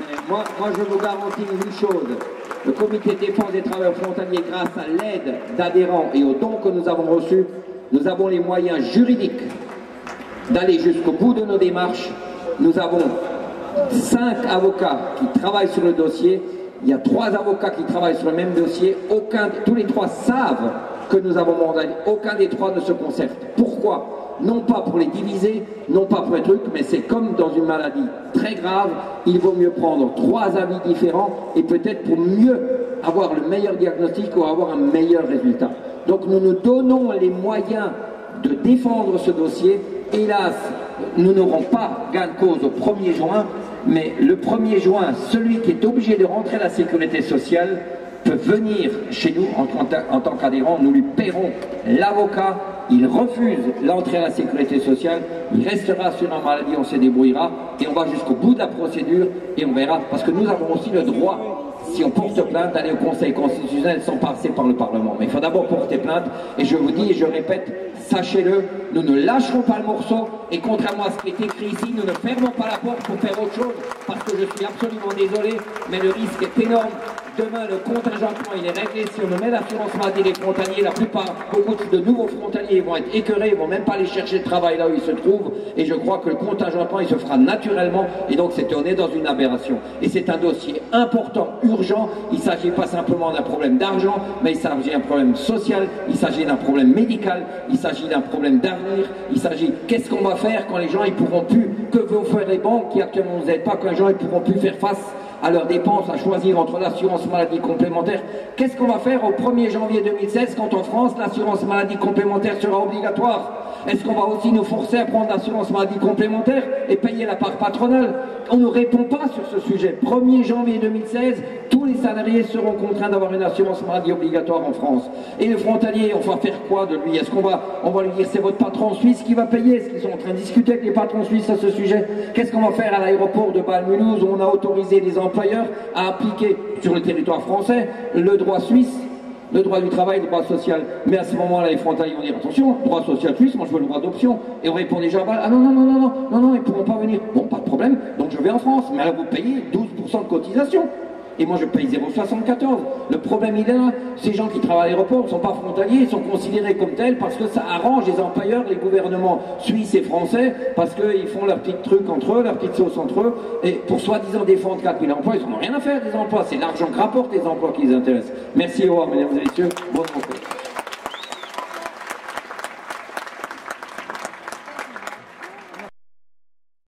Mais moi, je vous garantis une chose. Le comité de défense des travailleurs frontaliers, grâce à l'aide d'adhérents et aux dons que nous avons reçus, nous avons les moyens juridiques d'aller jusqu'au bout de nos démarches. Nous avons 5 avocats qui travaillent sur le dossier, il y a 3 avocats qui travaillent sur le même dossier, tous les 3 savent que nous avons mandaté, aucun des 3 ne se concerte. Pourquoi? Non pas pour les diviser, non pas pour les trucs, mais c'est comme dans une maladie très grave, il vaut mieux prendre 3 avis différents et peut-être pour mieux avoir le meilleur diagnostic ou avoir un meilleur résultat. Donc nous nous donnons les moyens de défendre ce dossier. Hélas, nous n'aurons pas gain de cause au 1er juin, mais le 1er juin, celui qui est obligé de rentrer à la sécurité sociale peut venir chez nous en tant qu'adhérent, nous lui paierons l'avocat, il refuse l'entrée à la sécurité sociale, il restera sur la maladie, on se débrouillera et on va jusqu'au bout de la procédure et on verra, parce que nous avons aussi le droit, si on porte plainte, d'aller au Conseil constitutionnel sans passer par le Parlement. Mais il faut d'abord porter plainte et je vous dis et je répète, sachez-le, nous ne lâcherons pas le morceau et contrairement à ce qui est écrit ici, nous ne fermons pas la porte pour faire autre chose parce que je suis absolument désolé, mais le risque est énorme. Demain, le contingentement, il est réglé. Si on ne met l'assurance maladie des frontaliers, la plupart, beaucoup de nouveaux frontaliers vont être écœurés, ils vont même pas aller chercher le travail là où ils se trouvent. Et je crois que le contingentement, il se fera naturellement. Et donc, on est dans une aberration. Et c'est un dossier important, urgent. Il ne s'agit pas simplement d'un problème d'argent, mais il s'agit d'un problème social, il s'agit d'un problème médical, il s'agit d'un problème d'avenir. Il s'agit, qu'est-ce qu'on va faire quand les gens, ils pourront plus, que vont faire les banques qui actuellement ne nous aident pas, quand les gens, ils pourront plus faire face à leurs dépenses, à choisir entre l'assurance maladie complémentaire. Qu'est-ce qu'on va faire au 1er janvier 2016 quand en France l'assurance maladie complémentaire sera obligatoire? Est-ce qu'on va aussi nous forcer à prendre l'assurance maladie complémentaire et payer la part patronale? On ne répond pas sur ce sujet. 1er janvier 2016, tous les salariés seront contraints d'avoir une assurance maladie obligatoire en France. Et le frontalier, on va faire quoi de lui? Est-ce qu'on va lui dire c'est votre patron suisse qui va payer? Est-ce qu'ils sont en train de discuter avec les patrons suisses à ce sujet? Qu'est-ce qu'on va faire à l'aéroport de Bâle-Mulhouse où on a autorisé les employeurs à appliquer sur le territoire français le droit suisse, le droit du travail, le droit social? Mais à ce moment-là, les frontaliers vont dire attention, droit social suisse, moi je veux le droit d'option. Et on répond déjà ah non, ils ne pourront pas venir. Bon, pas de problème, donc je vais en France. Mais là, vous payez 12% de cotisation. Et moi, je paye 0,74. Le problème, il est là. Ces gens qui travaillent à l'aéroport ne sont pas frontaliers, ils sont considérés comme tels parce que ça arrange les employeurs, les gouvernements suisses et français, parce qu'ils font leurs petits trucs entre eux, leurs petites sauces entre eux, et pour soi-disant défendre 4000 emplois, ils n'en ont rien à faire des emplois. C'est l'argent que rapportent les emplois qui les intéressent. Merci, au revoir, mesdames et messieurs. Bonne rentrée.